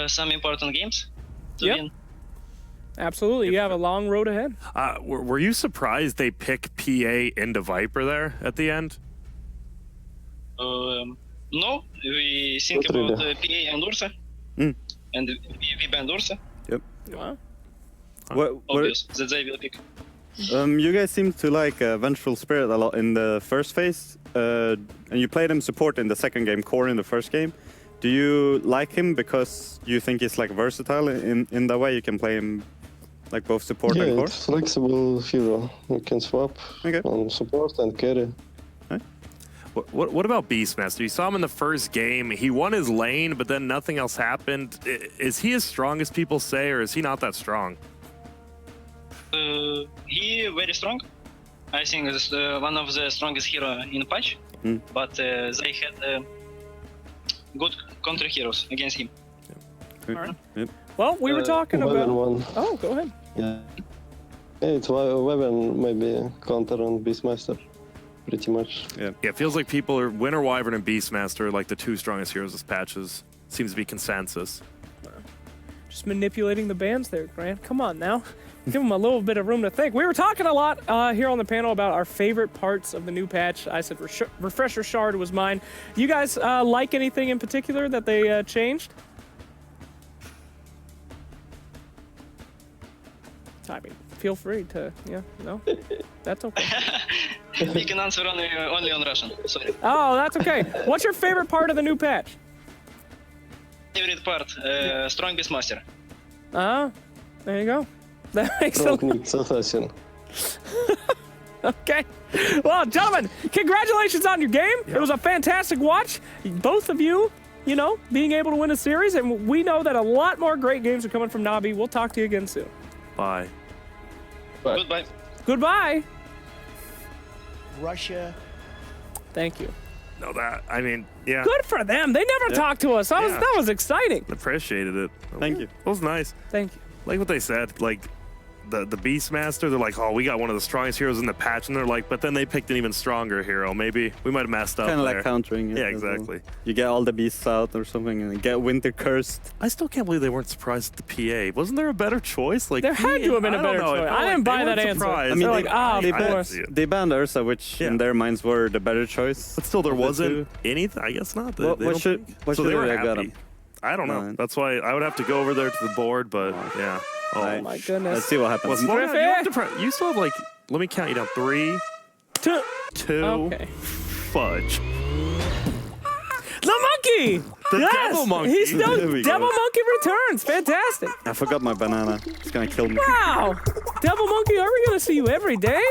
some important games to win. Absolutely, you have a long road ahead. Were you surprised they pick PA into Viper there at the end? No, we think about PA and Ursa, and we banned Ursa. Yep. Wow. Obvious that they will pick. You guys seem to like Vengeful Spirit a lot in the first phase, and you played him support in the second game, core in the first game. Do you like him because you think he's like versatile in that way? You can play him like both support and core? It's flexible hero. You can swap on support and carry. What about Beastmaster? You saw him in the first game. He won his lane, but then nothing else happened. Is he as strong as people say, or is he not that strong? He very strong. I think it's one of the strongest hero in patch. But they had good counter heroes against him. All right. Well, we were talking about. Oh, go ahead. Yeah, it's Weapon maybe counter on Beastmaster, pretty much. Yeah, it feels like people are Winter Wyvern and Beastmaster, like the two strongest heroes this patches. Seems to be consensus. Just manipulating the bans there, Grant. Come on now. Give them a little bit of room to think. We were talking a lot here on the panel about our favorite parts of the new patch. I said Refresher Shard was mine. You guys like anything in particular that they changed? I mean, feel free to, no? That's okay. We can answer only on Russian, sorry. Oh, that's okay. What's your favorite part of the new patch? Favorite part, Strong Beastmaster. There you go. That makes Assassin. Okay. Well, gentlemen, congratulations on your game. It was a fantastic watch. Both of you, being able to win a series, and we know that a lot more great games are coming from Navi. We'll talk to you again soon. Bye. Bye. Goodbye. Goodbye. Russia. Thank you. No, yeah. Good for them. They never talked to us. That was exciting. Appreciated it. Thank you. It was nice. Thank you. Like what they said, like the Beastmaster, they're like, oh, we got one of the strongest heroes in the patch, and they're like, but then they picked an even stronger hero. Maybe we might have messed up. Kind of there. like countering it. Yeah, exactly. You get all the beasts out or something, and get Winter Cursed. I still can't believe they weren't surprised at the PA. Wasn't there a better choice? Like there had to have been a better choice. I didn't buy that answer. I mean, of course. They banned Ursa, which in their minds were the better choice. But still, there wasn't anything. I guess not. What should they were have got him? I don't know. That's why I would have to go over there to the board, but yeah. Oh my goodness. Let's see what happens. You still have let me count you down. 3, 2, Okay. fudge. The monkey Monkey! The Devil Monkey. He's still There we go. Devil Monkey returns. Fantastic. I forgot my banana. It's gonna kill me. Wow. Devil Monkey, are we going to see you every day?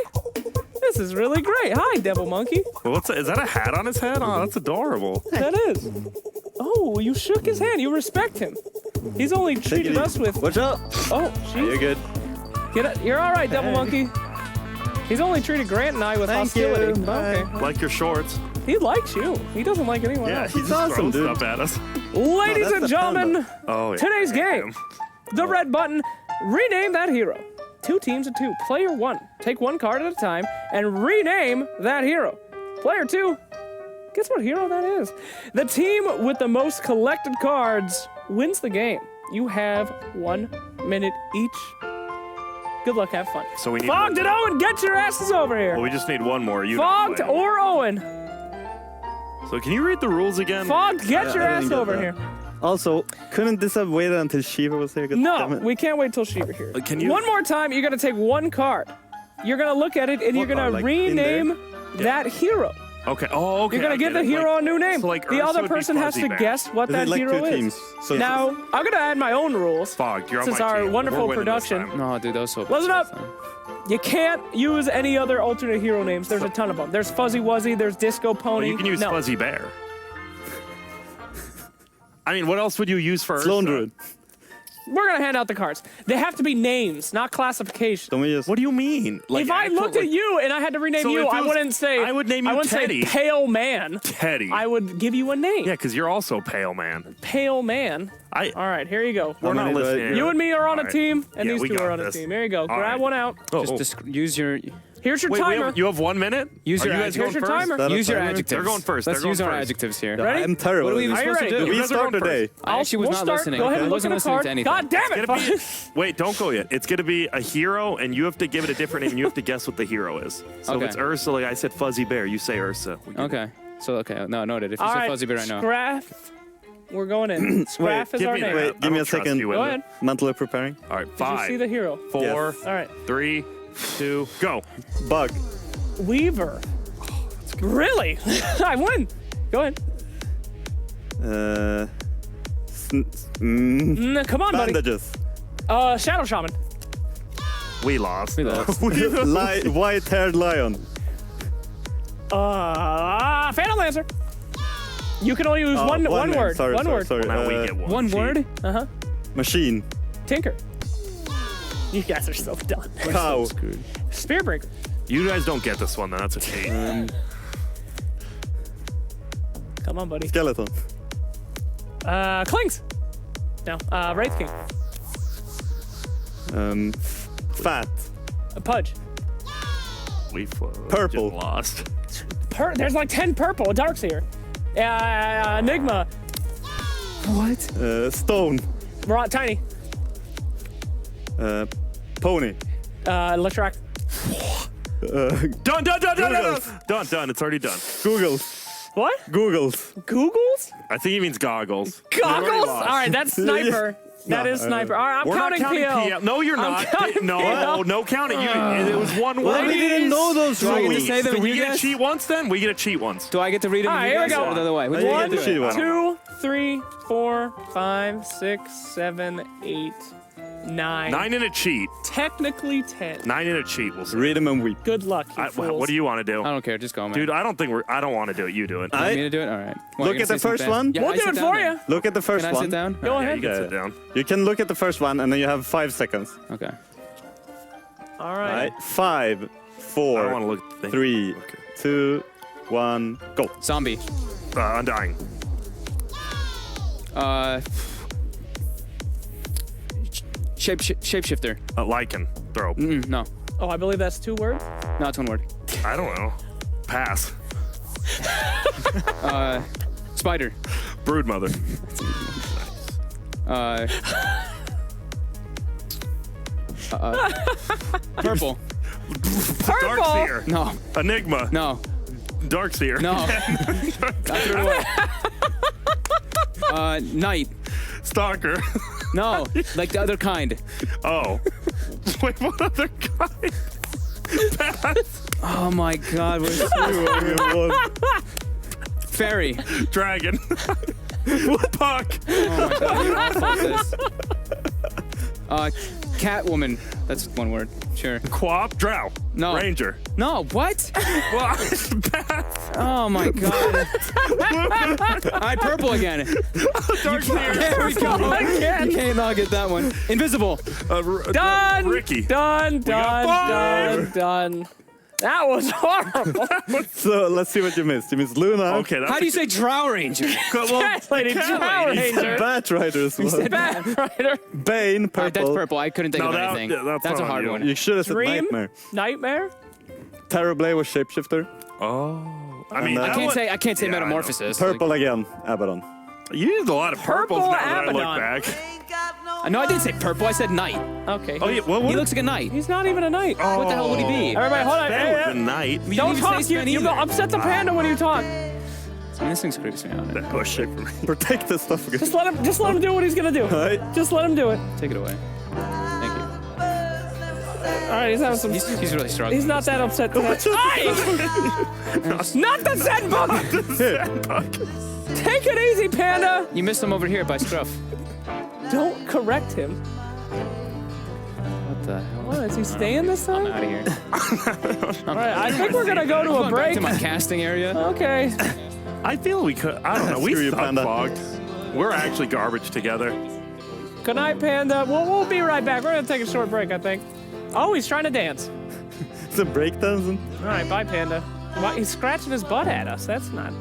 This is really great. Hi, Devil Monkey. Well, is that a hat on his head? Oh, that's adorable. That is. Oh, you shook his hand. You respect him. He's only treated us with... Watch out! Oh, You're jeez. good. Get it. You're all right, Devil Monkey. He's only treated Grant and I with Thank you. hostility. Bye. Okay. Like your shorts. He likes you. He doesn't like anyone Yeah, else. he just awesome, throws dude. stuff at us. Ladies that's and the gentlemen, Oh, yeah. today's game. The red button, rename that hero. 2 teams of 2. Player 1, take 1 card at a time and rename that hero. Player 2, guess what hero that is? The team with the most collected cards wins the game. You have 1 minute each. Good luck, have fun. So we need Fogged one and more. Owen, get your asses over here. Well, we just need one more. You Fogged don't play. or Owen. So can you read the rules again? Fogged, get your I ass didn't get over that. here. Also, couldn't this have waited until Shiva was here? God damn No, it. we can't wait till Shiva here. Can you- One more time, you're gonna take 1 card. You're gonna look at it and you're What gonna card, like, in there? rename that hero. Okay. Oh, okay. You're gonna I give get the it. hero Like- a new name. So like The Ursa other would be person has Fuzzy to Bear. guess what Is that it like hero 2 is. teams? So Now, I'm gonna add my own rules. Fogged, you're on Since my our team. wonderful We're winning this production- time. No, dude, that was so Listen bad. up. You can't use any other alternate hero names. There's a ton of them. There's Fuzzy Wuzzy, there's Disco Pony. Well, you can use no. Fuzzy Bear. I mean, what else would you use for Sloan Ursa? Druid. We're gonna hand out the cards. They have to be names, not classification. Don't we just... What do you mean? Like, If I actual, looked like, at you and I had to rename So you, if it I was- wouldn't say. I would name you I wouldn't Teddy. say Pale Man. Teddy. I would give you a name. Yeah, because you're also pale, man. Pale Man. I. All right, here you go. We're not many do I listening. do? You and me are on All a right. team, and Yeah, these we 2 got are on a this. team. There you go. All Grab right. one out. Oh, Just use your Here's your Wait, timer. you have 1 minute? use your Are you guys Here's going your first? timer. That a use your timer? adjectives. They're going first. Let's They're use going our first. adjectives here. Ready? I'm terrible. What are we at even this. Are you supposed to ready? do? We guys are start going today. I actually was We'll not start. listening. Go ahead okay? and I look at wasn't the listening card. to anything. God damn it! It's gonna be, Fuzz. wait, don't go yet. It's gonna be a hero, and you have to give it a different name, and you have to guess what the hero is. So Okay. if it's Ursa, like I said, Fuzzy Bear, you say Ursa. We can- Okay. So, okay. No, noted. If you All say right, Fuzzy Bear right now. Scraff. We're going in. Scraff is give our me name. that. Wait, give I me a don't trust second. you with Go it. ahead. Mentally preparing. All right, Did you see 5, the hero? 4, Yes. All right. 3, 2, go. Bug. Weaver. Really? I win. Go ahead. Come on, buddy. Bandages. Shadow Shaman. We lost. We lost. White-haired lion. Phantom Lancer. You can only use Oh, one name. word. Sorry, one sorry, word. sorry. Now we get one. One Cheat. word? Uh-huh. Machine. Tinker. You guys are so done. Cow. Spearbreaker. You guys don't get this one, then. That's a cheat. Come on, buddy. Skeleton. Clings. No. Wraith King. Fat. Pudge. We Purple. just lost. There's like 10 purple. Darkseer. Enigma. What? Stone. Tiny. Pony. Electrac. Done. Done. It's already done. Googles. What? Googles. Googles? I think he means goggles. Goggles? All right, that's Sniper. That is Sniper. All right, I'm We're counting not counting PL. No, you're I'm not. counting No, PL. no counting. It was one word. We didn't know those Do I get to rules. say them Do and we you get a guess? cheat once then? We get a cheat once. Do I get to read it All and right, you here we guess go. or the other way? Well, you One, get to cheat one. 2, 3, 4, 5, 6, 7, 8, 9. 9 in a cheat. Technically 10. 9 in a cheat. We'll see. Read them and weep. Good luck, you fools. What do you want to do? I don't care. Just go, man. Dude, I don't want to do it. You do it. You want me to do it? All right. What, Look you at gonna the say first something one. fast? Yeah, We'll I do sit it down for then. you. Look at the first Can I one. sit down? Go Yeah, ahead. you can sit down. You can look at the first one, and then you have 5 seconds. Okay. All All right. right. 5, I 4, don't want to look. 3, Okay. 2, 1, go. Zombie. Undying. Shapeshifter. Lichen. Throw. No. Oh, I believe that's 2 words. No, it's one word. I don't know. Pass. Spider. Broodmother. Purple. Darkseer. No. Enigma. No. Darkseer. No. I threw it away. Knight. Stalker. No. Like the other kind. Oh. Wait, what other kind? Pass. Oh my God. We're so Fairy. Dragon. Puck. Oh my god, you're awful at this. Catwoman. That's one word. Sure. Quap. Drow. No. Ranger. No, what? Pass. Oh my god. All right, purple again. Dark Seer. There we go. Again. You cannot get that one. Invisible. Done. Ricky. Done. Done. That was horrible. So let's see what you missed. You missed Luna. Okay. That's How do you say Drow Ranger? Cat Lady, Drow Ranger. Bat Rider as well. Bat Rider. Bane, purple. That's purple. I couldn't think of that- anything. yeah, that's a on hard you. one. You should have said Dream. Nightmare. Nightmare. Terrorblade was Shapeshifter. Oh. I mean, And, I can't say Yeah, I know. Metamorphosis. Purple again, Abaddon. You used a lot of purples Purple now that I look Abaddon. back. No, I didn't say purple. I said knight. Okay. Oh, yeah. What? He looks like a knight. He's not even a knight. What the hell would he be? Everybody, hold on. That Hey, was hey. the night. You Don't didn't even talk. say Sven You either. upset the panda when you talk. This thing creeps me out. That was shit for me. Protect the stuff. Just let him do what he's gonna do. Alright. Just let him do it. Take it away. Thank you. All right, he's having some. He's really struggling. He's not that upset today. Not the Zen book. Take it easy, panda. You missed him over here by Scruff. Don't correct him. What the hell? What, is he staying this time? I'm out of here. All right, I think we're gonna go to a Going back break. to my casting area. Okay. I feel we could. I don't know. We Screw you, suck Panda. fogged. We're actually garbage together. Good night, panda. We'll be right back. We're gonna take a short break, I think. Oh, he's trying to dance. It's a breakdancing. All right, bye, panda. Why, he's scratching his butt at us. That's not.